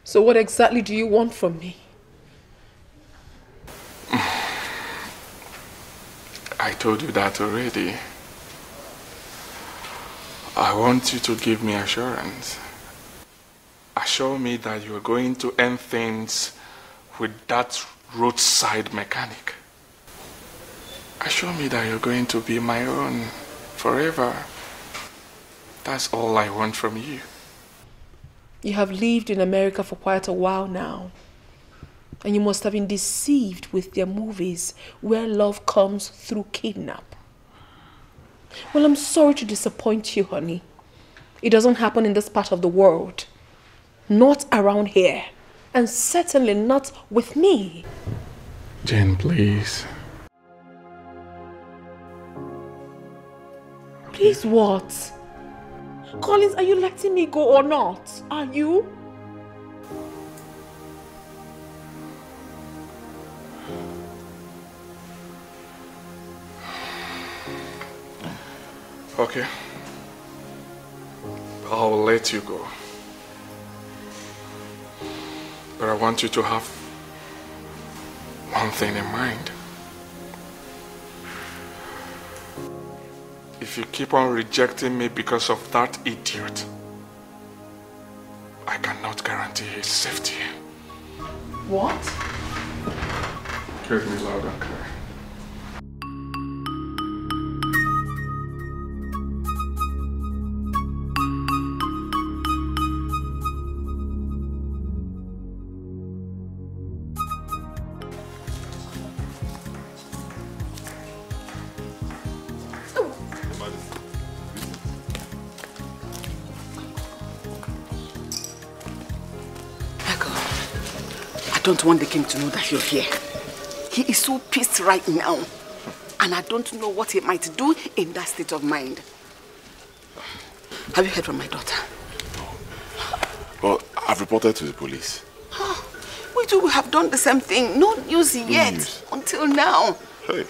So what exactly do you want from me? I told you that already. I want you to give me assurance. Assure me that you're going to end things with that roadside mechanic. Assure me that you're going to be my own forever. That's all I want from you. You have lived in America for quite a while now. And you must have been deceived with their movies where love comes through kidnap. Well, I'm sorry to disappoint you, honey. It doesn't happen in this part of the world. Not around here. And certainly not with me. Jane, please. Please what? Collins, are you letting me go or not? Are you? Okay. I'll let you go. But I want you to have one thing in mind. If you keep on rejecting me because of that idiot, I cannot guarantee his safety. What? Hear me loud and clear. I don't want the king to know that you're here. He is so pissed right now. And I don't know what he might do in that state of mind. Have you heard from my daughter? Well, I've reported to the police. We too have done the same thing. No news yet. News. Until now. Hey.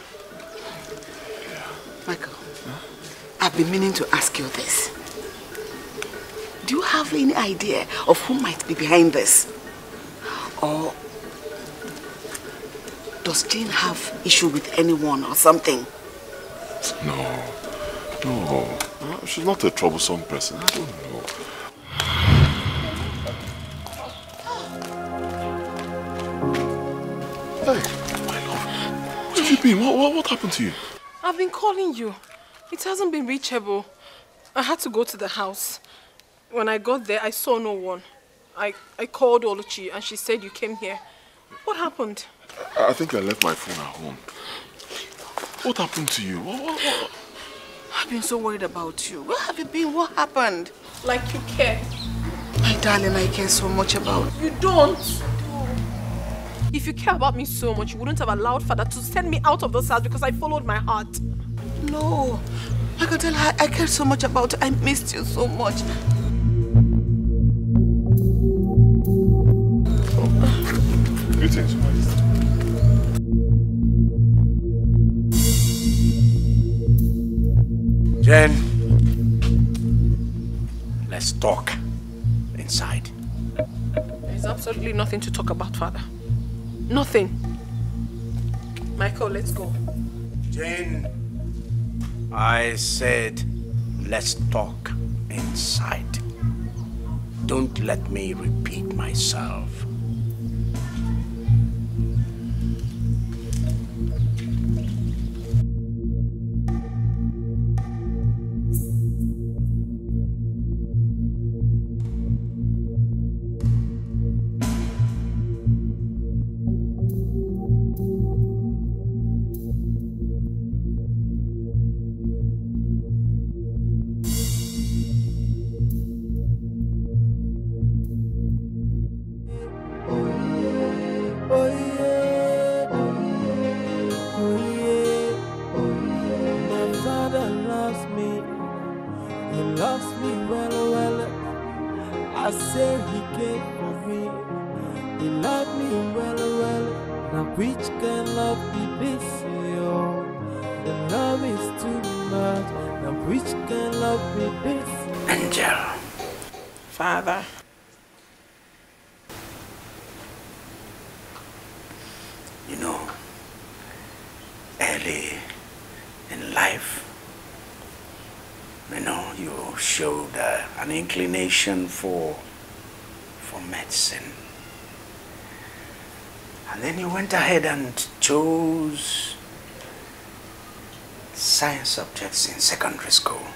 Michael, I've been meaning to ask you this. Do you have any idea of who might be behind this? Or does Jane have issue with anyone or something? No. She's not a troublesome person. I don't know. Hey, my love. Where have you been? What happened to you? I've been calling you. It hasn't been reachable. I had to go to the house. When I got there, I saw no one. I called Oluchi and she said you came here. What happened? I think I left my phone at home. What happened to you? What? I've been so worried about you. Where have you been? What happened? Like you care. My darling, I care so much about you. You don't. If you care about me so much, you wouldn't have allowed Father to send me out of this house because I followed my heart. No. I can tell her I cared so much about you. I missed you so much. Greetings, Maiden. Jen, let's talk inside. There's absolutely nothing to talk about, Father. Nothing. Michael, let's go. Jane, I said let's talk inside. Don't let me repeat myself. love me well, well. Now which can love be this, yo? The love is too much. Now which can love be this? Angel. Father. You know, early in life, you know, you showed an inclination for medicine. And then you went ahead and chose science subjects in secondary school.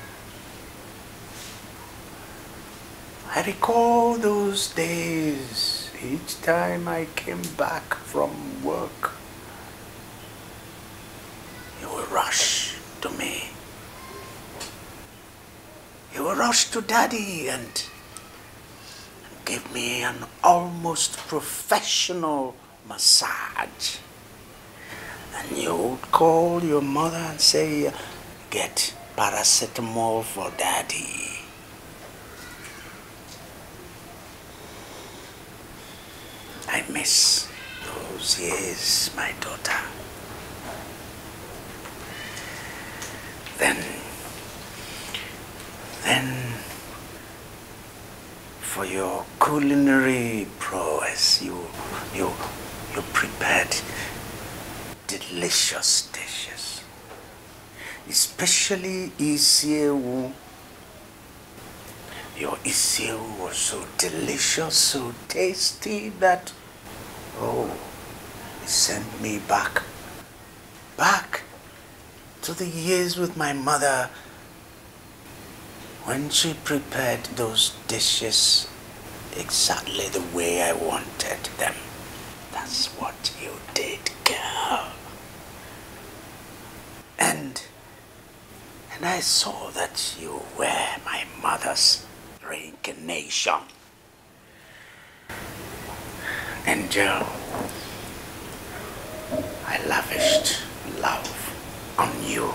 I recall those days. Each time I came back from work, you would rush to me. You would rush to Daddy and give me an almost professional massage. And you would call your mother and say, get paracetamol for Daddy. I miss those years, my daughter. Then for your culinary prowess, you prepared delicious dishes, especially isiewu. Your isiewu was so delicious, so tasty that, oh, it sent me back to the years with my mother when she prepared those dishes exactly the way I wanted them. That's what you did, girl. And I saw that you were my mother's reincarnation. Angel, I lavished love on you.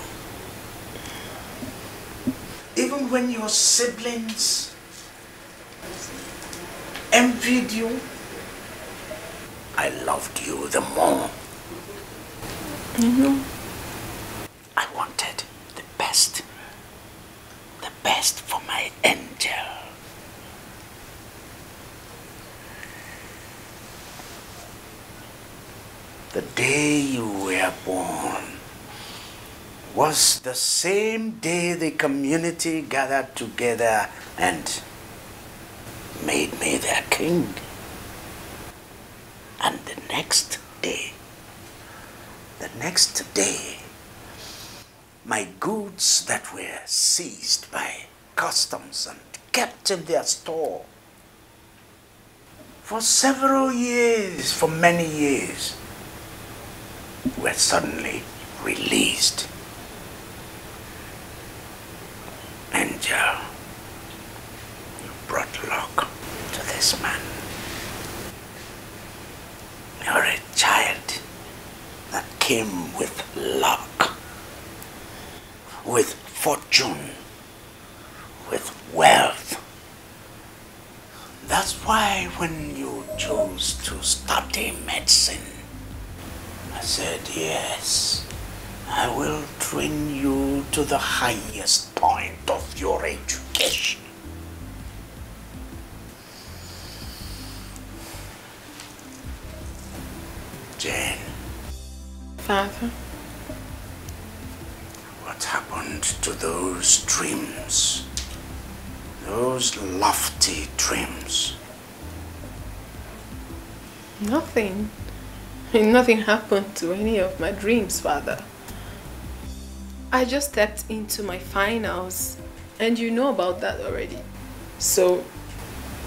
Even when your siblings envied you, I loved you the more. I wanted the best for my angel. The day you were born was the same day the community gathered together and made me their king. And the next day, my goods that were seized by customs and kept in their store for several years, for many years, were suddenly released. Angel, you brought luck to this man. You're a child that came with luck, with fortune, with wealth. That's why when you chose to study medicine, I said, yes, I will train you to the highest point of your education. Jane. Father. What happened to those dreams? Those lofty dreams? Nothing. Nothing happened to any of my dreams, Father. I just stepped into my finals, and you know about that already. So,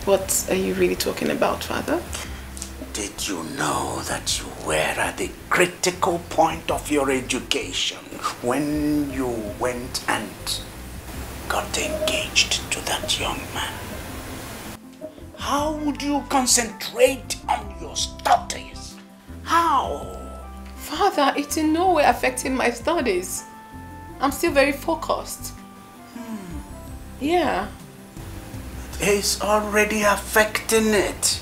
what are you really talking about, Father? Did you know that you were at the critical point of your education when you went and got engaged to that young man? How would you concentrate on your studies? How? Father, it's in no way affecting my studies. I'm still very focused. Yeah. It's already affecting it.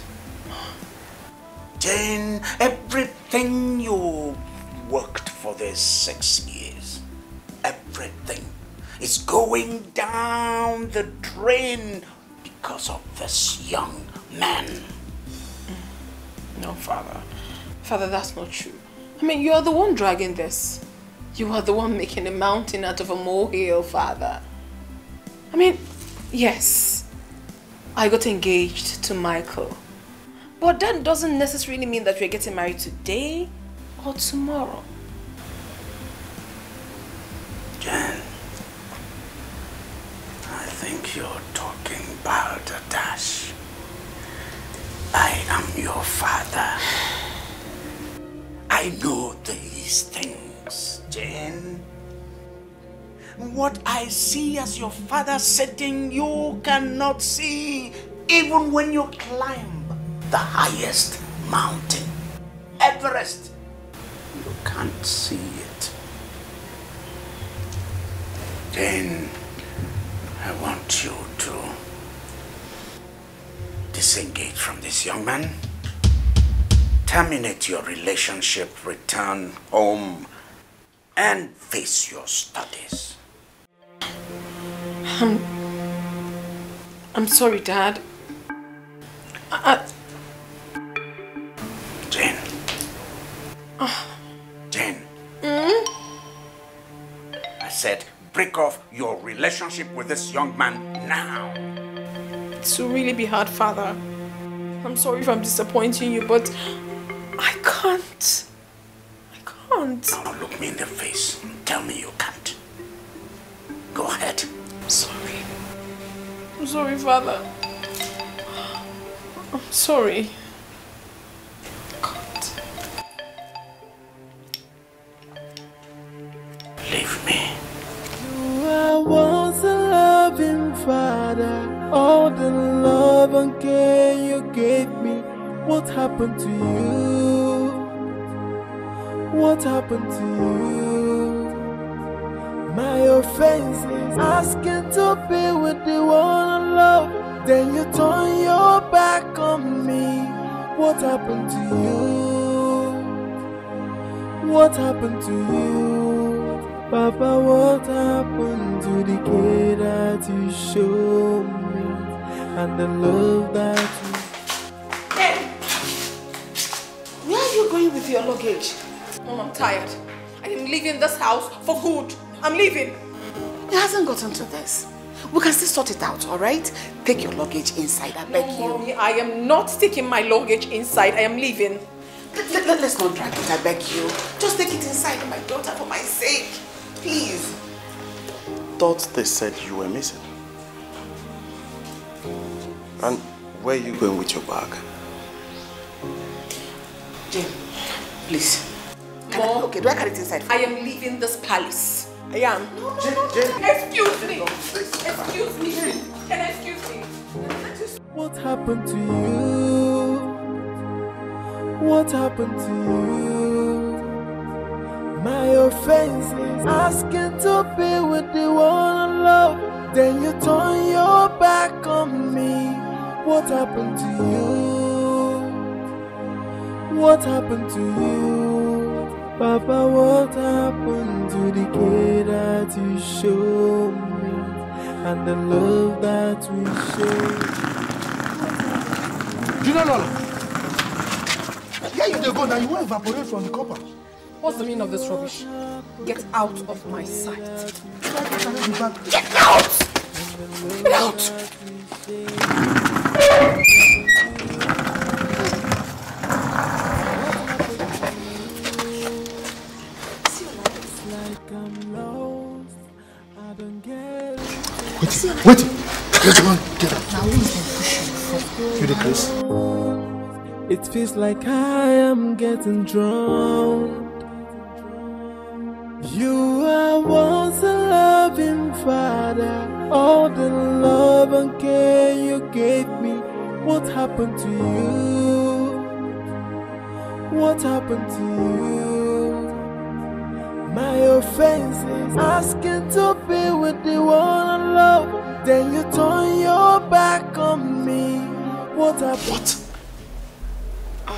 Jane, everything you worked for these 6 years, everything is going down the drain because of this young man. No, Father. Father, that's not true. I mean, you're the one dragging this. You are the one making a mountain out of a molehill, Father. I mean, yes, I got engaged to Michael. But that doesn't necessarily mean that we're getting married today or tomorrow. Jen, I think you're talking balderdash. I am your father. I know these things, Jane. What I see as your father setting, you cannot see even when you climb the highest mountain, Everest. You can't see it. Jane, I want you to disengage from this young man. Terminate your relationship, return home, and face your studies. I'm sorry, Dad. Jane. Jane. I said break off your relationship with this young man now. This will really be hard, Father. I'm sorry if I'm disappointing you, but I can't. Now look me in the face and tell me you can't. Go ahead. I'm sorry. I'm sorry, Father. I'm sorry. Leave me. You are once a loving father. All the love and care you gave me. What happened to you? What happened to you? My offense is asking to be with the one I love. Then you turn your back on me. What happened to you? What happened to you? Papa, what happened to the care that you showed me? And the love that you... Hey! Where are you going with your luggage? Mom, I'm tired. I am leaving this house for good. I'm leaving. It hasn't gotten to this. We can still sort it out, alright? Take your luggage inside, I beg you. Mommy, I am not taking my luggage inside. I am leaving. Let's not drag it, I beg you. Just take it inside, my daughter, for my sake. Please. Thought they said you were missing. And where are you going with your bag? Jane, please. Mom, okay, do I carry it inside? I am leaving this palace. I am. No. Excuse me. Excuse me. Can I excuse me? What happened to you? What happened to you? My offense is asking to be with the one I love. Then you turn your back on me. What happened to you? What happened to you? Papa, what happened to the care that you showed me? And the love that we showed? General! Yeah, you go now, you won't evaporate from the copper. What's the meaning of this rubbish? Get out of my sight. Get out! Get out! Wait! Come on, get out. Now who's going to push you? You the Chris? It feels like I am getting drowned. You are once a loving father. All the love and care you gave me. What happened to you? What happened to you? My offense is asking to be with the one I love. Then you turn your back on me. What happened?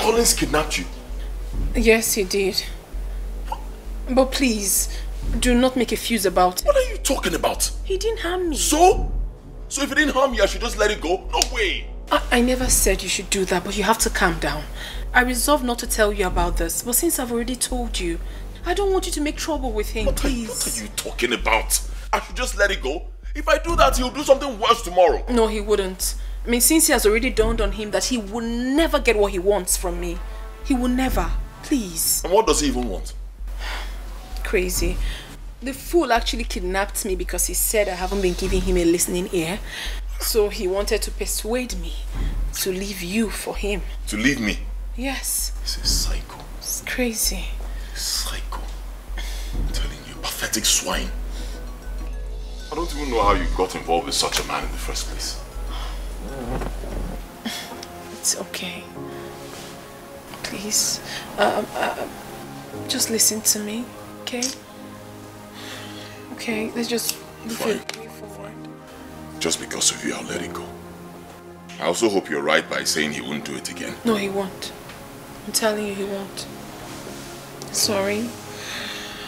Collins kidnapped you? Yes, he did. But please, do not make a fuse about it. What are you talking about? He didn't harm me. So? So if he didn't harm you, I should just let it go? No way! I never said you should do that, but you have to calm down. I resolved not to tell you about this, but since I've already told you, I don't want you to make trouble with him, please. What are you talking about? I should just let it go? If I do that, he'll do something worse tomorrow. No, he wouldn't. I mean, since it has already dawned on him that he will never get what he wants from me. He will never. Please. And what does he even want? Crazy. The fool actually kidnapped me because he said I haven't been giving him a listening ear. So he wanted to persuade me to leave you for him. To leave me? Yes. He's a psycho. It's crazy. Psycho. I'm telling you, pathetic swine. I don't even know how you got involved with such a man in the first place. It's okay. Please. Just listen to me, okay? Okay, let's just move forward. Just because of you, I'll let it go. I also hope you're right by saying he won't do it again. No, he won't. I'm telling you, he won't. Sorry.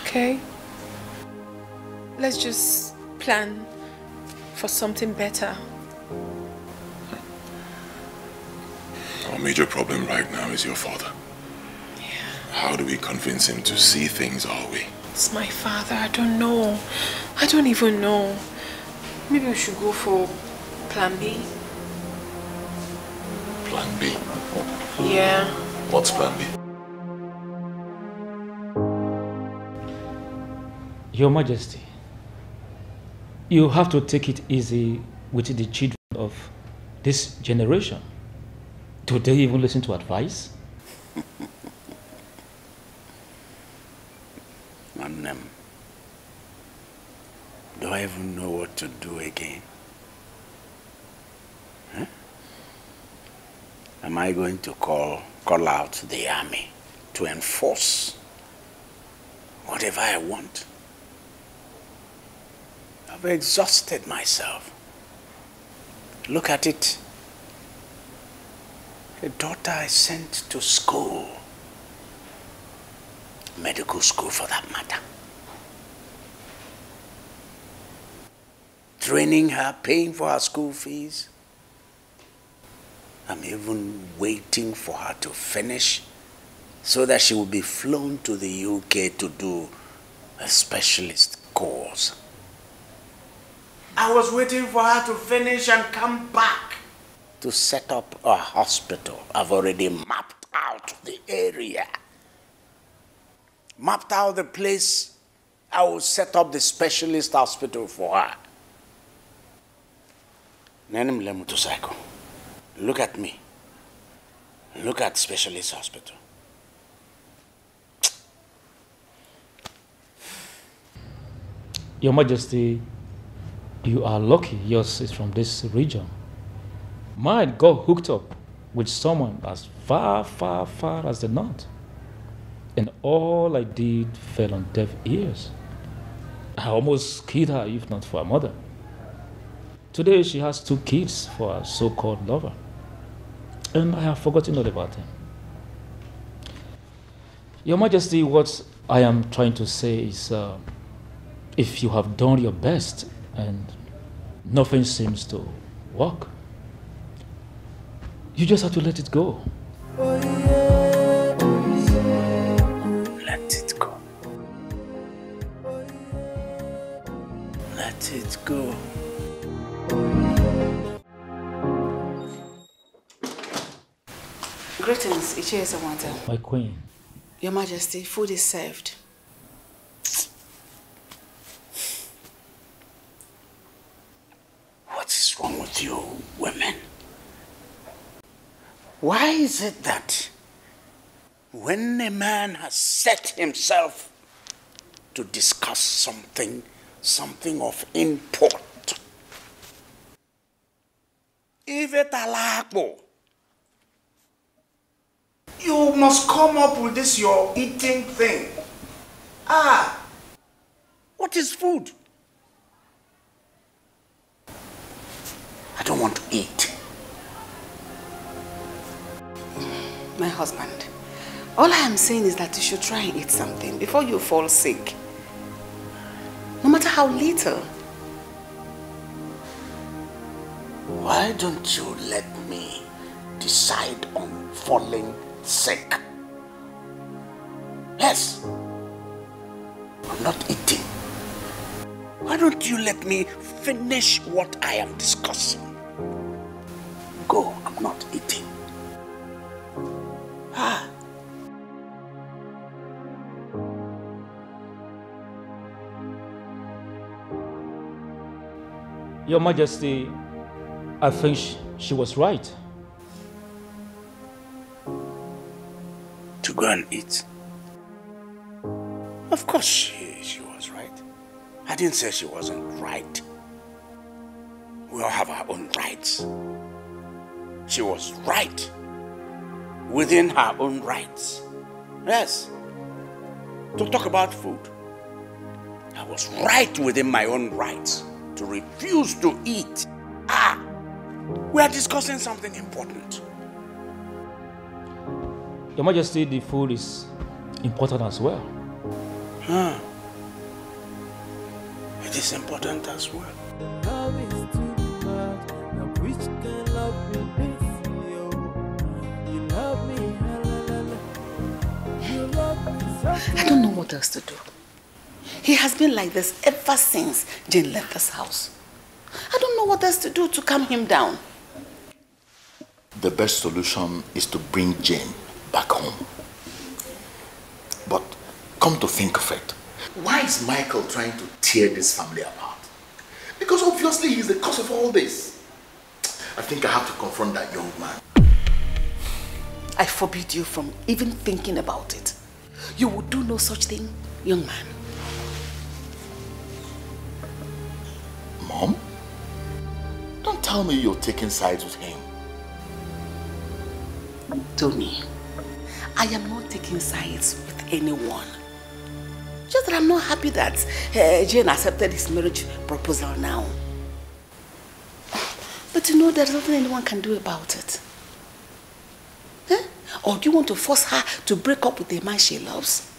Okay? Let's just plan for something better. Our major problem right now is your father. Yeah. How do we convince him to see things our way? It's my father. I don't know. I don't even know. Maybe we should go for plan B. Plan B? Yeah. What's plan B? Your Majesty, you have to take it easy with the children of this generation. Do they even listen to advice? Manem, do I even know what to do again? Huh? Am I going to call out the army to enforce whatever I want? I've exhausted myself. Look at it. A daughter I sent to school, medical school for that matter. Training her, paying for her school fees. I'm even waiting for her to finish so that she will be flown to the UK to do a specialist course. I was waiting for her to finish and come back to set up a hospital. I've already mapped out the area. Mapped out the place I will set up the specialist hospital for her. Nenem Lemutosaiko. Look at me. Look at specialist hospital. Your Majesty, you are lucky yours is from this region. Mine got hooked up with someone as far, far, far as the north. And all I did fell on deaf ears. I almost killed her if not for her mother. Today she has 2 kids for her so-called lover. And I have forgotten all about him. Your Majesty, what I am trying to say is if you have done your best and nothing seems to work, you just have to let it go. Let it go. Let it go. Greetings, Ichie Samantha. My queen. Your Majesty, food is served. What is wrong with you, women? Why is it that when a man has set himself to discuss something of import, if it alakbo, you must come up with this your eating thing. What is food? I don't want to eat. My husband, all I am saying is that you should try and eat something before you fall sick. No matter how little. Why don't you let me decide on falling sick? Yes. I'm not eating. Why don't you let me finish what I am discussing? Go, I'm not eating. Ah. Your Majesty, I think she was right. To go and eat. Of course she was right. I didn't say she wasn't right. We all have our own rights. She was right within her own rights. Yes. To talk about food. I was right within my own rights to refuse to eat. Ah! We are discussing something important. Your Majesty, the food is important as well. Huh. It is important as well. Love is too much. Now which can love be this? You love me, you love me so. I don't know what else to do. He has been like this ever since Jane left this house. I don't know what else to do to calm him down. The best solution is to bring Jane back home. But come to think of it, why is Michael trying to tear this family apart? Because obviously he's the cause of all this. I think I have to confront that young man. I forbid you from even thinking about it. You would do no such thing, young man. Mom? Don't tell me you're taking sides with him. Tony, I am not taking sides with anyone. Just that I'm not happy that Jane accepted his marriage proposal now. But you know, there's nothing anyone can do about it. Huh? Or do you want to force her to break up with the man she loves?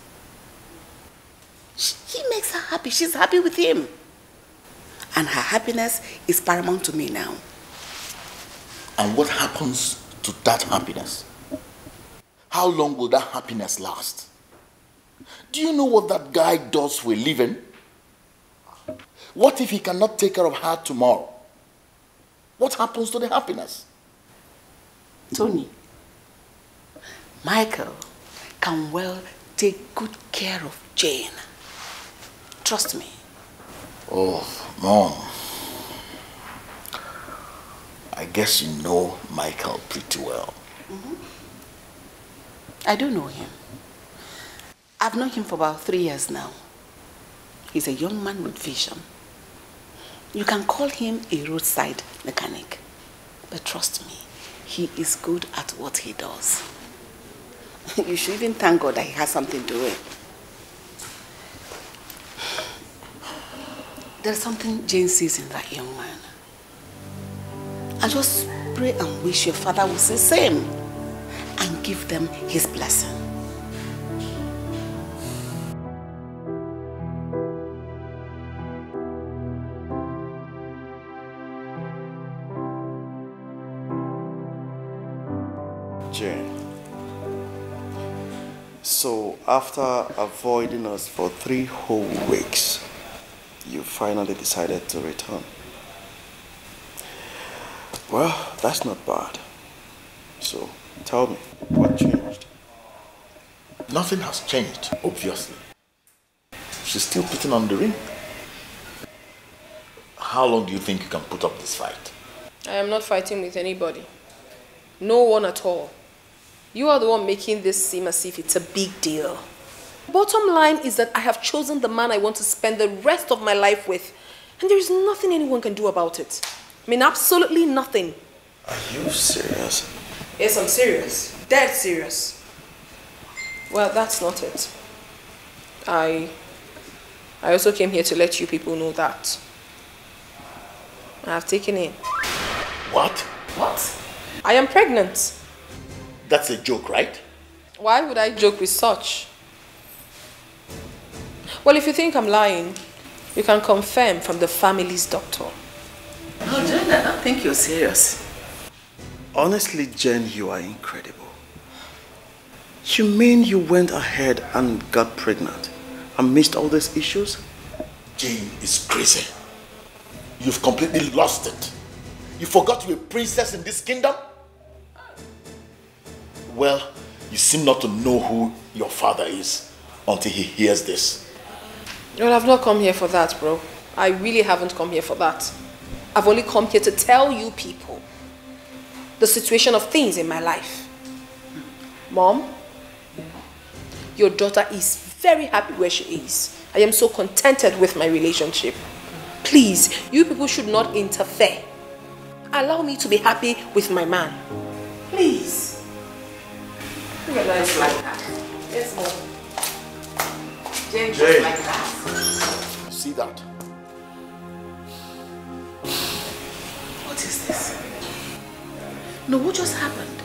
He makes her happy. She's happy with him. And her happiness is paramount to me now. And what happens to that happiness? How long will that happiness last? Do you know what that guy does for a living? What if he cannot take care of her tomorrow? What happens to the happiness? Tony, Michael can well take good care of Jane. Trust me. Oh, Mom. I guess you know Michael pretty well. I do know him. I've known him for about 3 years now. He's a young man with vision. You can call him a roadside mechanic. But trust me, he is good at what he does. You should even thank God that he has something to do. There's something Jane sees in that young man. I just pray and wish your father will say the same and give them his blessing. Jane, so after avoiding us for 3 whole weeks, you finally decided to return. Well, that's not bad. So, tell me, what changed? Nothing has changed, obviously. She's still putting on the ring. How long do you think you can put up this fight? I am not fighting with anybody. No one at all. You are the one making this seem as if it's a big deal. Bottom line is that I have chosen the man I want to spend the rest of my life with. And there is nothing anyone can do about it. I mean, absolutely nothing. Are you serious? Yes, I'm serious. Dead serious. Well, that's not it. I also came here to let you people know that I have taken in. What? What? I am pregnant. That's a joke, right? Why would I joke with such? Well, if you think I'm lying, you can confirm from the family's doctor. No, Jen, I don't think you're serious. Honestly, Jen, you are incredible. You mean you went ahead and got pregnant and missed all these issues? Jane is crazy. You've completely lost it. You forgot you're a princess in this kingdom? Well, you seem not to know who your father is until he hears this. Well, I've not come here for that, bro. I really haven't come here for that. I've only come here to tell you people the situation of things in my life. Mom, your daughter is very happy where she is. I am so contented with my relationship. Please, you people should not interfere. Allow me to be happy with my man. Please. Look at that, like that. Yes, Mom. Jane, just like that. See that? What is this? No, what just happened?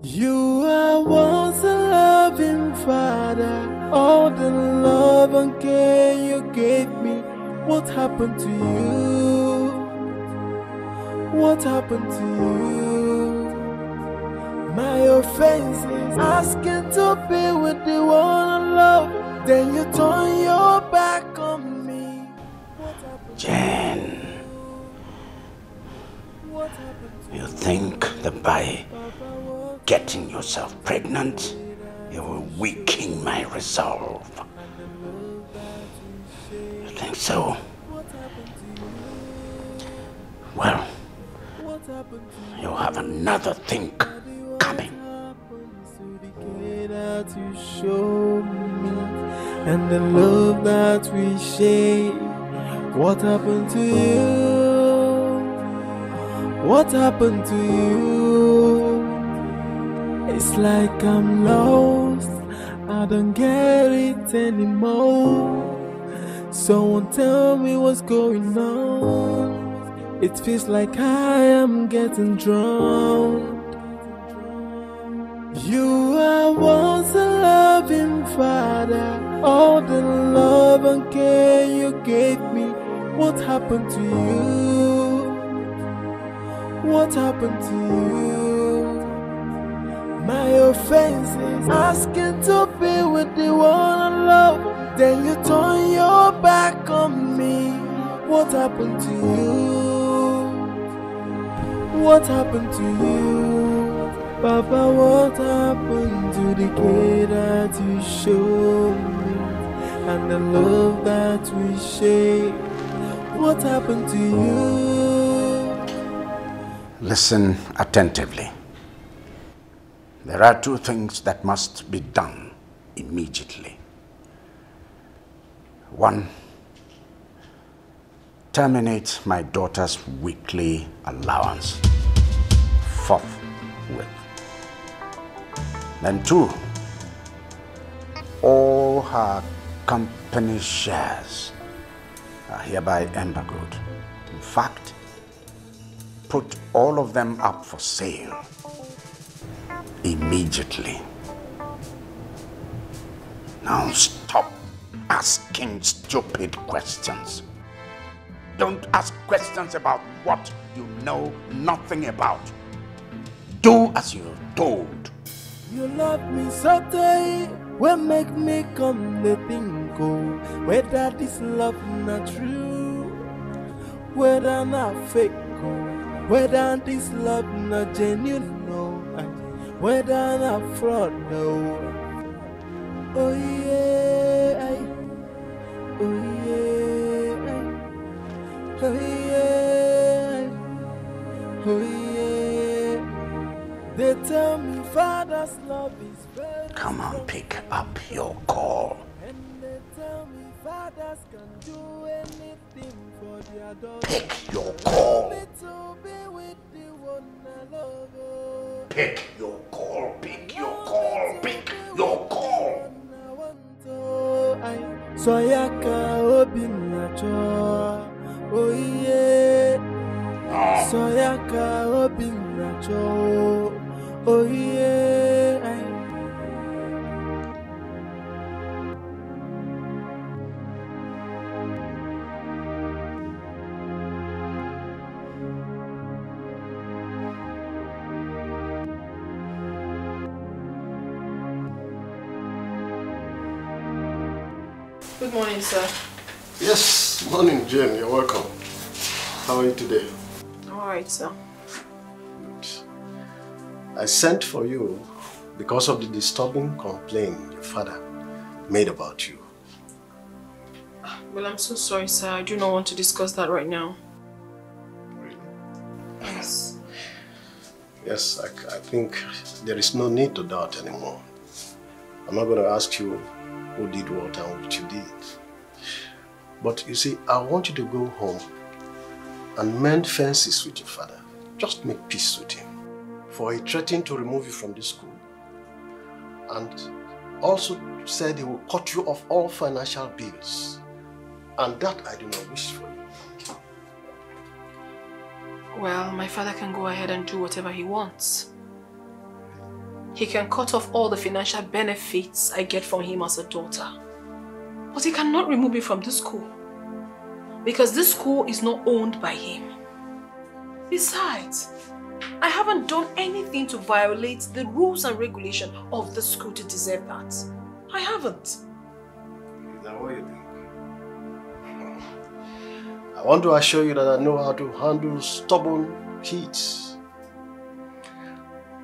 You are once a loving father. All the love and care you gave me. What happened to you? What happened to you? My offense is asking to be with the one I love. Then you turn your back on me. Jen, you think that by getting yourself pregnant, you will weaken my resolve? You think so? Well, you have another thing coming. That you show me and the love that we share. What happened to you? What happened to you? It's like I'm lost. I don't get it anymore. Someone tell me what's going on. It feels like I am getting drowned. You are once a loving father. All the love and care you gave me. What happened to you? What happened to you? My offense is asking to be with the one I love. Then you turn your back on me. What happened to you? What happened to you? Papa, what happened to the care that you showed me and the love that we share? What happened to you? Listen attentively. There are two things that must be done immediately. One, terminate my daughter's weekly allowance forthwith. Then two, all her company shares are hereby embargoed. In fact, put all of them up for sale immediately. Now stop asking stupid questions. Don't ask questions about what you know nothing about. Do as you're told. You love me so tight, what make me come the thing go? Whether this love not true, whether not fake go, whether this love not genuine no, whether not fraud no. Oh yeah, oh yeah, oh yeah, oh yeah. They tell me father's love is very. Come on, pick up your call. And they tell me fathers can do anything for their daughters. Pick your call. To be with the one I love. Pick your call, pick your call, pick your call. Soyaka obinacho, oh yeah. Soyaka obinacho, Oh yeah. Good morning, sir. Yes, morning, Jane. You're welcome. How are you today? Alright, sir. I sent for you because of the disturbing complaint your father made about you. Well, I'm so sorry, sir. I do not want to discuss that right now. Really? Yes. Yes, I think there is no need to doubt anymore. I'm not going to ask you who did what and what you did. But you see, I want you to go home and mend fences with your father. Just make peace with him. For he threatened to remove you from this school. And also said he will cut you off all financial bills. And that I do not wish for you. Well, my father can go ahead and do whatever he wants. He can cut off all the financial benefits I get from him as a daughter. But he cannot remove me from this school. Because this school is not owned by him. Besides, I haven't done anything to violate the rules and regulations of the school to deserve that. I haven't. Is that what you think? I want to assure you that I know how to handle stubborn kids.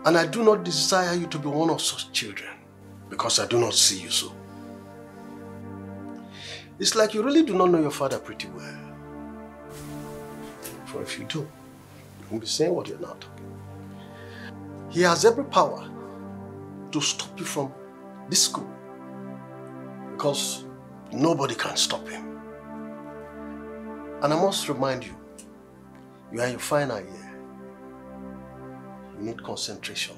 And I do not desire you to be one of such children, because I do not see you so. It's like you really do not know your father pretty well. For if you do, you won't be saying what you're not talking. He has every power to stop you from this school, because nobody can stop him. And I must remind you, you are in your final year. You need concentration.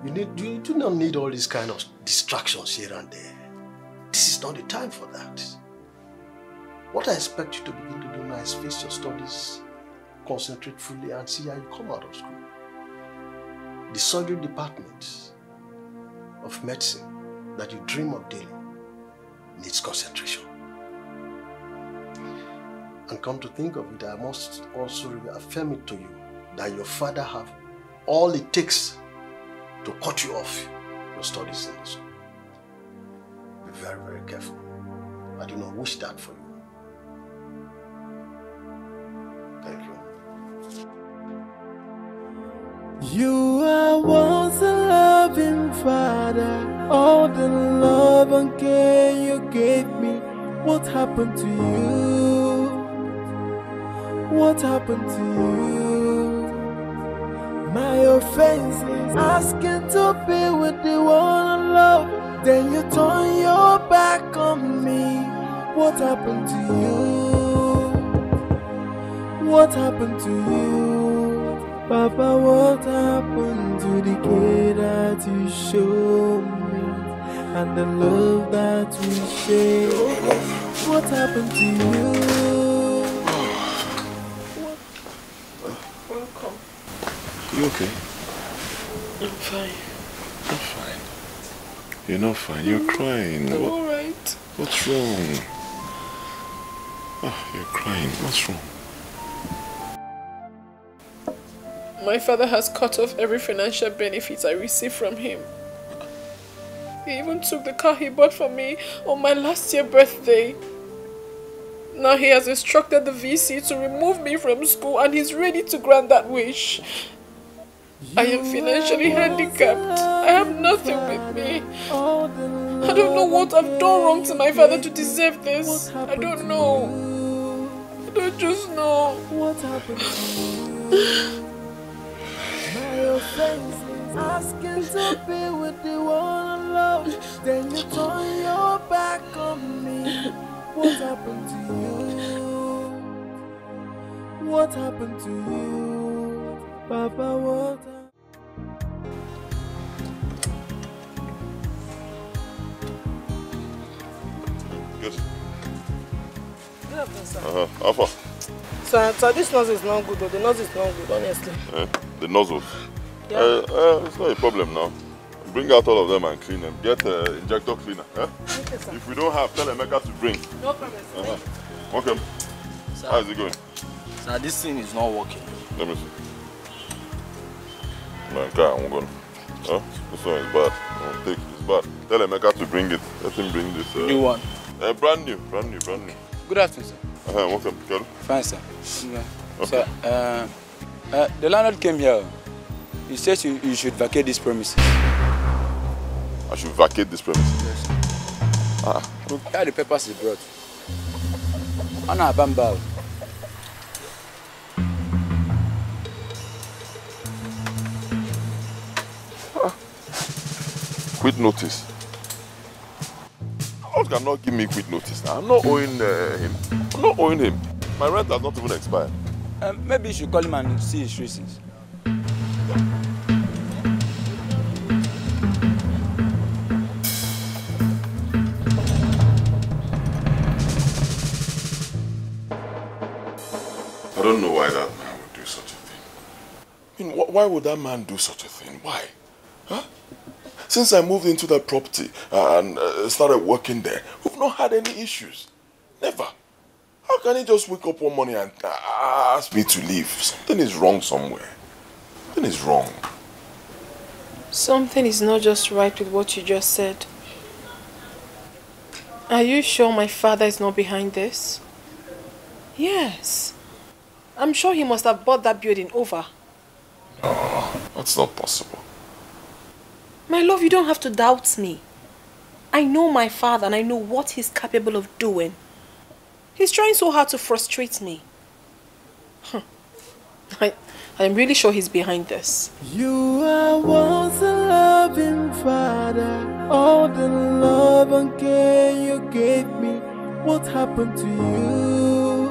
You do not need all these kind of distractions here and there. This is not the time for that. What I expect you to begin to do now is face your studies, concentrate fully, and see how you come out of school. The surgery department of medicine that you dream of daily needs concentration. And come to think of it, I must also affirm it to you that your father have all it takes to cut you off your studies in the school. Be very, very careful. I do not wish that for you. Thank you. You are once a loving father. All the love and care you gave me. What happened to you? What happened to you? My offense is asking to be with the one I love. Then you turn your back on me. What happened to you? What happened to you? Papa, what happened to the care that you showed me? And the love that we shared? What happened to you? Welcome. You okay? I'm fine. You're fine. You're not fine. You're crying. I'm alright. What's wrong? Oh, you're crying. What's wrong? My father has cut off every financial benefit I received from him. He even took the car he bought for me on my last year's birthday. Now he has instructed the VC to remove me from school and he's ready to grant that wish. I am financially handicapped. I have nothing with me. I don't know what I've done wrong to my father to deserve this. I don't know. I don't just know. What happened to you? My offense is asking to be with the one I love. Then you turn your back on me. What happened to you? What happened to you? Papa, what happened? Good. Good afternoon, sir. How far? So this nose is not good, or the nose is not good, honestly. The nozzle. It's not a problem now. Bring out all of them and clean them. Get injector cleaner. Eh? Okay, sir. If we don't have, tell Emeka to bring. No problem, sir. Okay. Sir. How is it going? Sir, this thing is not working. Let me see. No, I'm going. Huh? This one is bad. Take it. It's bad. Tell Emeka to bring it. Let him bring this. New one. Brand new. Good afternoon, sir. Welcome, Carol. Fine, sir. Okay. Sir, the landlord came here. He said you should vacate this premises. I should vacate this premises? Yes. Look. Here are the papers he brought. Anna Bamba. Quit notice. God cannot give me quit notice now. I'm not owing him. I'm not owing him. My rent has not even expired. Maybe you should call him and see his reasons. I don't know why that man would do such a thing. I mean, why would that man do such a thing? Why? Huh? Since I moved into that property and started working there, we've not had any issues. Never. How can he just wake up one morning and ask me to leave? Something is wrong somewhere. Something is wrong. Something is not just right with what you just said. Are you sure my father is not behind this? Yes. I'm sure he must have bought that building over. No, that's not possible. My love, you don't have to doubt me. I know my father and I know what he's capable of doing. He's trying so hard to frustrate me. I'm really sure he's behind this. You are once a loving father. All the love and care you gave me. What happened to you?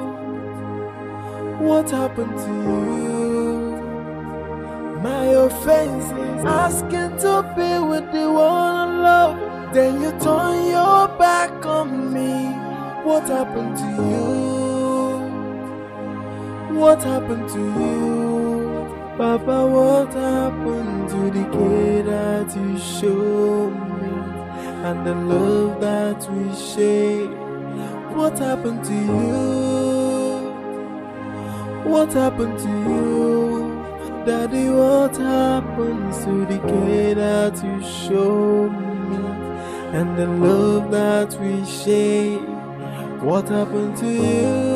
What happened to you? My offense is asking to be with the one I love. Then you turn your back on me. What happened to you? What happened to you? Papa, what happened to the care that you showed me? And the love that we shared? What happened to you? What happened to you? Daddy, what happened to the care that you showed me? And the love that we shared? What happened to you?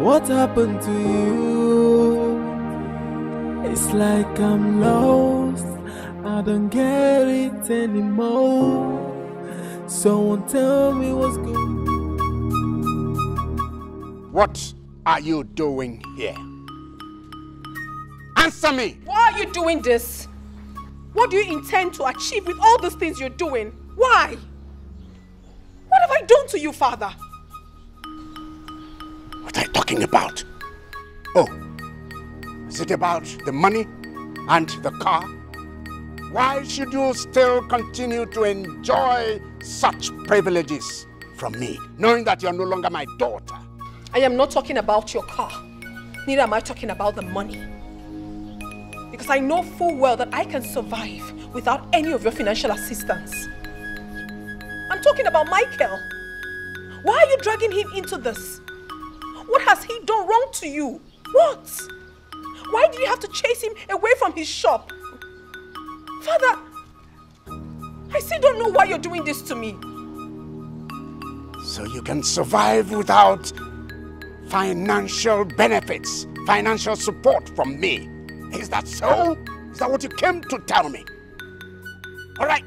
What happened to you? It's like I'm lost. I don't get it anymore. Someone tell me what's going on. What are you doing here? Answer me! Why are you doing this? What do you intend to achieve with all those things you're doing? Why? What have I done to you, Father? What are you talking about? Oh, is it about the money and the car? Why should you still continue to enjoy such privileges from me, knowing that you're no longer my daughter? I am not talking about your car. Neither am I talking about the money. Because I know full well that I can survive without any of your financial assistance. I'm talking about Michael. Why are you dragging him into this? What has he done wrong to you? What? Why did you have to chase him away from his shop? Father, I still don't know why you're doing this to me. So you can survive without financial benefits, financial support from me. Is that so? Is that what you came to tell me? All right.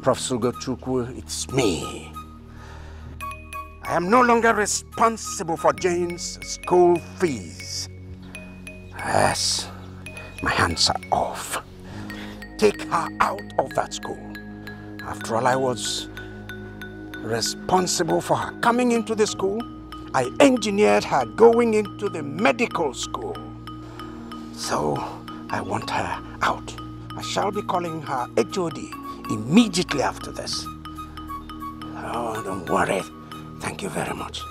Professor Gochukwu, it's me. I am no longer responsible for Jane's school fees. Yes, my hands are off. Take her out of that school. After all, I was responsible for her coming into the school. I engineered her going into the medical school. So I want her out. shall be calling her HOD immediately after this. Oh, don't worry. Thank you very much.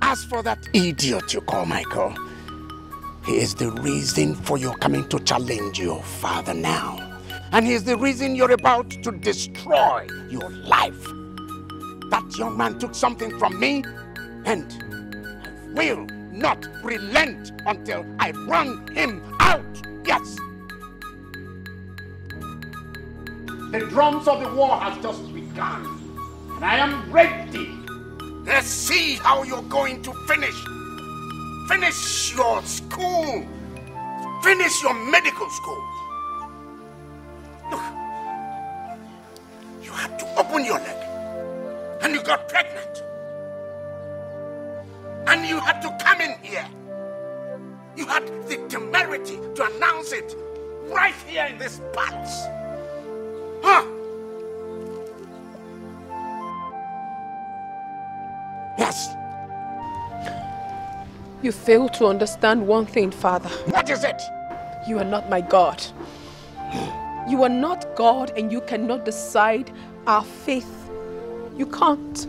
As for that idiot you call Michael, he is the reason for your coming to challenge your father now. And he is the reason you're about to destroy your life. That young man took something from me, and I will not relent until I run him out. Yes. The drums of the war have just begun, and I am ready. Let's see how you're going to finish. Finish your school. Finish your medical school. Look, you had to open your leg, and you got pregnant. And you had to come in here. You had the temerity to announce it right here in this palace. Huh? Yes. You fail to understand one thing, Father. What is it? You are not my God. You are not God, and you cannot decide our faith. You can't.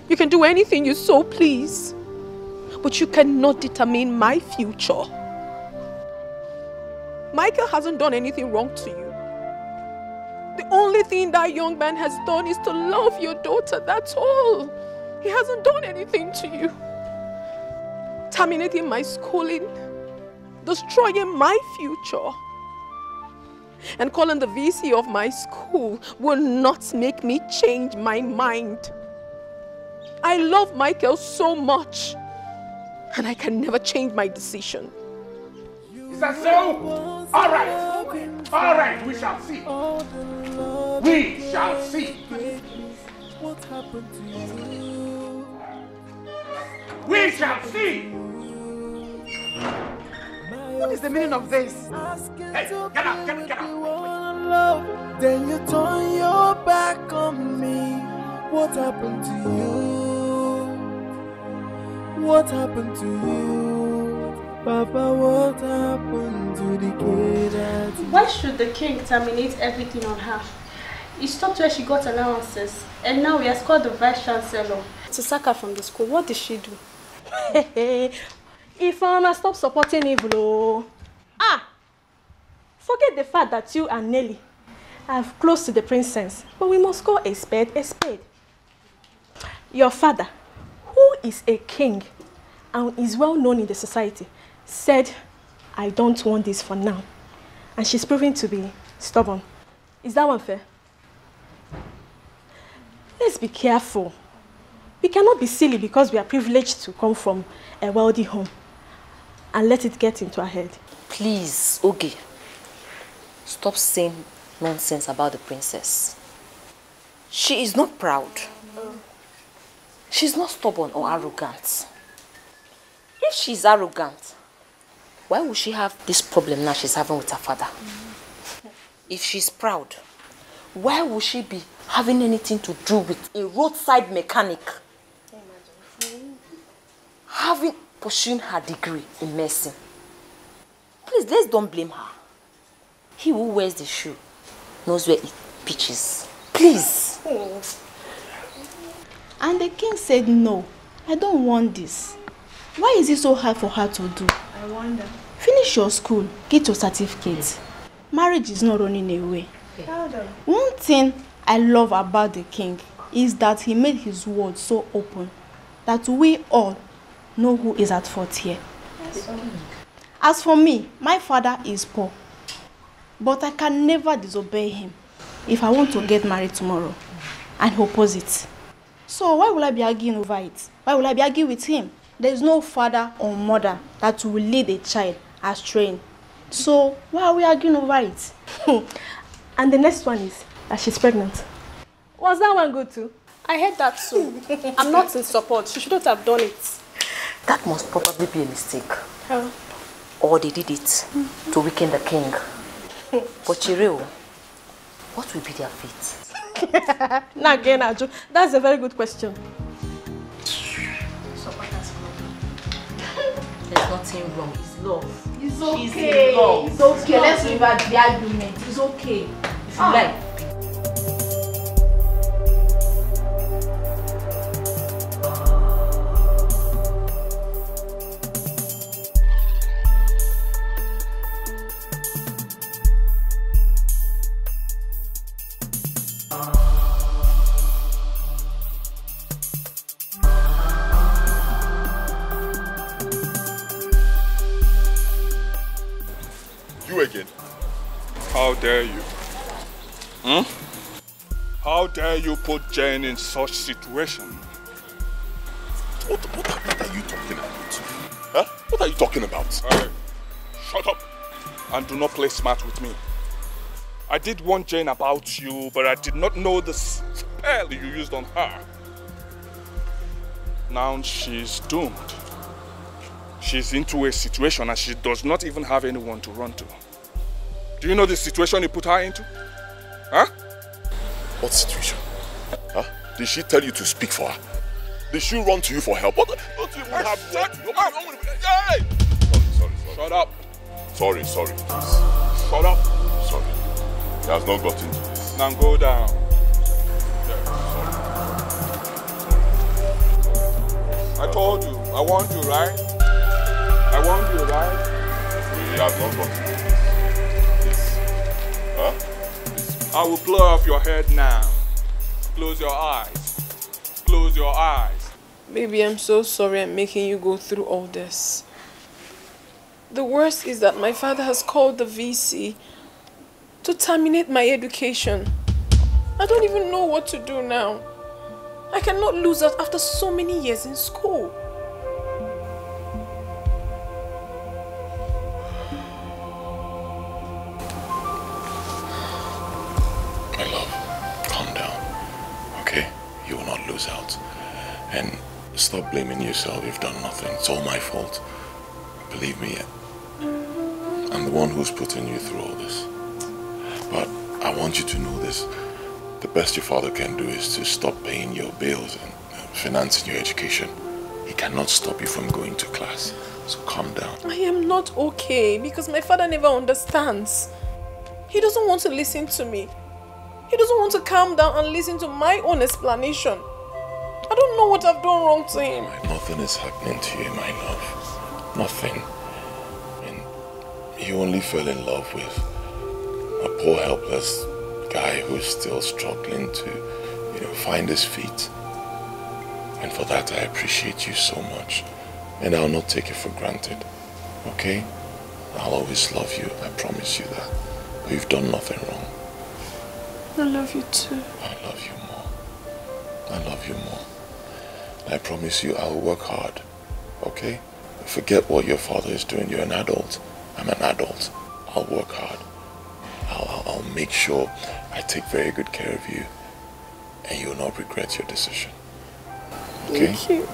You can do anything you so please, but you cannot determine my future. Michael hasn't done anything wrong to you. The only thing that young man has done is to love your daughter, that's all. He hasn't done anything to you. Terminating my schooling, destroying my future, and calling the VC of my school will not make me change my mind. I love Michael so much, and I can never change my decision. Is that so? All right. All right, we shall see. We shall see. What happened to you? We shall see. What is the meaning of this? Hey, get up, get up. Then you turn your back on me. What happened to you? What happened to you? Papa, what happened to the kid? Why should the king terminate everything on her? He stopped where she got allowances, and now he has called the vice chancellor to sack her from the school. What did she do? If stop supporting evil. Forget the fact that you and Nelly are close to the princess, but we must call a spade a spade. Your father, who is a king and is well known in the society, said, I don't want this for now. And she's proving to be stubborn. Is that one fair? Let's be careful. We cannot be silly because we are privileged to come from a wealthy home and let it get into our head. Please, Oge, stop saying nonsense about the princess. She is not proud. She's not stubborn or arrogant. If she's arrogant, why would she have this problem now she's having with her father? If she's proud, why would she be having anything to do with a roadside mechanic? Pursuing her degree in medicine. Please, let's don't blame her. He who wears the shoe knows where it pitches. Please. And the king said, no, I don't want this. Why is it so hard for her to do? I wonder. Finish your school, get your certificate. Marriage is not running away. One thing I love about the king is that he made his word so open that we all know who is at fault here. As for me, my father is poor, but I can never disobey him if I want to get married tomorrow and he opposes it. So why will I be arguing over it? Why will I be arguing with him? There is no father or mother that will lead a child astray. So why are we arguing over it? And the next one is that she's pregnant. Was that one good too? I heard that too. I'm not in support. She shouldn't have done it. That must probably be a mistake. How? Or they did it to weaken the king. But Chireo, what will be their fate? Now again, Aju, that's a very good question. There's nothing wrong. It's love. It's She's okay. in love. It's okay. Let's leave out the argument. It's okay. If you like. Again. How dare you? How dare you put Jane in such situation? What are you talking about? Huh? What are you talking about? Hey, shut up and do not play smart with me. I did warn Jane about you, but I did not know the spell you used on her. Now she's doomed. She's into a situation and she does not even have anyone to run to. Do you know the situation you put her into? Huh? What situation? Huh? Did she tell you to speak for her? Did she run to you for help? What? Don't you even have Shut work? Hey! Sorry. Shut up. Sorry, please. Shut up. Sorry. He has not gotten to this. Now go down. Yeah, sorry. I told you. I warned you, right? I warned you, right? He has not gotten to this. Huh? I will blow off your head now. Close your eyes. Close your eyes. Baby, I'm so sorry I'm making you go through all this. The worst is that my father has called the VC to terminate my education. I don't even know what to do now. I cannot lose out after so many years in school. My love, calm down, okay? You will not lose out. And stop blaming yourself. You've done nothing. It's all my fault. Believe me, I'm the one who's putting you through all this. But I want you to know this. The best your father can do is to stop paying your bills and financing your education. He cannot stop you from going to class. So calm down. I am not okay because my father never understands. He doesn't want to listen to me. He doesn't want to calm down and listen to my own explanation. I don't know what I've done wrong to him. Nothing is happening to you, my love. Nothing. And you only fell in love with a poor, helpless guy who's still struggling to, find his feet. And for that, I appreciate you so much. And I'll not take it for granted. Okay? I'll always love you. I promise you that. You've done nothing wrong. I love you too. I love you more. I love you more. I promise you I'll work hard. Okay? Forget what your father is doing. You're an adult. I'm an adult. I'll work hard. I'll make sure I take very good care of you. And you'll not regret your decision. Okay? Thank you.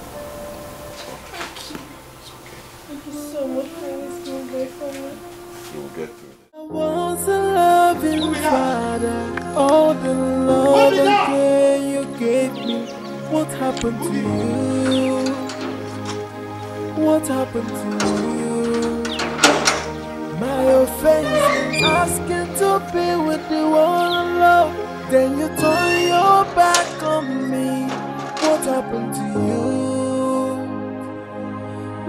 Thank you so much for always being there for me. You'll get through it. I was a loving father. All the love and care you gave me. What happened to you? What happened to you? My offense, asking to be with the one I love. Then you turn your back on me. What happened to you?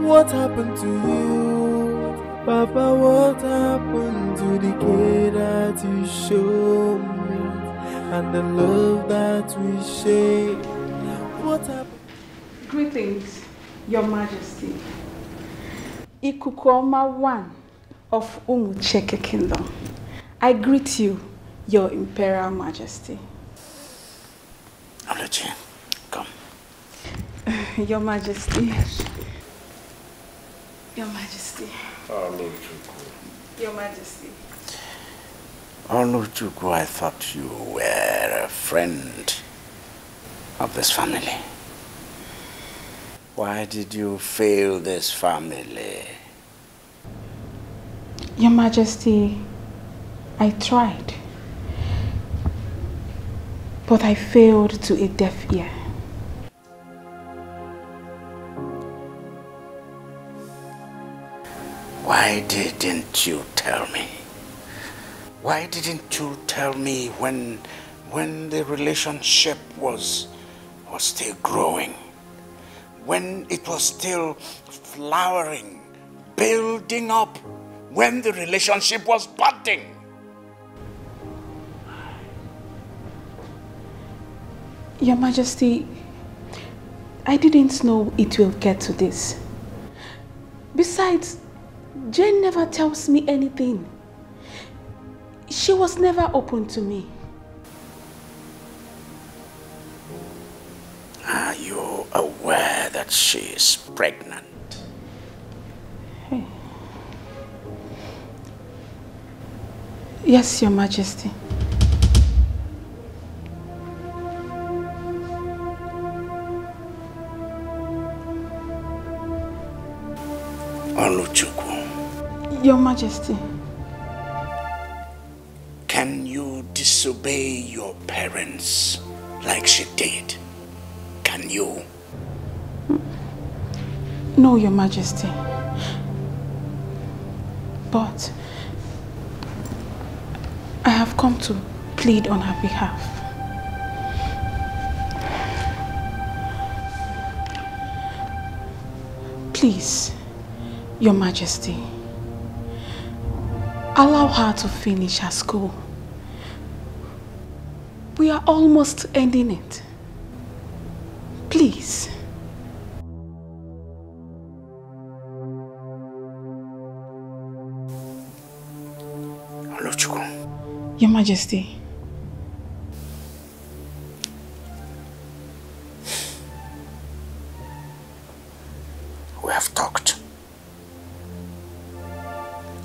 What happened to you? Papa, what happened to the care that you showed me? And the love that we share? What happened? Greetings, Your Majesty. Ikukuoma 1 of Umucheke Kingdom. I greet you, Your Imperial Majesty. Oluchi, come. Your Majesty. Your Majesty. Your Majesty. Oluchuku, I thought you were a friend of this family. Why did you fail this family? Your Majesty, I tried, but I failed to a deaf ear. Why didn't you tell me? Why didn't you tell me when the relationship was still growing? When it was still flowering, building up, when the relationship was budding? Your Majesty, I didn't know it will get to this. Besides, Jane never tells me anything. She was never open to me. Are you aware that she is pregnant? Hey. Yes, Your Majesty. Oluchukwu. Your Majesty. Can you disobey your parents like she did? Can you? No, Your Majesty. But I have come to plead on her behalf. Please, Your Majesty, allow her to finish her school. We are almost ending it. Please. Your Majesty. We have talked.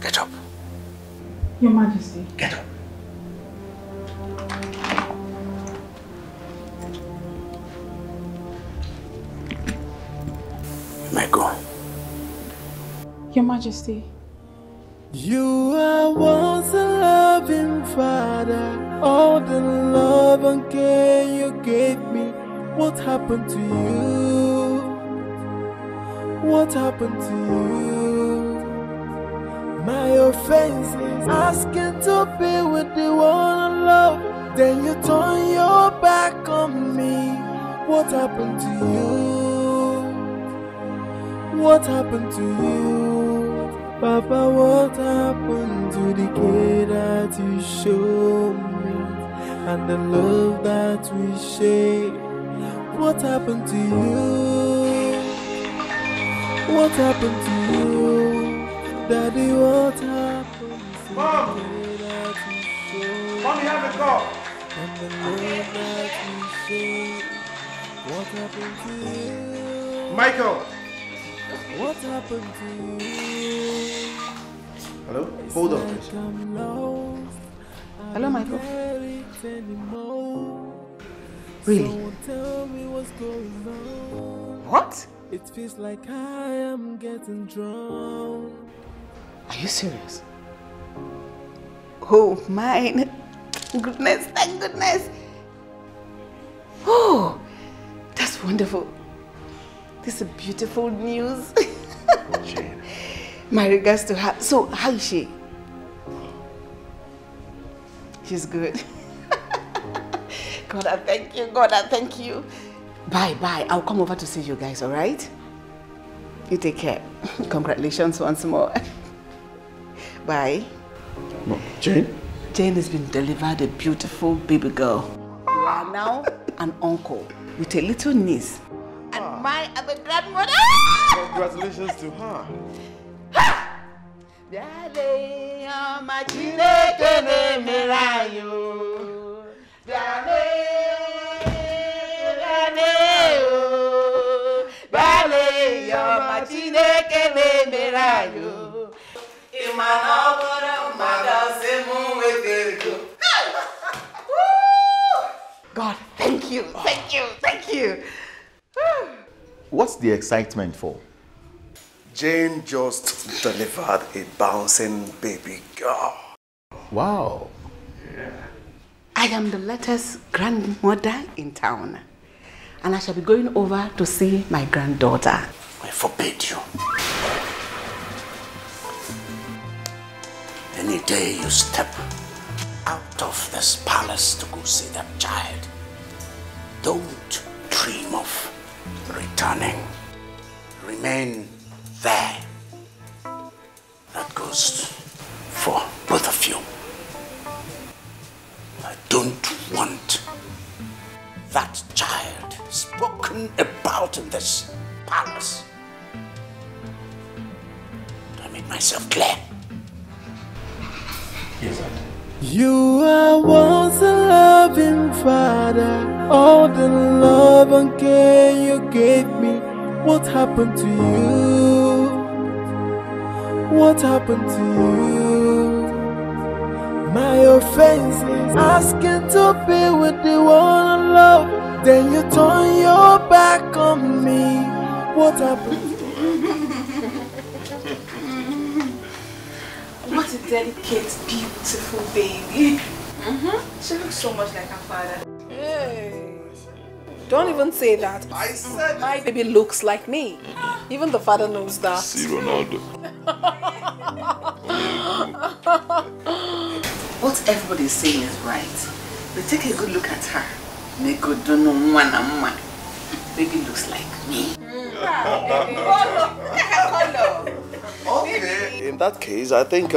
Get up. Your Majesty. Get up. You may go. Your Majesty. You are once a loving father. All the love and care you gave me. What happened to you? What happened to you? My offense is asking to be with the one I love. Then you turn your back on me. What happened to you? What happened to you? Papa, what happened to the care that you showed me and the love that we shared? What happened to you? What happened to you? Daddy, what happened to Mom! the care that you showed? Mommy, have a call. And the love that we shared? What happened to you? Michael! What happened to you? Hello? Hold on, please. Hello, Michael. Really? What? It feels like I am getting drowned. Are you serious? Oh, mine. Goodness, thank goodness. Oh, that's wonderful. This is beautiful news. My regards to her. So, how is she? She's good. God, I thank you. God, I thank you. Bye. I'll come over to see you guys, all right? You take care. Congratulations once more. Bye. No, Jane? Jane has been delivered a beautiful baby girl. You are now an uncle with a little niece. And my other grandmother. Congratulations to her. God, thank you. What's the excitement for? Jane just delivered a bouncing baby girl. Wow. I am the latest grandmother in town. And I shall be going over to see my granddaughter. I forbid you. Any day you step out of this palace to go see that child, don't dream of returning. Remain there. That goes for both of you. I don't want that child spoken about in this palace. Do I make myself clear? Yes, sir. You are once a loving father. All the love and care you gave me. What happened to you? What happened to you? My offense is asking to be with the one I love. Then you turn your back on me. What happened? What a delicate, beautiful baby. She looks so much like her father. Hey. Don't even say that. I said my baby looks like me. Even the father knows that. See Ronaldo. What everybody is saying is right. But take a good look at her. They go don't know one and one. Baby looks like me. Okay, in that case, I think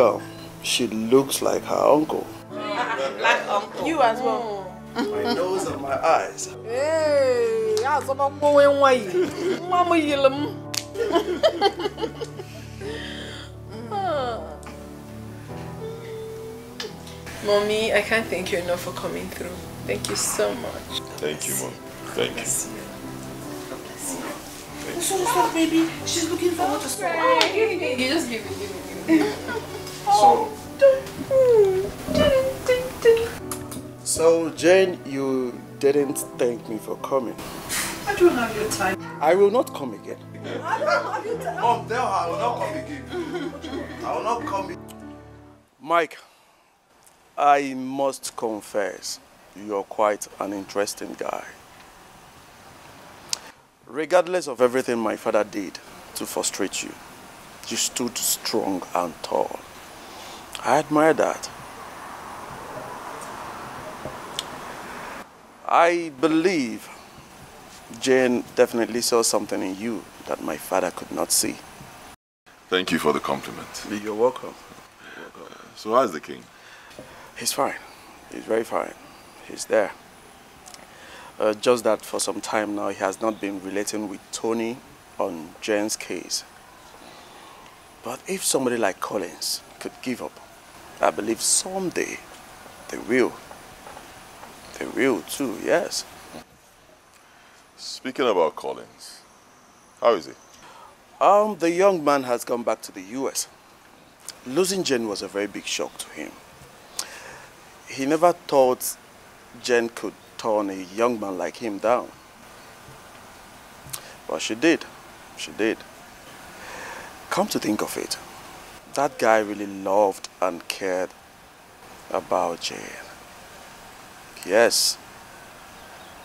she looks like her uncle. Like uncle. You as well. My nose and my eyes. Hey, I'm going away. Mama yellam. Mommy, I can't thank you enough for coming through. Thank you so much. Thank you, Mom. Thank you. So, baby, she's looking forward to school. Oh, give me. You just give me. So, Jane, you didn't thank me for coming. I don't have your time. I will not come again. I don't have your time. Mom, tell her I will not come again. I will not come again. Mike, I must confess, you're quite an interesting guy. Regardless of everything my father did to frustrate you, you stood strong and tall. I admire that. I believe Jane definitely saw something in you that my father could not see. Thank you for the compliment. You're welcome. So how's the king? He's fine. He's very fine. He's there. Just that for some time now, he has not been relating with Tony on Jane's case. But if somebody like Collins could give up, I believe someday they will. They will too, yes. Speaking about Collins, how is he? The young man has gone back to the US. Losing Jane was a very big shock to him. He never thought Jane could turn a young man like him down. But she did. She did. Come to think of it, that guy really loved and cared about Jane. Yes.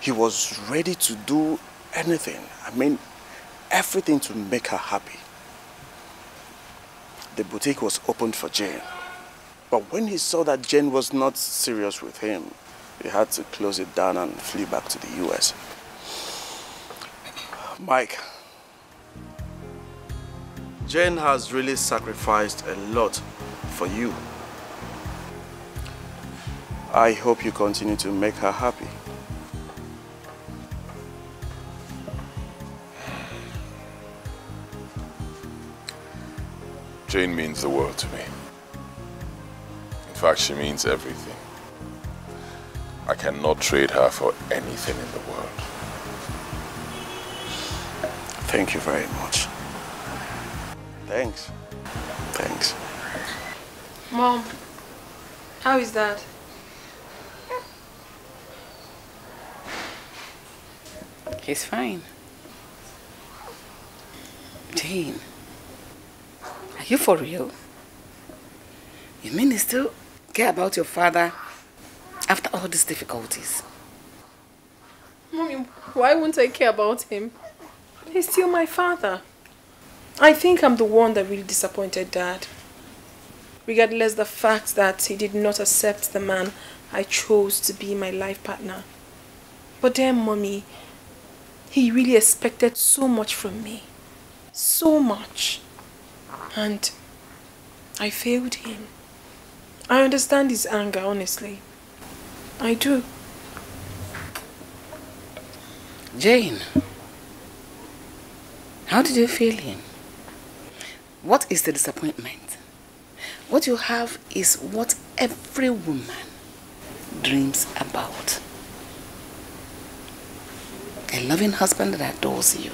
He was ready to do anything. I mean, everything to make her happy. The boutique was opened for Jane. But when he saw that Jane was not serious with him, he had to close it down and flee back to the US. Mike, Jane has really sacrificed a lot for you. I hope you continue to make her happy. Jane means the world to me. In fact, she means everything. I cannot trade her for anything in the world. Thank you very much. Thanks. Thanks. Mom, how is Dad? He's fine. Jane, are you for real? You mean you still care about your father after all these difficulties? Mommy, why wouldn't I care about him? He's still my father. I think I'm the one that really disappointed Dad. regardless the fact that he did not accept the man I chose to be my life partner. But then, Mommy, he really expected so much from me. So much. And I failed him. I understand his anger, honestly. I do. Jane, how did you feel him? What is the disappointment? What you have is what every woman dreams about. A loving husband that adores you.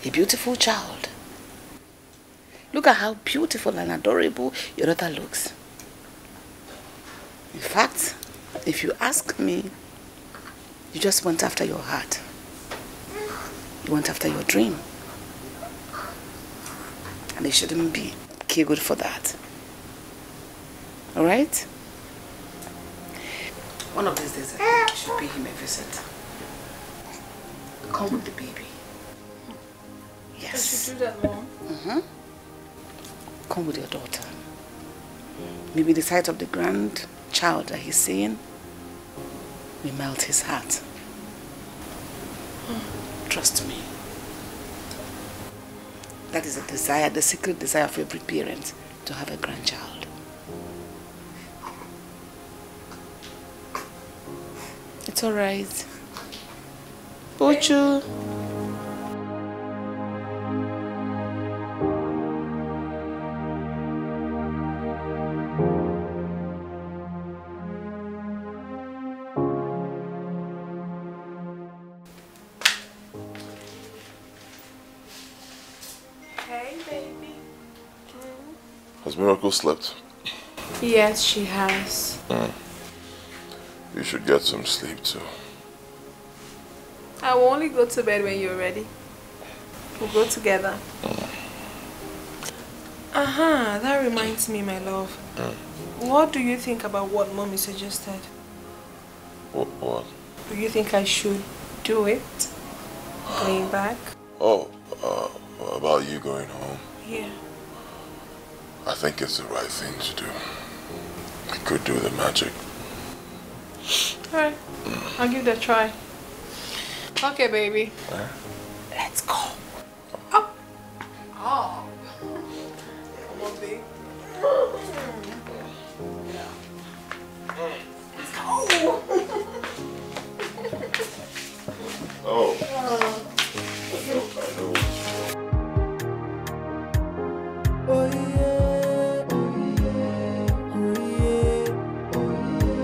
A beautiful child. Look at how beautiful and adorable your daughter looks. In fact, if you ask me, you just went after your heart. You went after your dream. And you shouldn't be killed for that. Alright? One of these days, I think you should pay him a visit. Come with the baby. Yes. I should do that, Mom. Come with your daughter. Maybe the sight of the grandchild that he's seeing will melt his heart. Trust me. That is a desire, the secret desire of every parent, to have a grandchild. It's alright. Bochu. Hey, baby. Has Miracle slept? Yes, she has. You should get some sleep too. I will only go to bed when you're ready. We'll go together. That reminds me, my love. What do you think about what Mommy suggested? What? Do you think I should do it? Going back? Oh, about you going home. Yeah. I think it's the right thing to do. It could do the magic. Alright. I'll give it a try. Okay, baby. Let's go. Up. Oh. Come on, babe. Let's go. Oh. Oh yeah, oh yeah, oh yeah, oh yeah,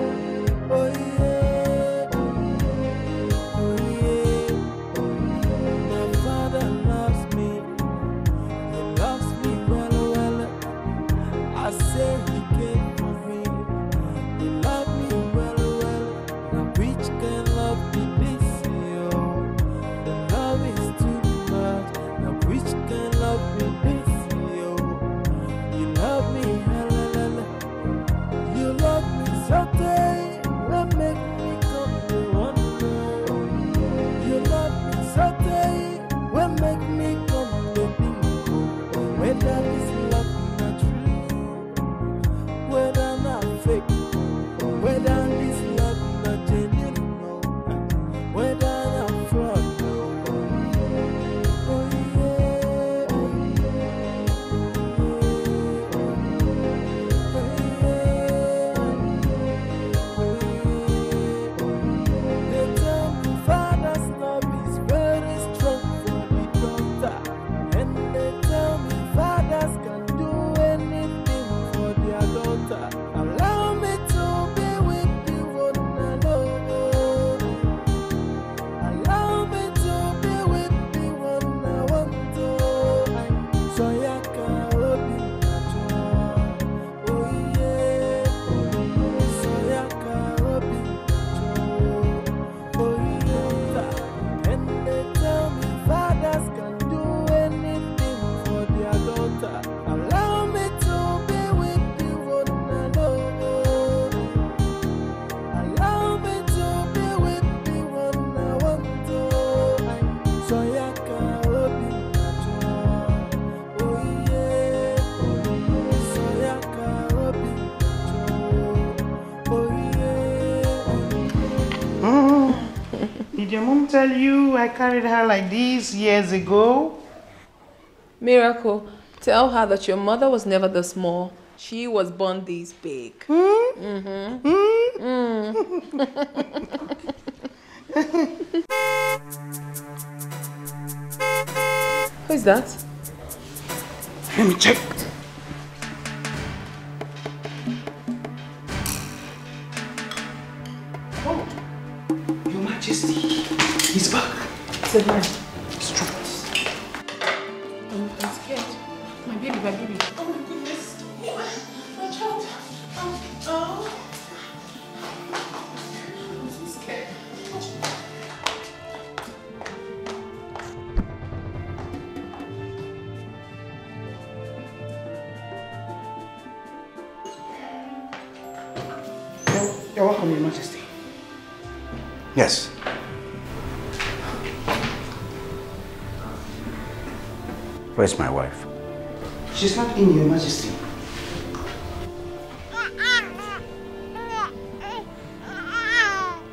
oh yeah, oh yeah, oh yeah. My father loves me, he loves me well, well. I say he came for me, he loves me well, well. Now which can love be this, yo? The love is too much. Now which can love be this? You love me, hallelujah. You love me so tight, will make me come to one more. You love me so tight, will make me come to bingo. When that is love not true, your mom tell you I carried her like this years ago? Miracle, tell her that your mother was never this small. She was born this big. Mm-hmm. Who is that? Let me check. Oh, Your Majesty, he's back. Sit down. It's true. I'm scared. My baby. Oh my goodness. My child. Oh. I'm so scared. You're welcome, Your Majesty. Yes. Where's my wife? She's not in, Your Majesty.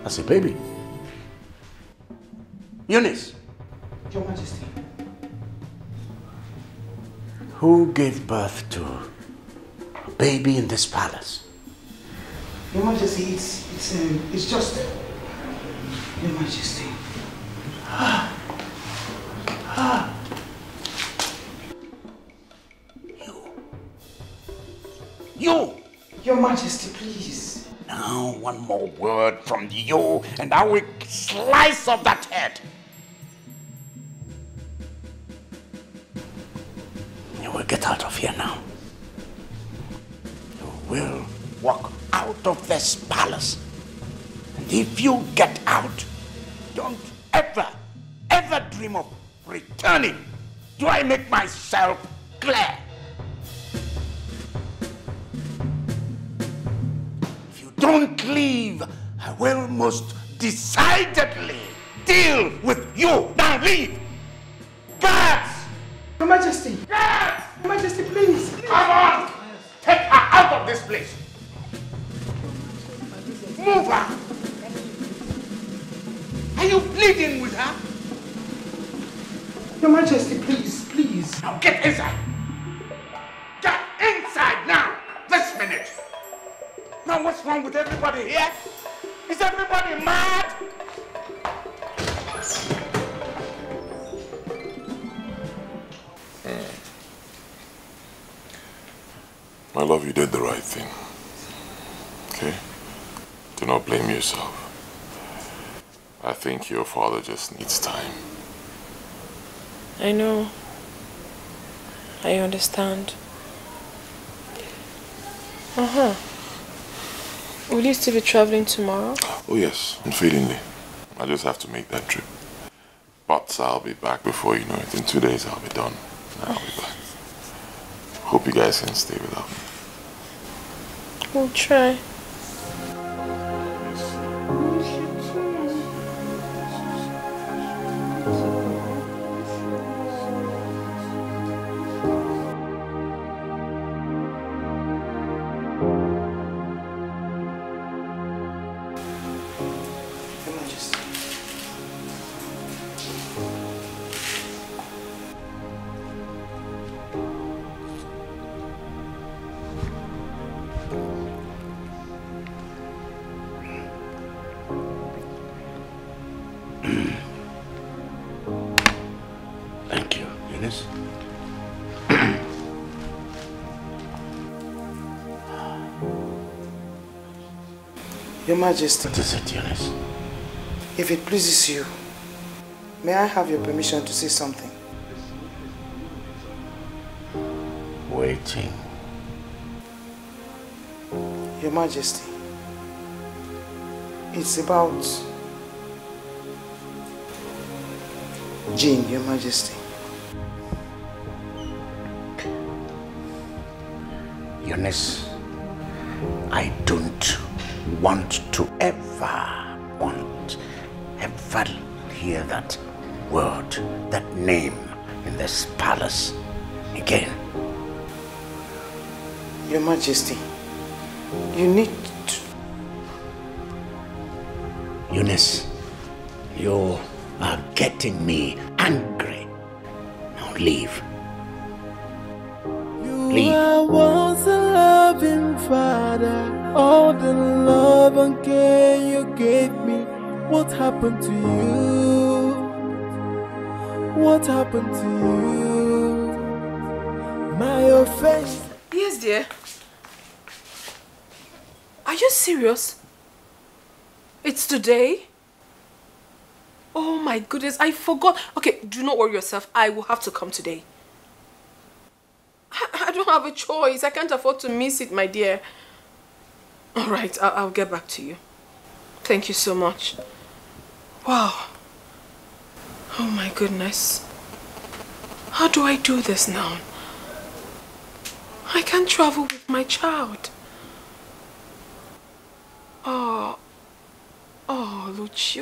That's a baby. Eunice. Your Majesty. Who gave birth to a baby in this palace? Your Majesty, it's just... Your Majesty. You! Your Majesty, please. Now, one more word from you, and I will slice off that head. You will get out of here now. You will walk out of this palace. And if you get out, don't ever dream of returning. Do I make myself clear? If you don't leave, I will most decidedly deal with you. Now leave! Guards! Your Majesty! Guards! Your Majesty, please! Come on! Take her out of this place! Move her! Are you pleading with her? Your Majesty, please. Now get inside! Get inside now! This minute! Now what's wrong with everybody here? Is everybody mad? My love, you did the right thing. Okay? Do not blame yourself. I think your father just needs time. I know. I understand. Will you still be traveling tomorrow? Oh yes, unfailingly. I just have to make that trip. But I'll be back before you know it. In 2 days I'll be done. I'll be back. Hope you guys can stay without me. We'll try. Thank you, Eunice. Your Majesty. What is it, Eunice? If it pleases you, may I have your permission to say something? Waiting. Your Majesty, it's about Jean, Your Majesty. Eunice, I don't want to ever hear that word, that name in this palace again. Your Majesty, you need to... Eunice, You are getting me angry. Now leave. You are once a loving father. All the love and care you gave me. What happened to you? What happened to you? My offense. Yes, dear. Are you serious? It's today? Oh my goodness, I forgot. Okay, do not worry yourself. I will have to come today. I don't have a choice. I can't afford to miss it, my dear. All right, I'll get back to you. Thank you so much. Wow. Oh my goodness. How do I do this now? I can't travel with my child. Oh, Luchi,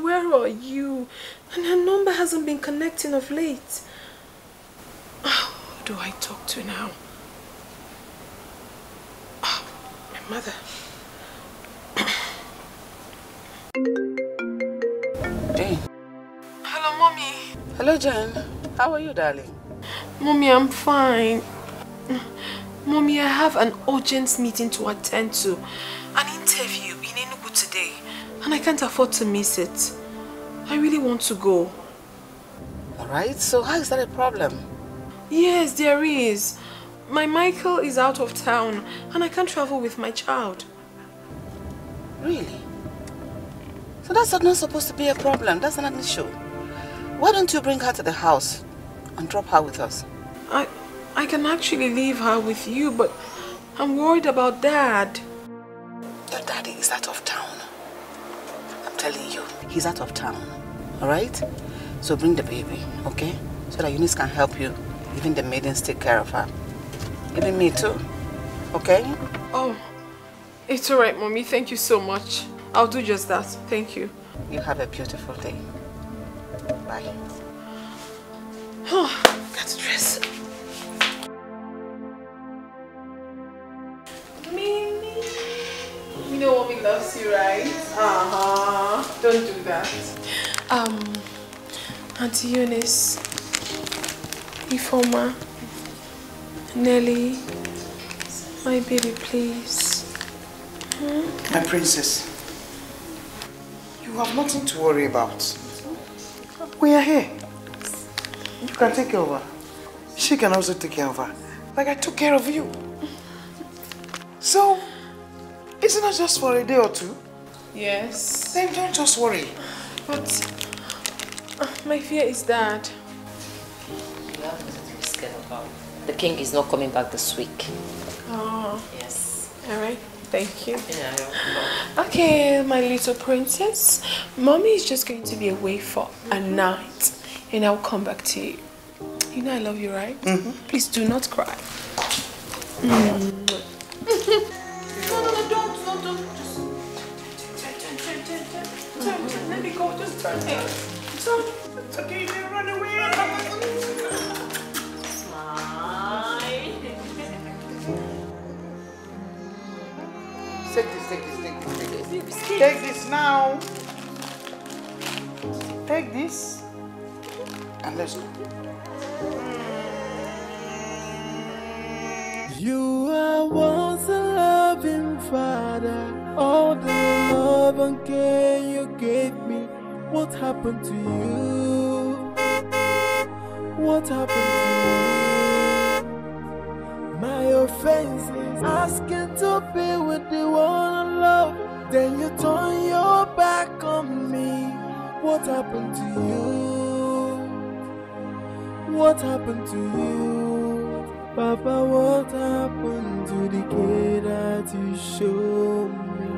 where are you? And her number hasn't been connecting of late. Who do I talk to now? Oh, my mother. Jane. Hello, Mommy. Hello, Jane. How are you, darling? Mommy, I'm fine. Mommy, I have an urgent meeting to attend to. An interview in Enugu today. And I can't afford to miss it. I really want to go. Alright, so how is that a problem? Yes, there is. My Michael is out of town and I can't travel with my child. Really? So that's not supposed to be a problem. That's not an issue. Why don't you bring her to the house and drop her with us? I can actually leave her with you, but I'm worried about Dad. Your daddy is out of town. I'm telling you, he's out of town. Alright? So bring the baby, okay? So that Eunice can help you. Even the maidens take care of her. Even me too. Okay? Oh, it's alright, Mommy. Thank you so much. I'll do just that. Thank you. You have a beautiful day. Bye. Oh, got to dress. Mimi. You know Mommy loves you, right? Don't do that. Auntie Eunice, Ifoma, Nelly, my baby, please. My princess, you have nothing to worry about. We are here. You can take care of her. She can also take care of her. Like I took care of you. So, isn't it just for a day or two? Yes. Then don't just worry. But my fear is Dad. You have nothing to be scared about. The king is not coming back this week. Oh. Yes. Alright. Thank you. Yeah, you're welcome. Okay, my little princess. Mommy is just going to be away for a night. And I'll come back to you. You know I love you, right? Please do not cry. No, don't. Just turn. Let me go. Just turn. It's okay. You run away. Smile. Take this. Take this now. Take this. And let's go. You are once a loving father. All the love and care you gave me. What happened to you? What happened to you? My offense is asking to be with the one I love. Then you turn your back on me. What happened to you? What happened to you? Papa, what happened to the care that you showed me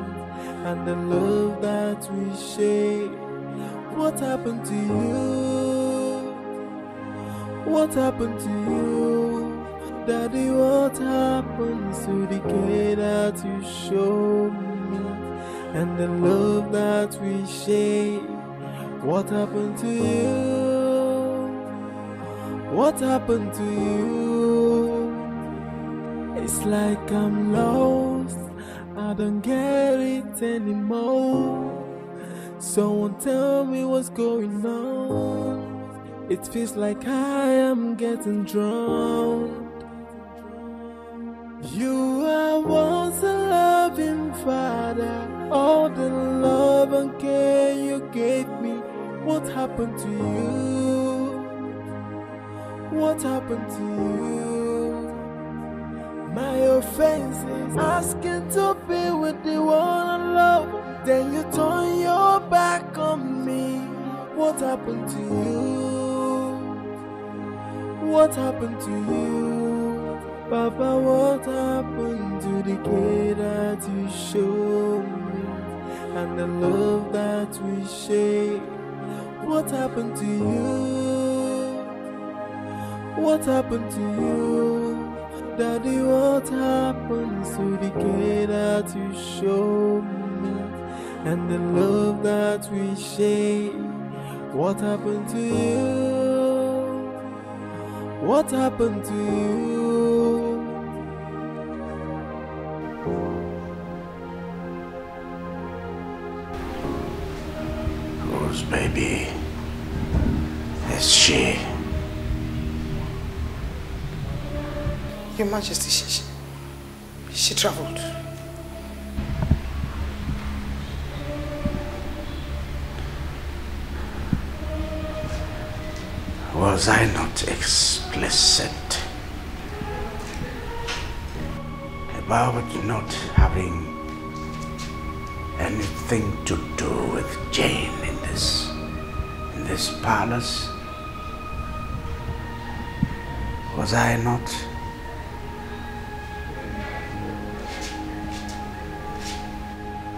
and the love that we shared? What happened to you? What happened to you? Daddy, what happened to the care that you showed me and the love that we shared? What happened to you? What happened to you? It's like I'm lost, I don't get it anymore. Someone tell me what's going on. It feels like I am getting drowned. You are once a loving father. All the love and care you gave me. What happened to you? What happened to you? My offense is asking to be with the one I love. Then you turn your back on me. What happened to you? What happened to you? Papa, what happened to the care that you showed me? And the love that we share? What happened to you? What happened to you? Daddy, what happened to the care that you showed me? And the love that we share? What happened to you? What happened to you? Whose baby is she? Your Majesty, she traveled. Was I not explicit about not having anything to do with Jane in this palace? Was I not?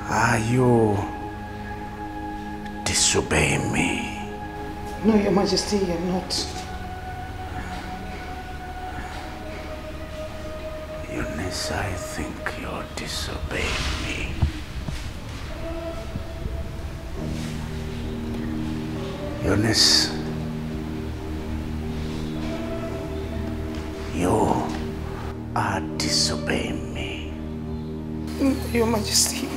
Are you disobeying me? No, Your Majesty, you're not. Eunice, I think you're disobeying me. Eunice, you are disobeying me. No, Your Majesty.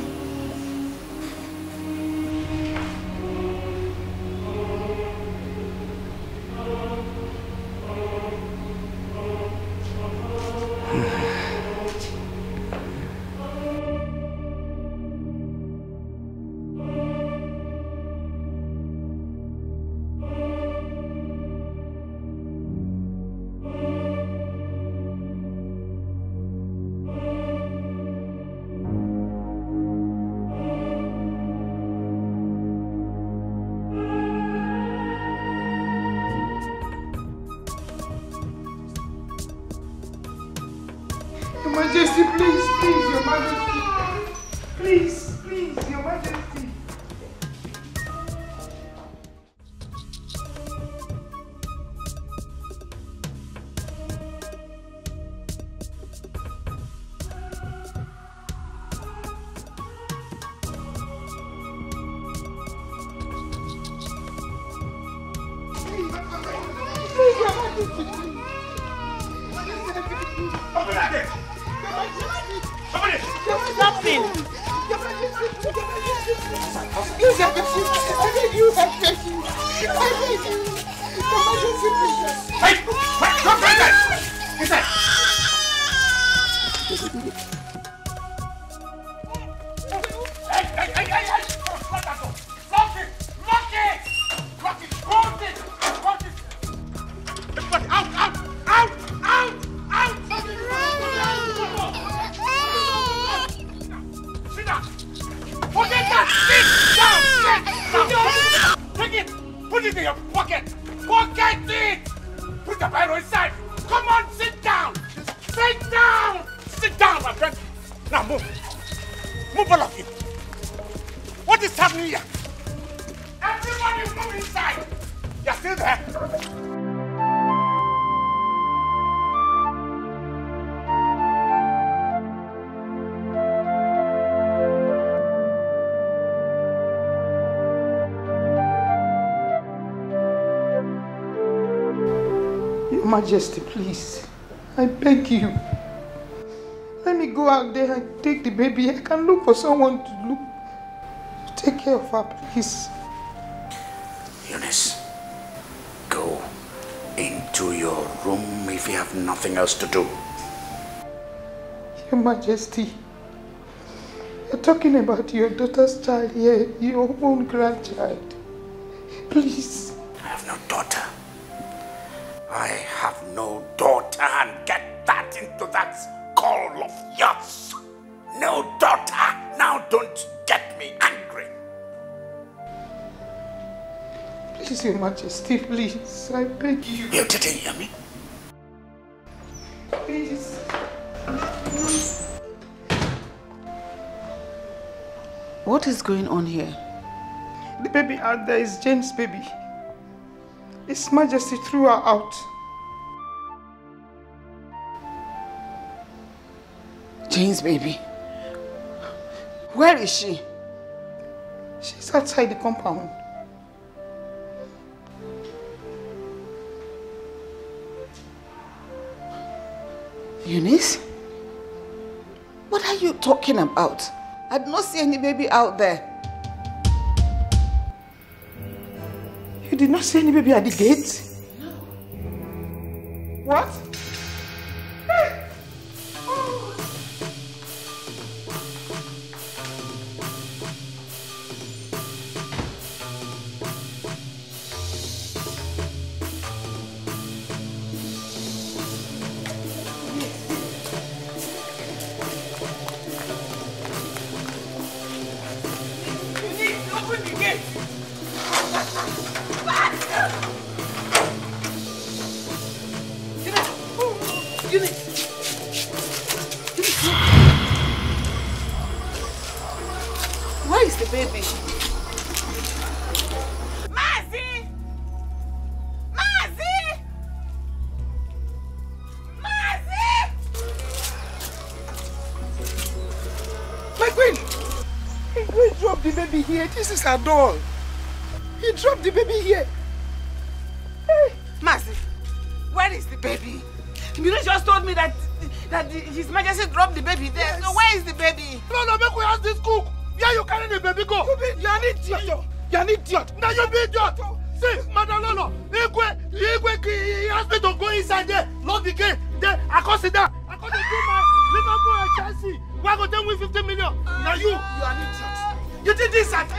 Your Majesty, please, Your Majesty. Please, Your Majesty. Your Majesty, please. I beg you. Let me go out there and take the baby. I can look for someone to Take care of her, please. Eunice, go into your room if you have nothing else to do. Your Majesty, you're talking about your daughter's child here, your own grandchild. Please. I have no daughter. I have no daughter, and get that into that skull of yours. No daughter. Now don't get me angry. Please, Your Majesty, please. I beg you. You didn't hear me? Please. What is going on here? The baby out there is Jane's baby. His Majesty threw her out. Jane's baby? Where is she? She's outside the compound. Eunice? What are you talking about? I did not see any baby out there. You did not see any baby at the gate? No. What? Where is the baby? Mazi! Mazi! Mazi! My queen! He dropped the baby here. This is her doll. He dropped the baby here. Hey. Mazi, where is the baby? You just told me that His Majesty dropped the baby there. Yes. So where is the baby? No, make we ask this cook. Yeah, you carry the baby go. You're an idiot. You're an idiot. Now you be idiot. See, Madam Lolo, he asked me to go inside there, lock the gate. Then I consider, I go to do my Liverpool and Chelsea. Why go them win 50 million? Now you are an idiot. You did this at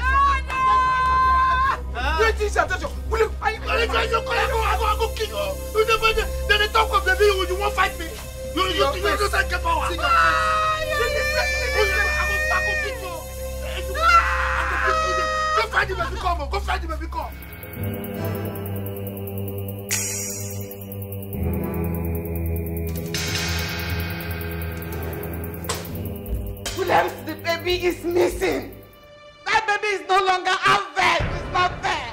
You did this at Will you? I go kill you. Then they talk of the baby. You won't fight me. You don't take power. See your face. Go find the baby, come. Go find the baby, come. Williams, the baby is missing. That baby is no longer out there. It's not there.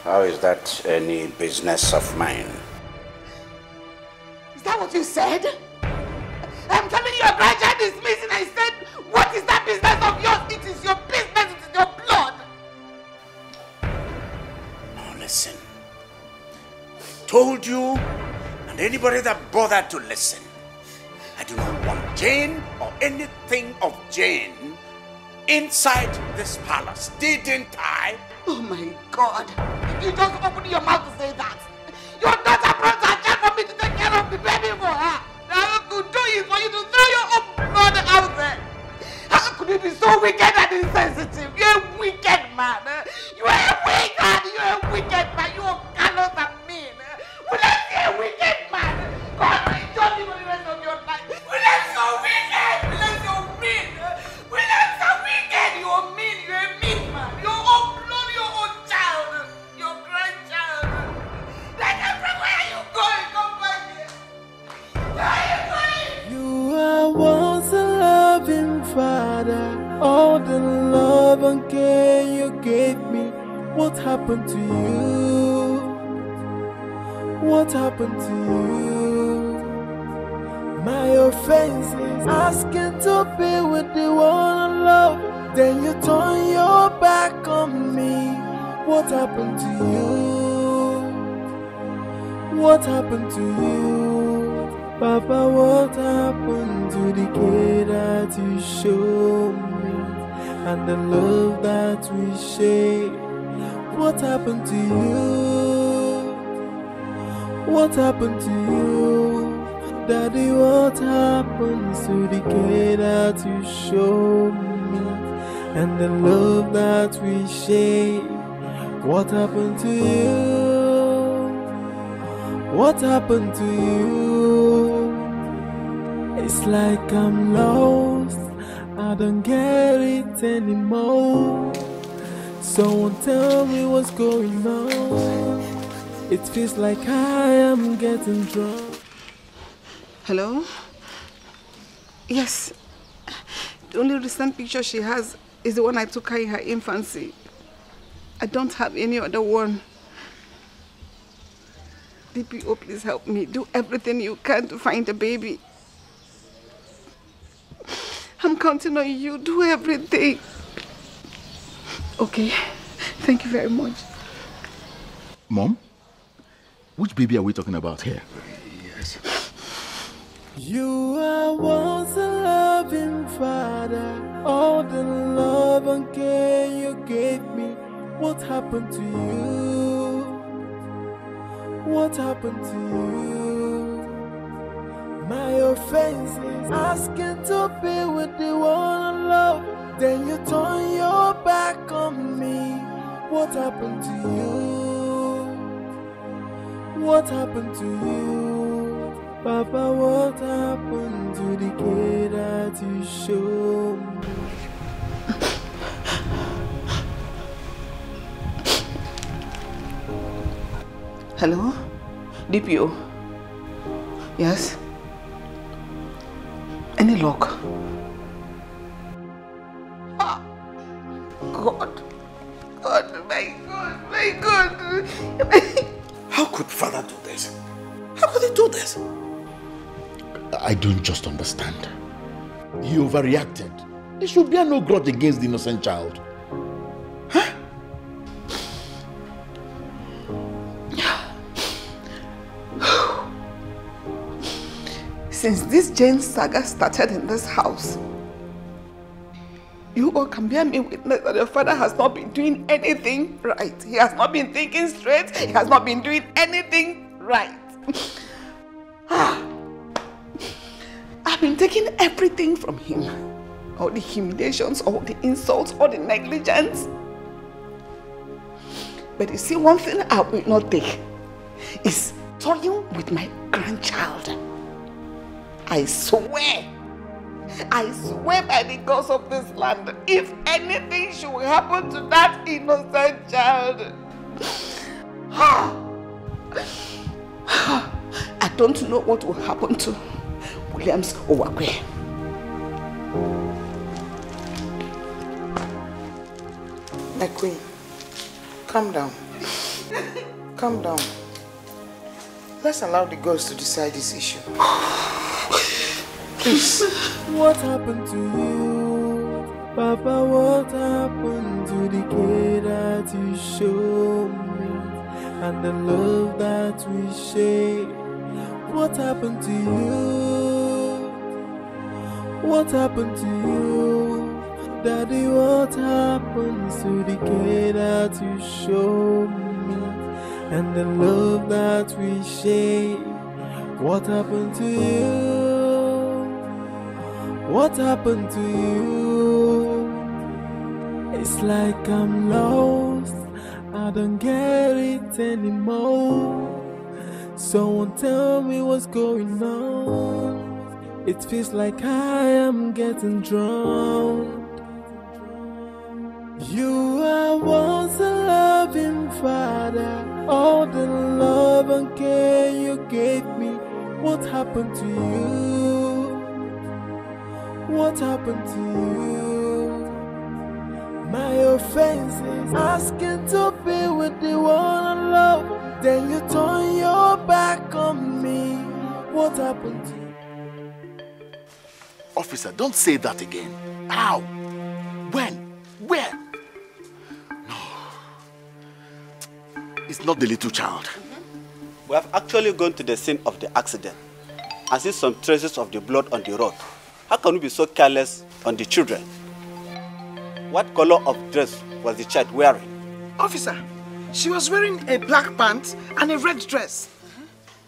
How is that any business of mine? Is that what you said? I'm telling you, your grandchild is missing. I said, what is that business of yours? It is your business. It is your blood. Now listen. I told you, and anybody that bothered to listen, I do not want Jane or anything of Jane inside this palace. Didn't I? Oh my God. You just opened your mouth to say that. Your daughter brought her child for me to take care of the baby for her. All I could do is for you to throw your own blood out there. How could you be so wicked and insensitive? You're a wicked man. You are a wicked. You're a wicked man. You are callous and mean. Will I see a wicked man? God will judge you for the rest of your life. Will I so wicked? Will I so mean? Will I so wicked? You're mean. You're a mean man. Your own blood, your own child, your grandchild. Like everywhere you go, you come back here. Where are you going? You are once a loving father. All the love and care you gave me. What happened to you? What happened to you? My offense is asking to be with the one I love. Then you turn your back on me. What happened to you? What happened to you? Papa, what happened to the care that you showed me? and the love that we share. What happened to you? What happened to you? Daddy, what happened to the care that you showed me and the love that we share? What happened to you? What happened to you? It's like I'm lost, I don't get it anymore. Someone tell me what's going on. It feels like I am getting drunk. Hello? Yes. The only recent picture she has is the one I took her in her infancy. I don't have any other one. DPO, please help me. Do everything you can to find the baby. I'm counting on you. Do everything. Okay. Thank you very much. Mom? Which baby are we talking about here? Yes. You are once a loving father. All the love and care you gave me. What happened to you? What happened to you? My offense is asking to be with the one I love. Then you turn your back on me. What happened to you? What happened to you? Papa, what happened to the kid that you showed me? Hello? DPO? Yes? Any luck? Ah, God. God, my God, my God. How could father do this? How could he do this? I don't just understand. He overreacted. There should be no grudge against the innocent child. Since this Jane saga started in this house, you all can bear me witness that your father has not been doing anything right. He has not been thinking straight. He has not been doing anything right. I've been taking everything from him. All the humiliations, all the insults, all the negligence. But you see, one thing I will not take is toying with my grandchild. I swear by the gods of this land, if anything should happen to that innocent child, I don't know what will happen to Williams Owakwe. My queen, calm down. Calm down. Let's allow the gods to decide this issue. Please. What happened to you? Papa, what happened to the kid that you showed me and the love that we share? What happened to you? What happened to you? Daddy, what happened to the kid that you showed me and the love that we share? What happened to you? What happened to you? It's like I'm lost, I don't get it anymore. Someone tell me what's going on. It feels like I am getting drowned. You are once a loving father. All the love and care you gave me. What happened to you? What happened to you? My offense is asking to be with the one I love. Then you turn your back on me. What happened to you? Officer, don't say that again. How? When? Where? No. It's not the little child. We have actually gone to the scene of the accident and seen some traces of the blood on the road. How can we be so careless on the children? What color of dress was the child wearing? Officer, she was wearing a black pants and a red dress.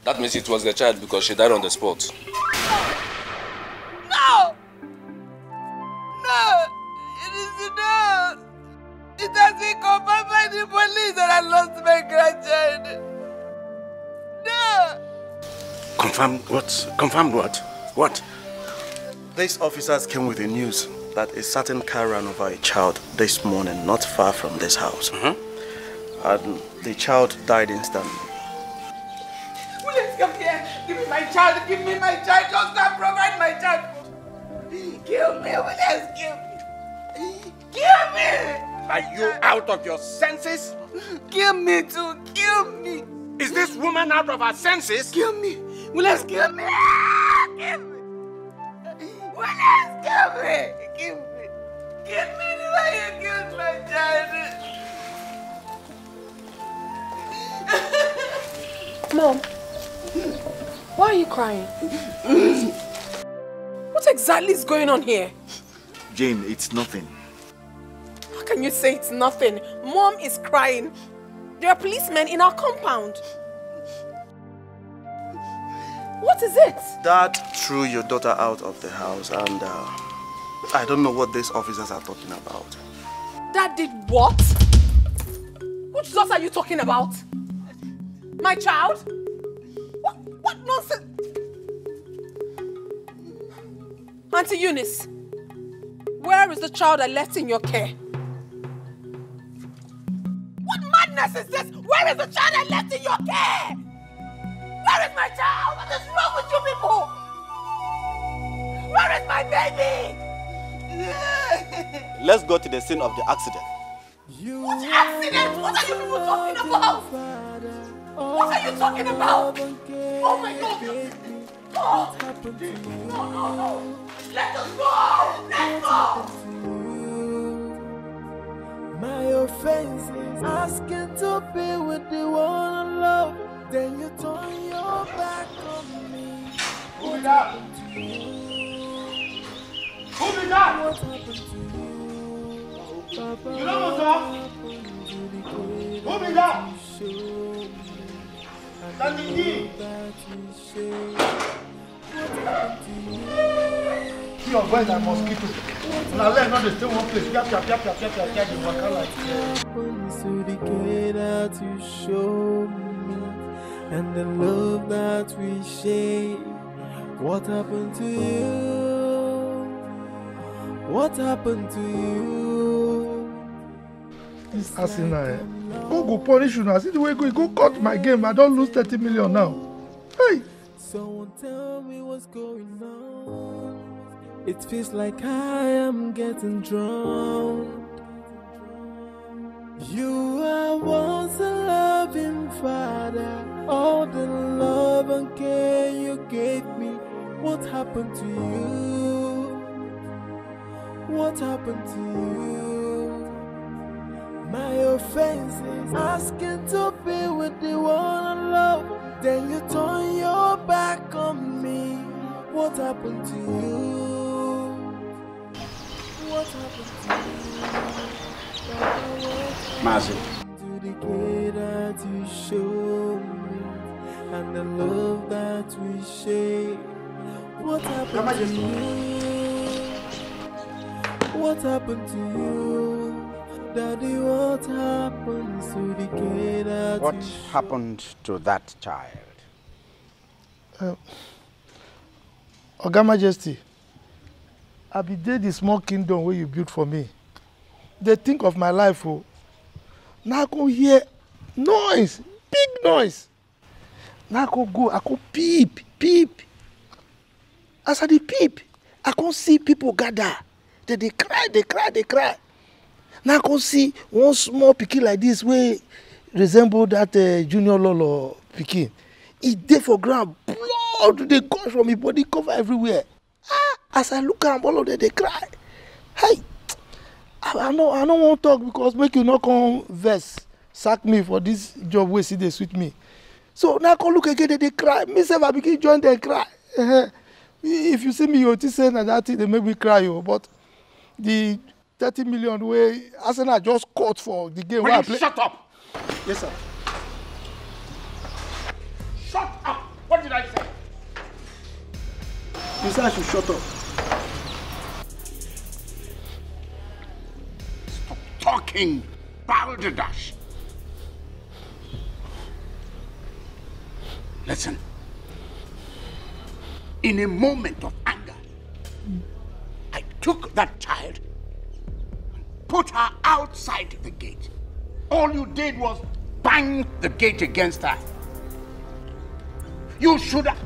That means it was the child because she died on the spot. No! No! It is enough! It has been confirmed by the police that I lost my grandchild. No! Confirmed what? Confirmed what? What? These officers came with the news that a certain car ran over a child this morning, not far from this house. And the child died instantly. Please come here. Give me my child. Give me my child. Just stop. Provide my child. Kill me. Williams, kill me. Kill me. Are you out of your senses? Kill me too. Kill me. Is this woman out of her senses? Kill me. Williams, kill me. Kill me. Williams, kill me. Kill me. Kill me the way you killed my child. Mom, why are you crying? What exactly is going on here? Jane, it's nothing. How can you say it's nothing? Mom is crying. There are policemen in our compound. What is it? Dad threw your daughter out of the house and I don't know what these officers are talking about. Dad did what? Which daughter are you talking about? My child? What nonsense? Auntie Eunice, where is the child I left in your care? What madness is this? Where is the child I left in your care? Where is my child? What is wrong with you people? Where is my baby? Let's go to the scene of the accident. What accident? What are you people talking about? What are you talking about? Oh my God! Oh. No. Let us go! Let's go! My offense is asking to be with the one I love. Then you turn your back on me. Who is that? Who is that? What happened to you? Papa, You don't know, who is that? See your boys are mosquitoes. Now let not stay one place. Piap, they walk out like to the care that you show me and the love that we share. What happened to you? What happened to you? this Arsenal. Go punish you now. See the way you go cut my game. I don't lose 30 million now. Hey! Someone tell me what's going on. It feels like I am getting drowned. You are once a loving father. All the love and care you gave me. What happened to you? What happened to you? My offense is asking to be with the one I love. Then you turn your back on me. What happened to you? What happened to you? Mazi. To the care that you show me and the love that we share. What happened to you? What happened to you? Daddy, what happened to the care that What you show? happened to that child? Oga Majesty, I be there the small kingdom where you built for me. They think of my life, oh. Now I go hear noise, big noise. Now I go peep. As I dey peep, I can see people gather. They cry. Now I can see one small pikin like this wey resemble that junior lolo pikin. E dey for ground, blood dey gush from his body, cover everywhere. As I look am, all of them dey cry. Hey, I no wan talk because make you no come vex sack me for this job wey still dey sweet me. So now I come look again, they cry. Me sef I begin join them cry. If you see me, you think say na that thing dey make me cry, oh. But the 30 million wey Arsenal just cut for the game. Will you shut up? Yes, sir. Shut up! What did I say? You said I should shut up. Stop talking, balderdash. Listen. In a moment of anger, I took that child and put her outside the gate. All you did was bang the gate against her. You should have...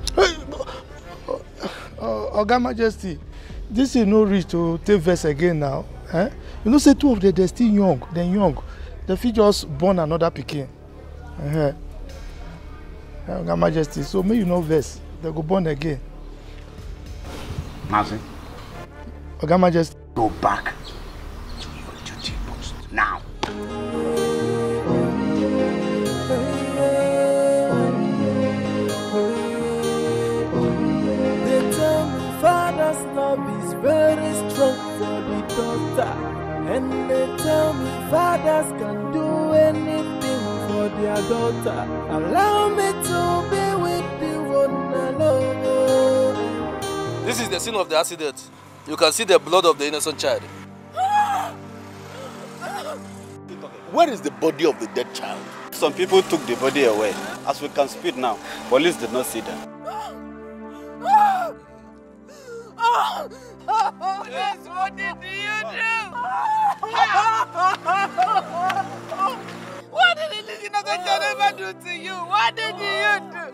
Oga Majesty, this is no reach to take verse again now. Eh? You know, say two of them, they're still young. They're young. They fit just born another pikin. Oga Majesty, so may you know verse. They go born again. Mazi? Oga Majesty. Go back to your duty post now. They tell me father's love is very strong for the daughter. And they tell me fathers can do anything for their daughter. Allow me to be with the one I love. This is the scene of the accident. You can see the blood of the innocent child. Where is the body of the dead child? Some people took the body away. As we can speak now, police did not see them. Please, what did you do? What did this innocent child ever do to you? What did you do?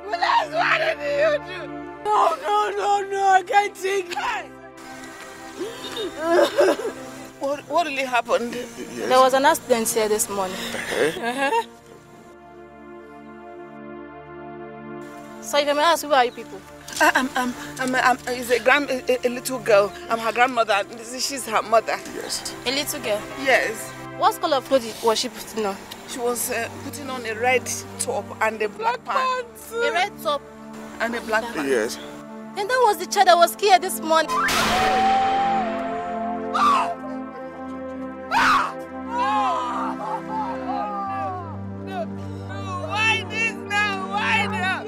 Please, what did you do? No, I can't take it. What really happened? Yes. There was an accident here this morning. So if I may ask, who are you people? Is a little girl. I'm her grandmother. She's her mother. Yes. A little girl? Yes. What color of clothes was she putting on? She was putting on a red top and a black pants. A red top? And a black pants. Yes. And that was the child that was here this morning. Why this now? Why now?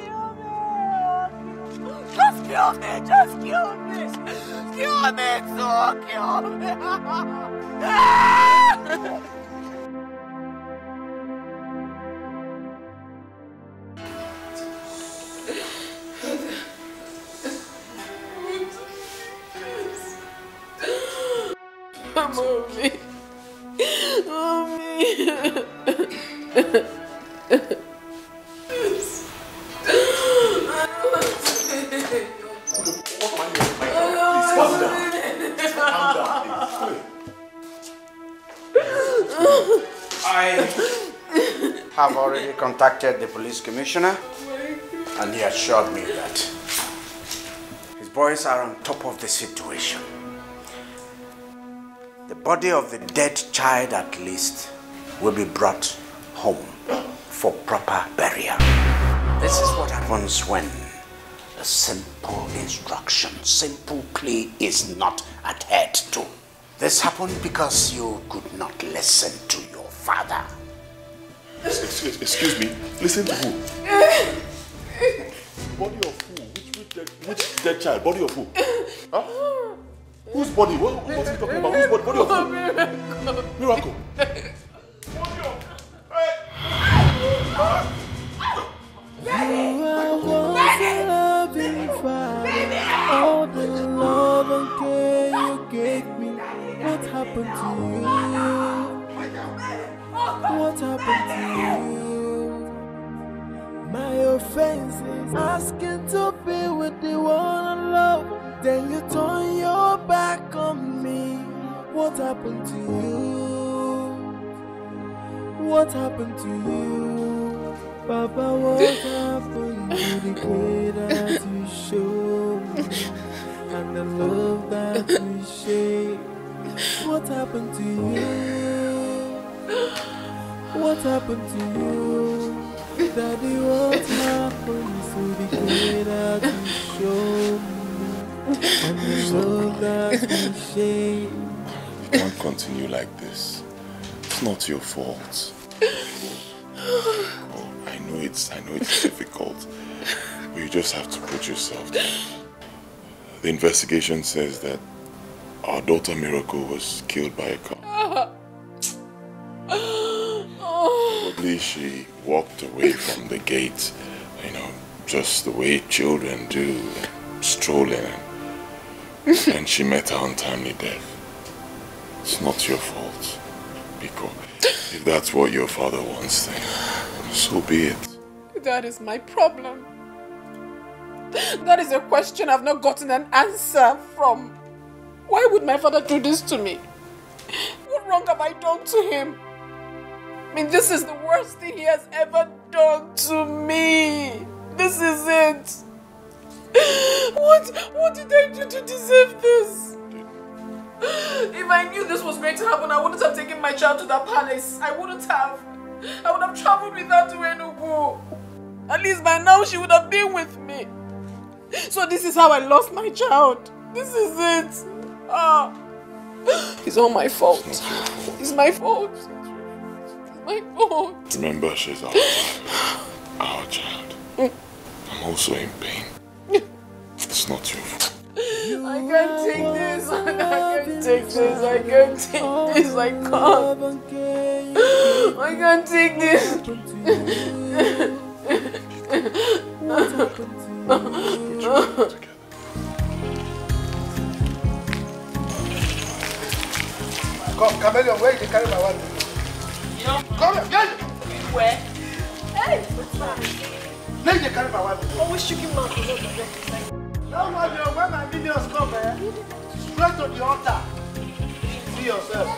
Just kill me! Just kill me! Kill me! So kill me! Mommy. I have already contacted the police commissioner, and he assured me that his boys are on top of the situation. The body of the dead child, at least, will be brought home for proper burial. This is what happens when a simple instruction, simple plea is not adhered to. This happened because you could not listen to your father. Excuse me, listen to who? Body of who? Which dead child? Body of who? Huh? Whose body? What is he talking about? Whose body? Body of who? Miracle. You are once a loving father. All the love and care you gave me. What happened to you? What happened to you? My offense is asking to be with the one I love. Then you turn your back on me. What happened to you? What happened to you? Papa, what happened to the care that you showed me and the love that you shared? What happened to you? What happened to you? Daddy, what happened to the care that you showed me You can't continue like this. It's not your fault. Oh, I know it's difficult, but you just have to put yourself there. The investigation says that our daughter Miracle was killed by a car. Probably she walked away from the gate, just the way children do, strolling, and she met her untimely death. It's not your fault, Biko. If that's what your father wants, then so be it. That is my problem. That is a question I've not gotten an answer from. Why would my father do this to me? What wrong have I done to him? I mean, this is the worst thing he has ever done to me. This is it. What did I do to deserve this? If I knew this was going to happen, I wouldn't have taken my child to that palace. I wouldn't have. I would have traveled with her to Enugu. At least by now she would have been with me. So this is how I lost my child. This is it. It's all my fault. It's my fault. It's my fault. Remember, she's our child. I'm also in pain. It's not your fault. I can't take this. I can't take this. I can't take this. I can't. I can't take this. Come, Chameleon, where did you carry my wife? Come here, get it! Where? Hey, what's that? Where did you carry my wife? Always shaking my head. Don't worry, when my minions come, straight to the altar. See yourself.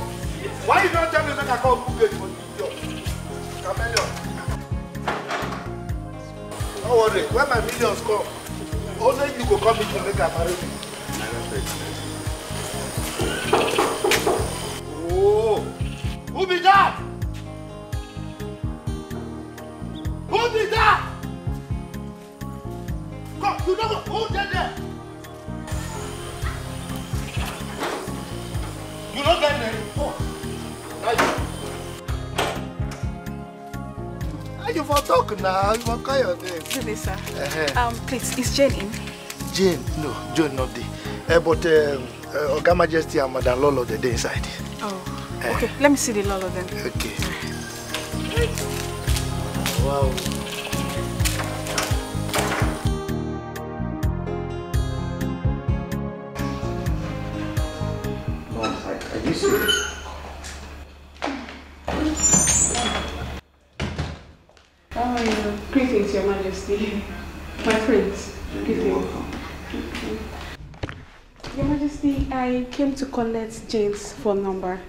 Why you don't tell me that I can't cook it for you? Chameleon. Don't worry, when my minions come, only you go come in to make a marriage. Oh, who be that? Who be that? Come, you know who did that? You don't get there. Oh, now you for talk now. You for call your name. Good day, sir. Please, is Jane in? Jane, no, Jane not there. But Oga Majesty and Madam Lolo, they're inside. Oh, okay. Let me see the Lolo then. Okay. Wow. Are you serious? Greetings, Your Majesty. My friends, greetings. Your Majesty, I came to collect Jane's phone number.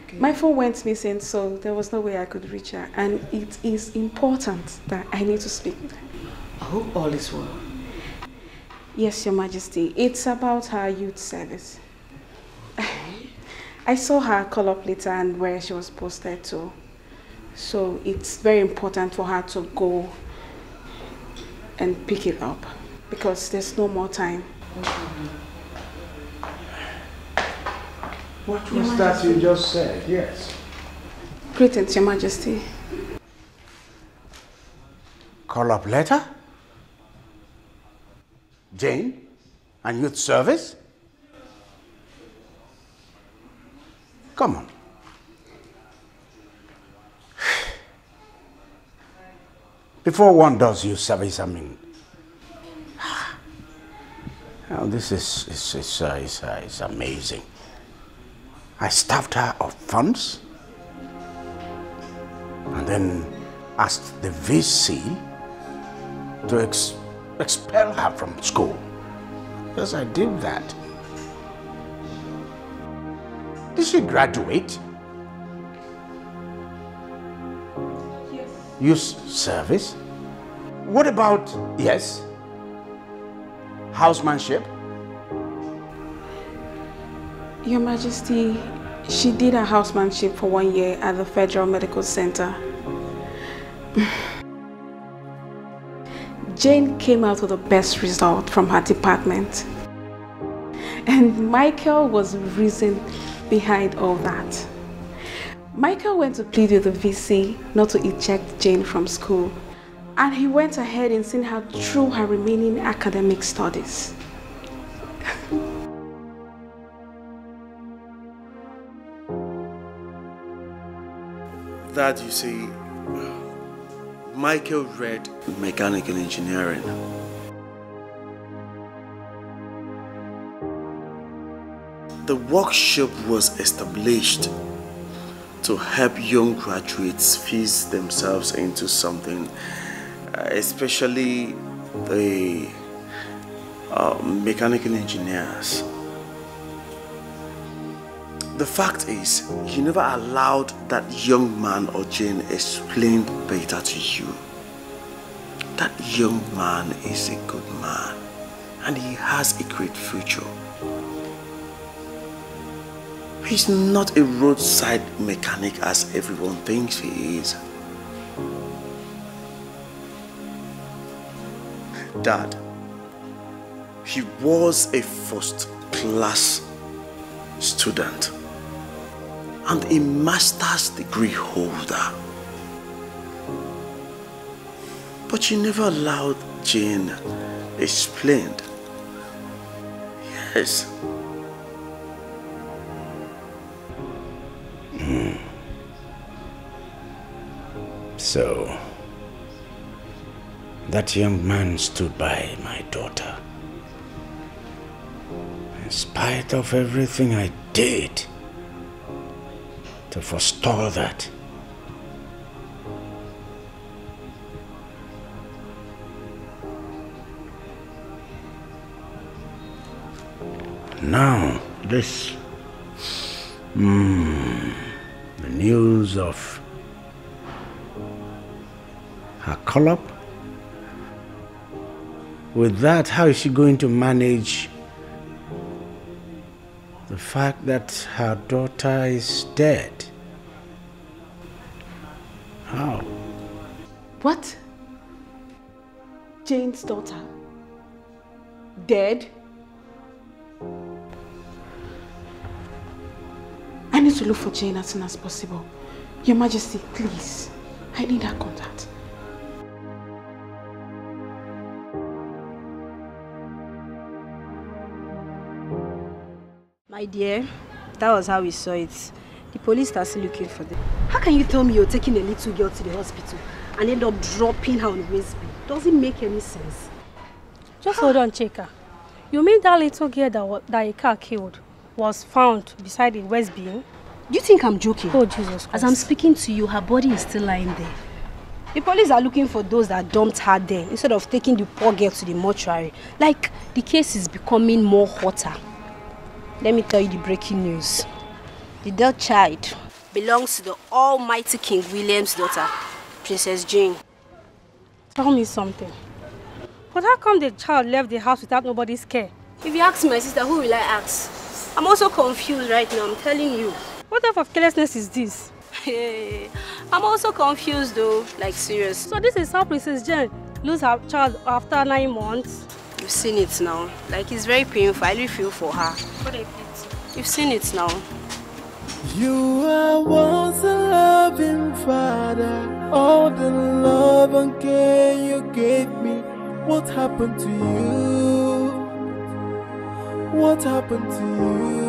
Okay. My phone went missing, so there was no way I could reach her. And it is important that I need to speak with her. I hope all is well. Yes, Your Majesty. It's about her youth service. I saw her call up later and where she was posted to. So it's very important for her to go and pick it up because there's no more time. What was that you just said? Yes. Greetings, Your Majesty. Call up letter? Jane? And youth service? Come on. Before one does youth service, I mean, oh, this is amazing. I starved her of funds and then asked the VC to expel her from school. Yes, I did that. Did she graduate? Yes. Youth service? What about, yes, housemanship? Your Majesty, she did her housemanship for 1 year at the Federal Medical Center. Jane came out with the best result from her department. And Michael was the reason behind all that. Michael went to plead with the VC not to eject Jane from school. And he went ahead and seen her through her remaining academic studies. That, you see, Michael read mechanical engineering. The workshop was established to help young graduates fix themselves into something, especially the mechanical engineers. The fact is, you never allowed that young man or Jane explain better to you. That young man is a good man and he has a great future. He's not a roadside mechanic as everyone thinks he is. Dad, he was a first-class student and a master's degree holder. But you never allowed Jane explained. Yes. So, that young man stood by my daughter. In spite of everything I did to forestall that. Now, this, the news of her call-up. With that, how is she going to manage the fact that her daughter is dead? How? What? Jane's daughter? Dead? I need to look for Jane as soon as possible. Your Majesty, please. I need her contact. My dear, that was how we saw it. The police are still looking for them. How can you tell me you're taking a little girl to the hospital and end up dropping her on Westby? Doesn't make any sense. Just hold on, Chika. You mean that little girl that a car killed was found beside the Westby? Do you think I'm joking? Oh, Jesus Christ. As I'm speaking to you, her body is still lying there. The police are looking for those that dumped her there instead of taking the poor girl to the mortuary. Like, the case is becoming more hotter. Let me tell you the breaking news. The dead child belongs to the almighty King William's daughter, Princess Jane. Tell me something. But how come the child left the house without nobody's care? If you ask my sister, who will I ask? I'm also confused right now, I'm telling you. What type of carelessness is this? I'm also confused though, like serious. So this is how Princess Jane lose her child after 9 months? You've seen it now. Like, it's very painful. I really feel for her. What a pity. You've seen it now. You are once a loving father. All the love and care you gave me. What happened to you? What happened to you?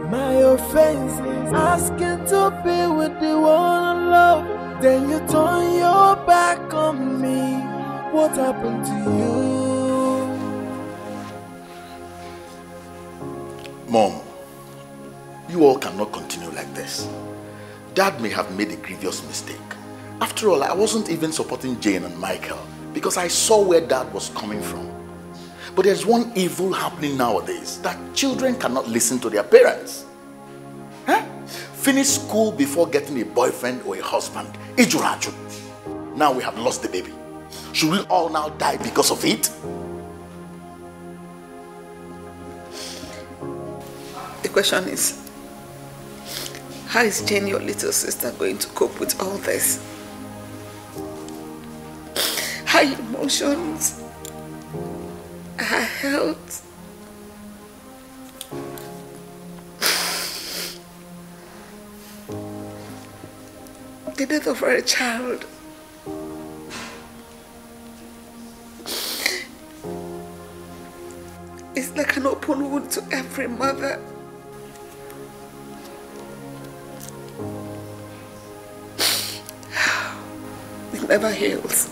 My offense is asking to be with the one I love. Then you turn your back on me. What happened to you? Mom, you all cannot continue like this. Dad may have made a grievous mistake. After all, I wasn't even supporting Jane and Michael because I saw where Dad was coming from. But there's one evil happening nowadays, that children cannot listen to their parents. Huh? Finish school before getting a boyfriend or a husband. Ijuraju. Now we have lost the baby. Should we all now die because of it? The question is, how is Jane, your little sister, going to cope with all this? Her emotions, her health, a death of a child. It's like an open wound to every mother. It never heals.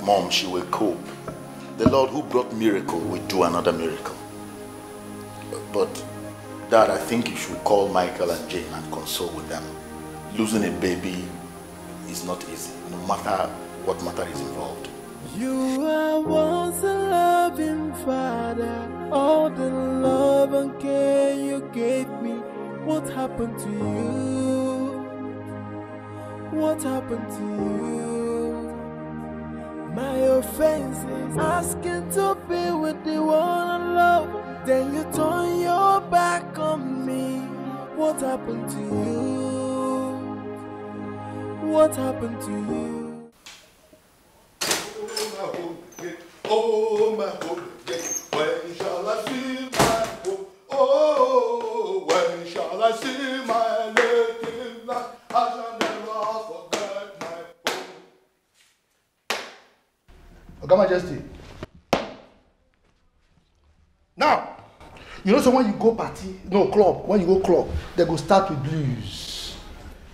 Mom, she will cope. The Lord who brought miracle will do another miracle. But, Dad, I think you should call Michael and Jane and console with them. Losing a baby is not easy, no matter what matter is involved. You are once a loving father. All the love and care you gave me. What happened to you? What happened to you? My offense is asking to be with the one I love. Then you turn your back on me. What happened to you? What happened to you? Oh, my home again. When shall I see my home? Oh, when shall I see my native land? I shall never forget my home. Your Majesty. Now, you know, so when you go party, no club, when you go club, they go start with blues.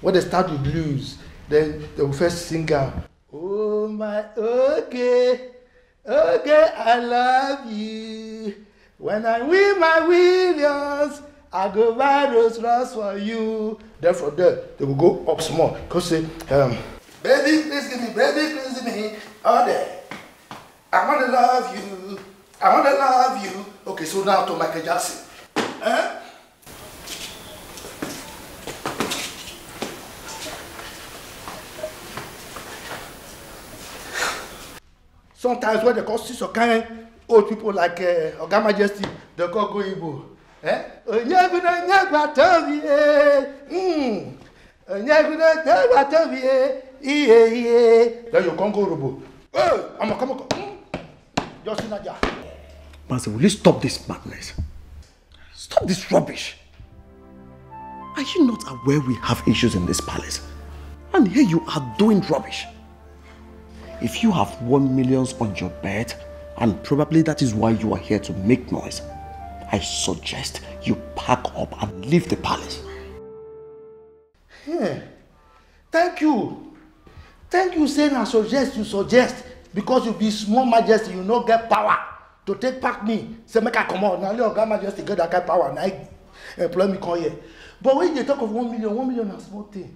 When they start with blues, then they will first sing out, oh my, okay. Okay, I love you. When I win my Williams, I go buy Rolls Royce for you. Then from there, they will go up small. Cause say, baby, please give me, baby, please give me, all day. I wanna love you. I wanna love you. Okay, so now to Michael Jackson. Sometimes when they call see some kind old people like Oga Majesty, they call go Igbo. Then you come go Robo. Hey, come. Just in that. Master, will you stop this madness? Stop this rubbish. Are you not aware we have issues in this palace? And here you are doing rubbish. If you have 1 million on your bed, and probably that is why you are here to make noise, I suggest you pack up and leave the palace. Yeah. Thank you. Thank you saying I suggest you suggest, because you be small majesty, you no get power to take back me. Say make I come out. Now let Oga Majesty get that kind of power and I employ me come here. But when you talk of 1 million is small thing.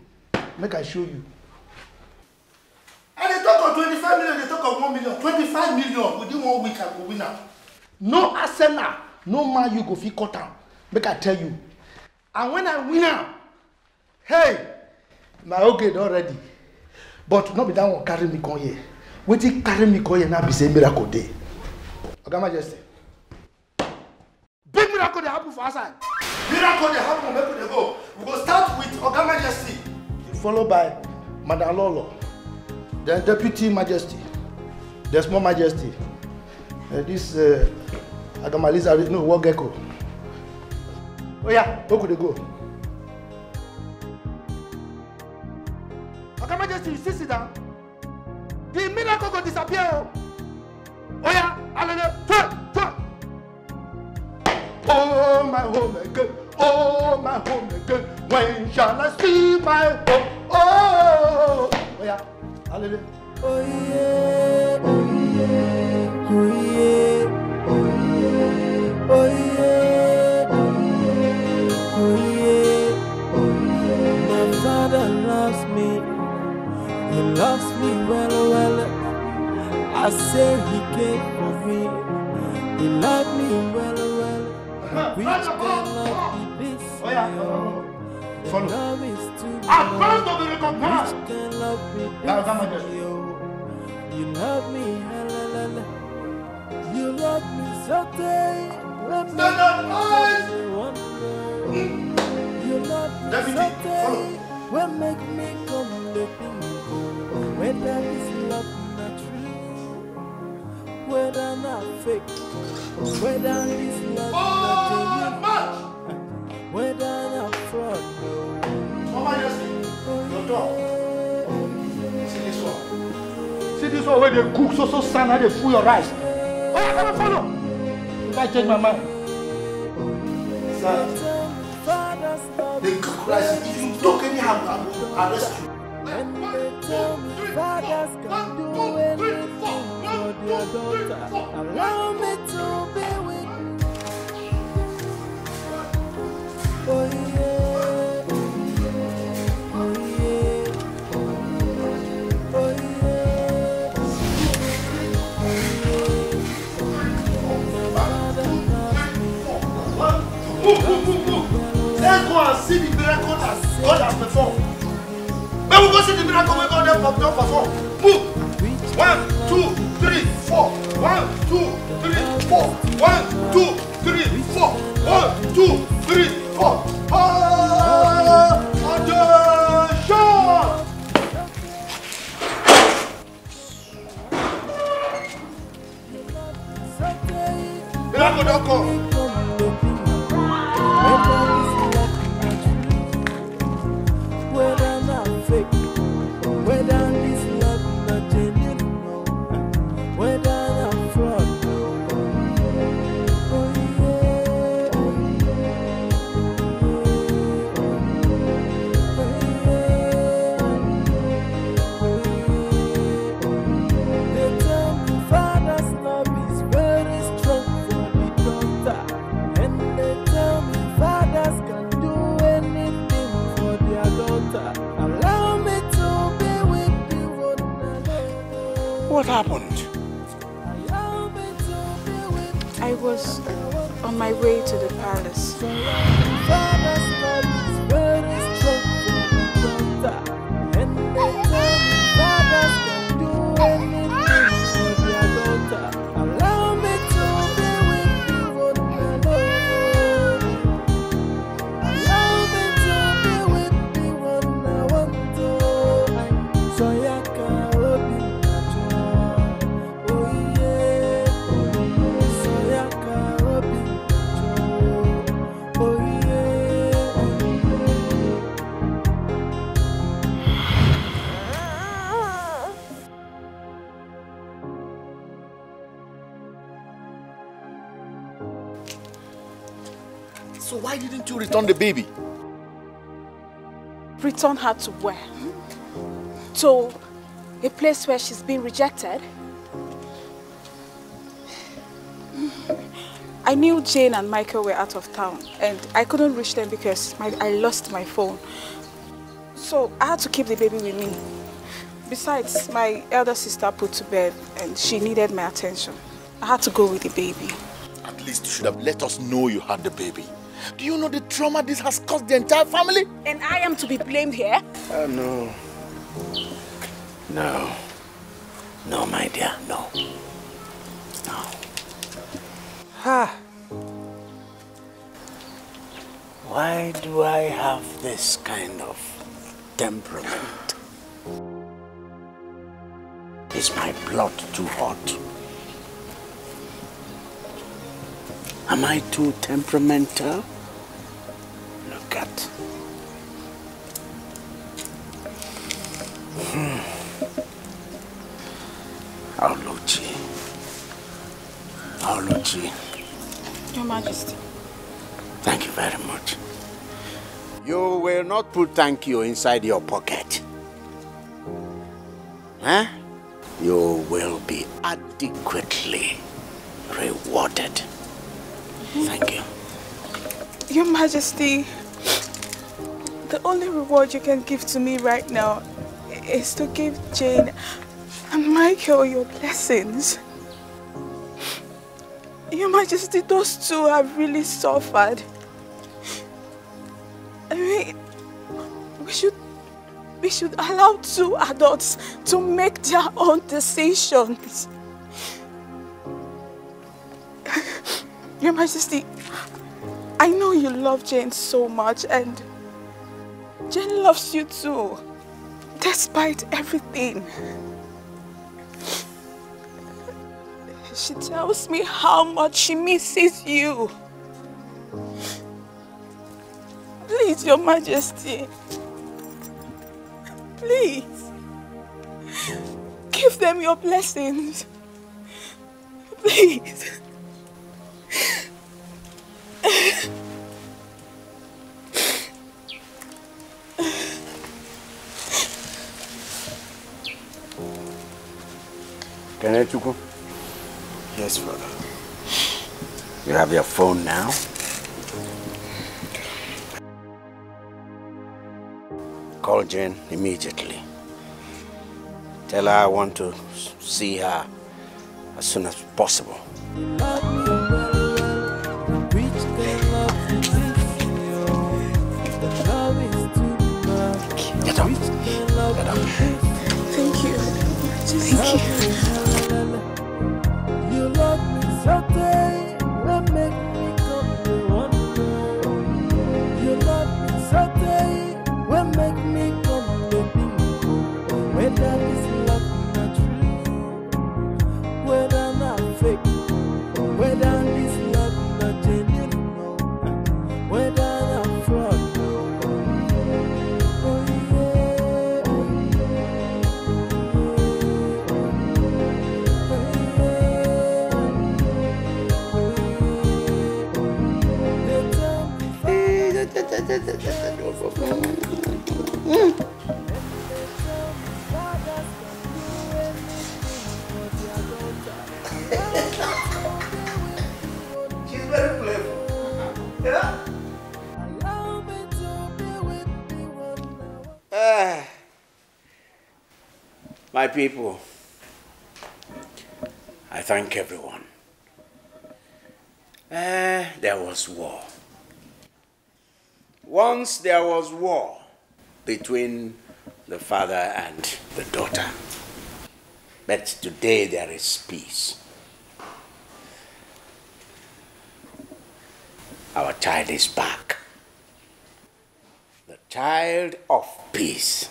Make I show you. And they talk of 25 million, they talk of 1 million. 25 million within 1 week I go win now. No Arsenal, no man you go fit cut down. Make I tell you. And when I win now, hey, my okay already. But not be that one carry me come here. Wetin carry me come here now be say miracle day. Oga Majesty. Big miracle dey happen for outside. Miracle dey happen make we dey go. We go start with Oga Majesty, followed by Madam Lolo. Then Deputy Majesty, the Small Majesty, this Agamaliza, no, War Gecko. Oh yeah, where could they go? Oga Majesty, you still sit down? The miracle go disappear. Oh yeah, hallelujah, oh my home again, oh my home again, when shall I see my home? Oh yeah. Hallelujah. Oh yeah, oh yeah, oh yeah, oh yeah, oh yeah, oh yeah, oh yeah. My father loves me, he loves me well. I say he cared for me, he loved me well. Which can love be this? Follow. Love is too I'm much. going to be recompensed. Which can love be this? You love me, la. You love me so day. Stand up, You love me so day. What make me come letting you go? Whether this love not true, whether not fake, whether this love not genuine, whether not fraud. Your dog. See this one. See this one where they cook so stand how they fool your rice. Oh, come and follow. If I change my mind. Sir, they cook rice. If you talk anyhow, I will arrest you. And they tell me fathers can do anything for their daughter. Allow me to be with you. Oh yeah, oh yeah, oh yeah, oh yeah. Let's go and see the miracle that God has performed. When we go see the miracle, we go there for perform. Move. 1, 2, 3, 4. 1, 2, 3, 4. 1, 2, 3, 4. 1, 2, 3, 4. Attention! Miracle don't come. Whether not fake, whether this love not genuine, whether not fraud. Oh yeah, oh yeah. They tell me father's love is very strong for the daughter, and they tell me fathers can do anything for their daughter. Allow me to be with you one another. What happened? I was on my way to the palace. Father's love is very strong for the daughter, and they tell me fathers can do anything for their daughter. Allow me to be with you one another. Allow me to be with you one another. So ya can open your door. Oh yeah, so ya can open your door. Oh yeah. So why didn't you return the baby? Return her to where? To a place where she's been rejected? I knew Jane and Michael were out of town and I couldn't reach them because I lost my phone. So I had to keep the baby with me. Besides, my elder sister put to bed and she needed my attention. I had to go with the baby. At least you should have let us know you had the baby. Do you know the trauma this has caused the entire family? And I am to be blamed here? No. No. No, my dear, no. No. Why do I have this kind of temperament? Is my blood too hot? Am I too temperamental? Look at. Oluchi. Oluchi. Your Majesty. Thank you very much. You will not put thank you inside your pocket. Huh? You will be adequately rewarded. Thank you. Your Majesty, the only reward you can give to me right now is to give Jane and Michael your blessings. Your Majesty, those two have really suffered. I mean, we should allow two adults to make their own decisions. Your Majesty, I know you love Jane so much and Jane loves you too, despite everything. She tells me how much she misses you. Please, Your Majesty. Please. Give them your blessings. Please. Kenechuku? Yes, Father. You have your phone now? Call Jane immediately. Tell her I want to see her as soon as possible. Get up. Get up. Thank you. Thank you. You love me so day, will make me come to one. You love me so day, will make me come to bingo. Whether this love not true, whether not fake, whether this love not genuine, whether not fraud. She's very playful. Yeah? My people, I thank everyone. There was war. Once there was war between the father and the daughter. But today there is peace. Our child is back. The child of peace.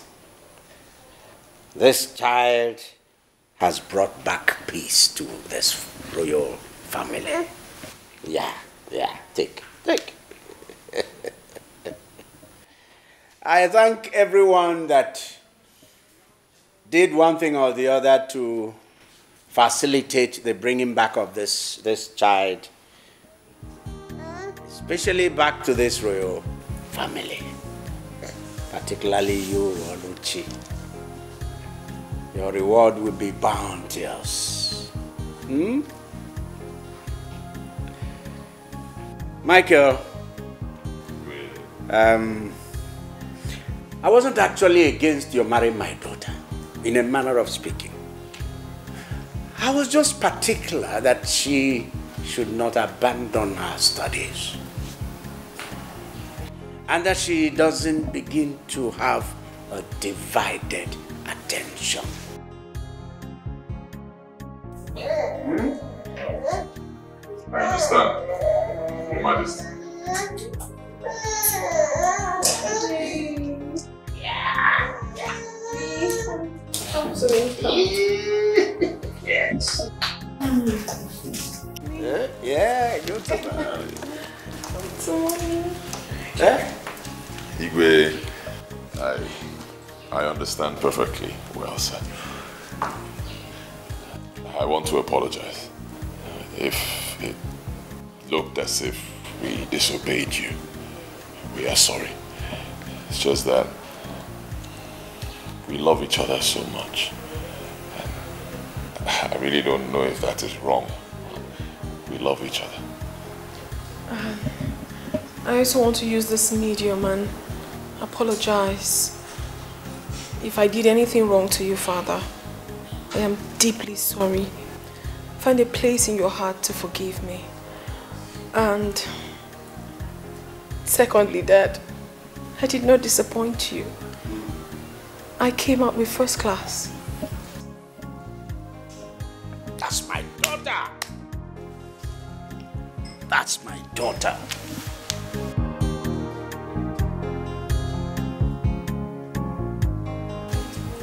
This child has brought back peace to this royal family. Yeah, take. I thank everyone that did one thing or the other to facilitate the bringing back of this child, especially back to this royal family, particularly you, Oluchi. Your reward will be bounteous. Michael, I wasn't actually against your marrying my daughter, in a manner of speaking. I was just particular that she should not abandon her studies and that she doesn't begin to have a divided attention. I understand, Your Majesty. Yes. Yeah, you Igwe, I understand perfectly. Well said. I want to apologize. If it looked as if we disobeyed you, we are sorry. It's just that we love each other so much. And I really don't know if that is wrong. We love each other. I also want to use this medium and apologize. If I did anything wrong to you, Father, I am deeply sorry. Find a place in your heart to forgive me. And secondly, Dad, I did not disappoint you. I came out with first class. That's my daughter. That's my daughter.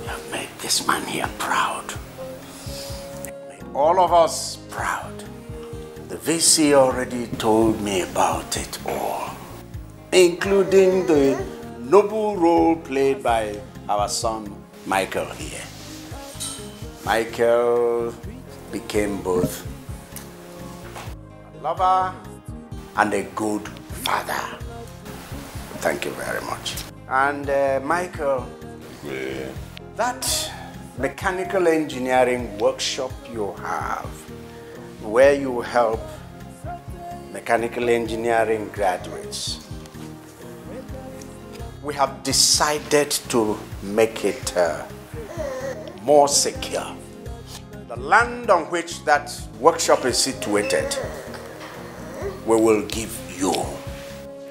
You have made this man here proud. You've made all of us proud. The VC already told me about it all, including the noble role played by our son Michael here. Michael became both a lover and a good father. Thank you very much. And Michael, that mechanical engineering workshop you have, where you help mechanical engineering graduates, we have decided to make it more secure. The land on which that workshop is situated, we will give you,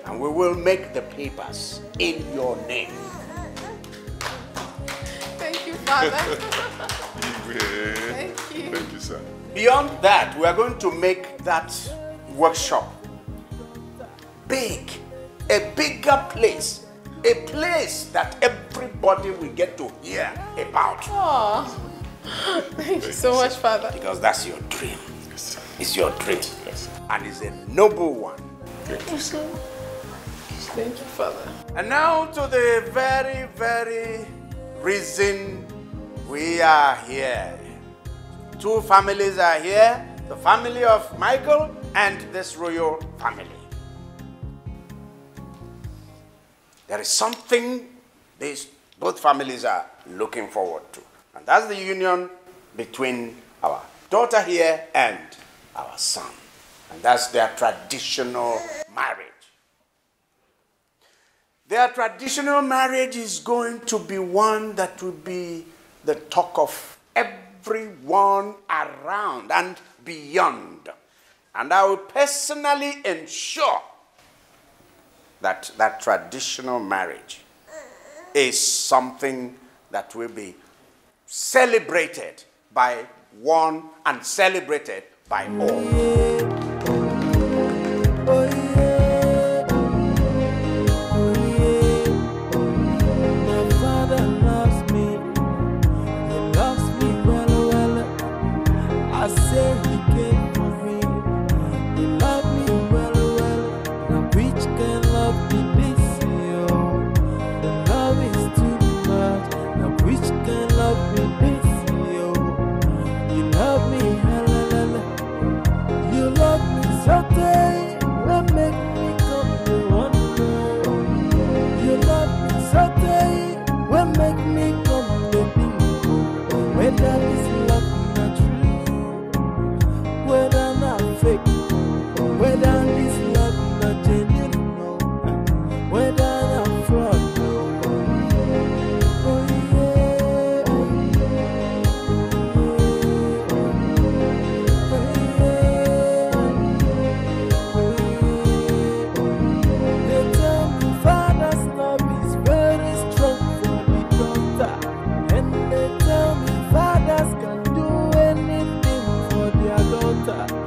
and we will make the papers in your name. Thank you, Father. Thank you. Thank you, sir. Beyond that, we are going to make that workshop big, a bigger place, a place that everybody will get to hear about. Oh, thank you so much, Father. Because that's your dream. It's your dream. And it's a noble one. Thank you, sir. Thank you, Father. And now to the very, very reason we are here. Two families are here, the family of Michael and this royal family. There is something both families are looking forward to. And that's the union between our daughter here and our son. And that's their traditional marriage. Their traditional marriage is going to be one that will be the talk of everyone around and beyond. And I will personally ensure that that traditional marriage is something that will be celebrated by one and celebrated by all. Fathers can do anything for their daughter.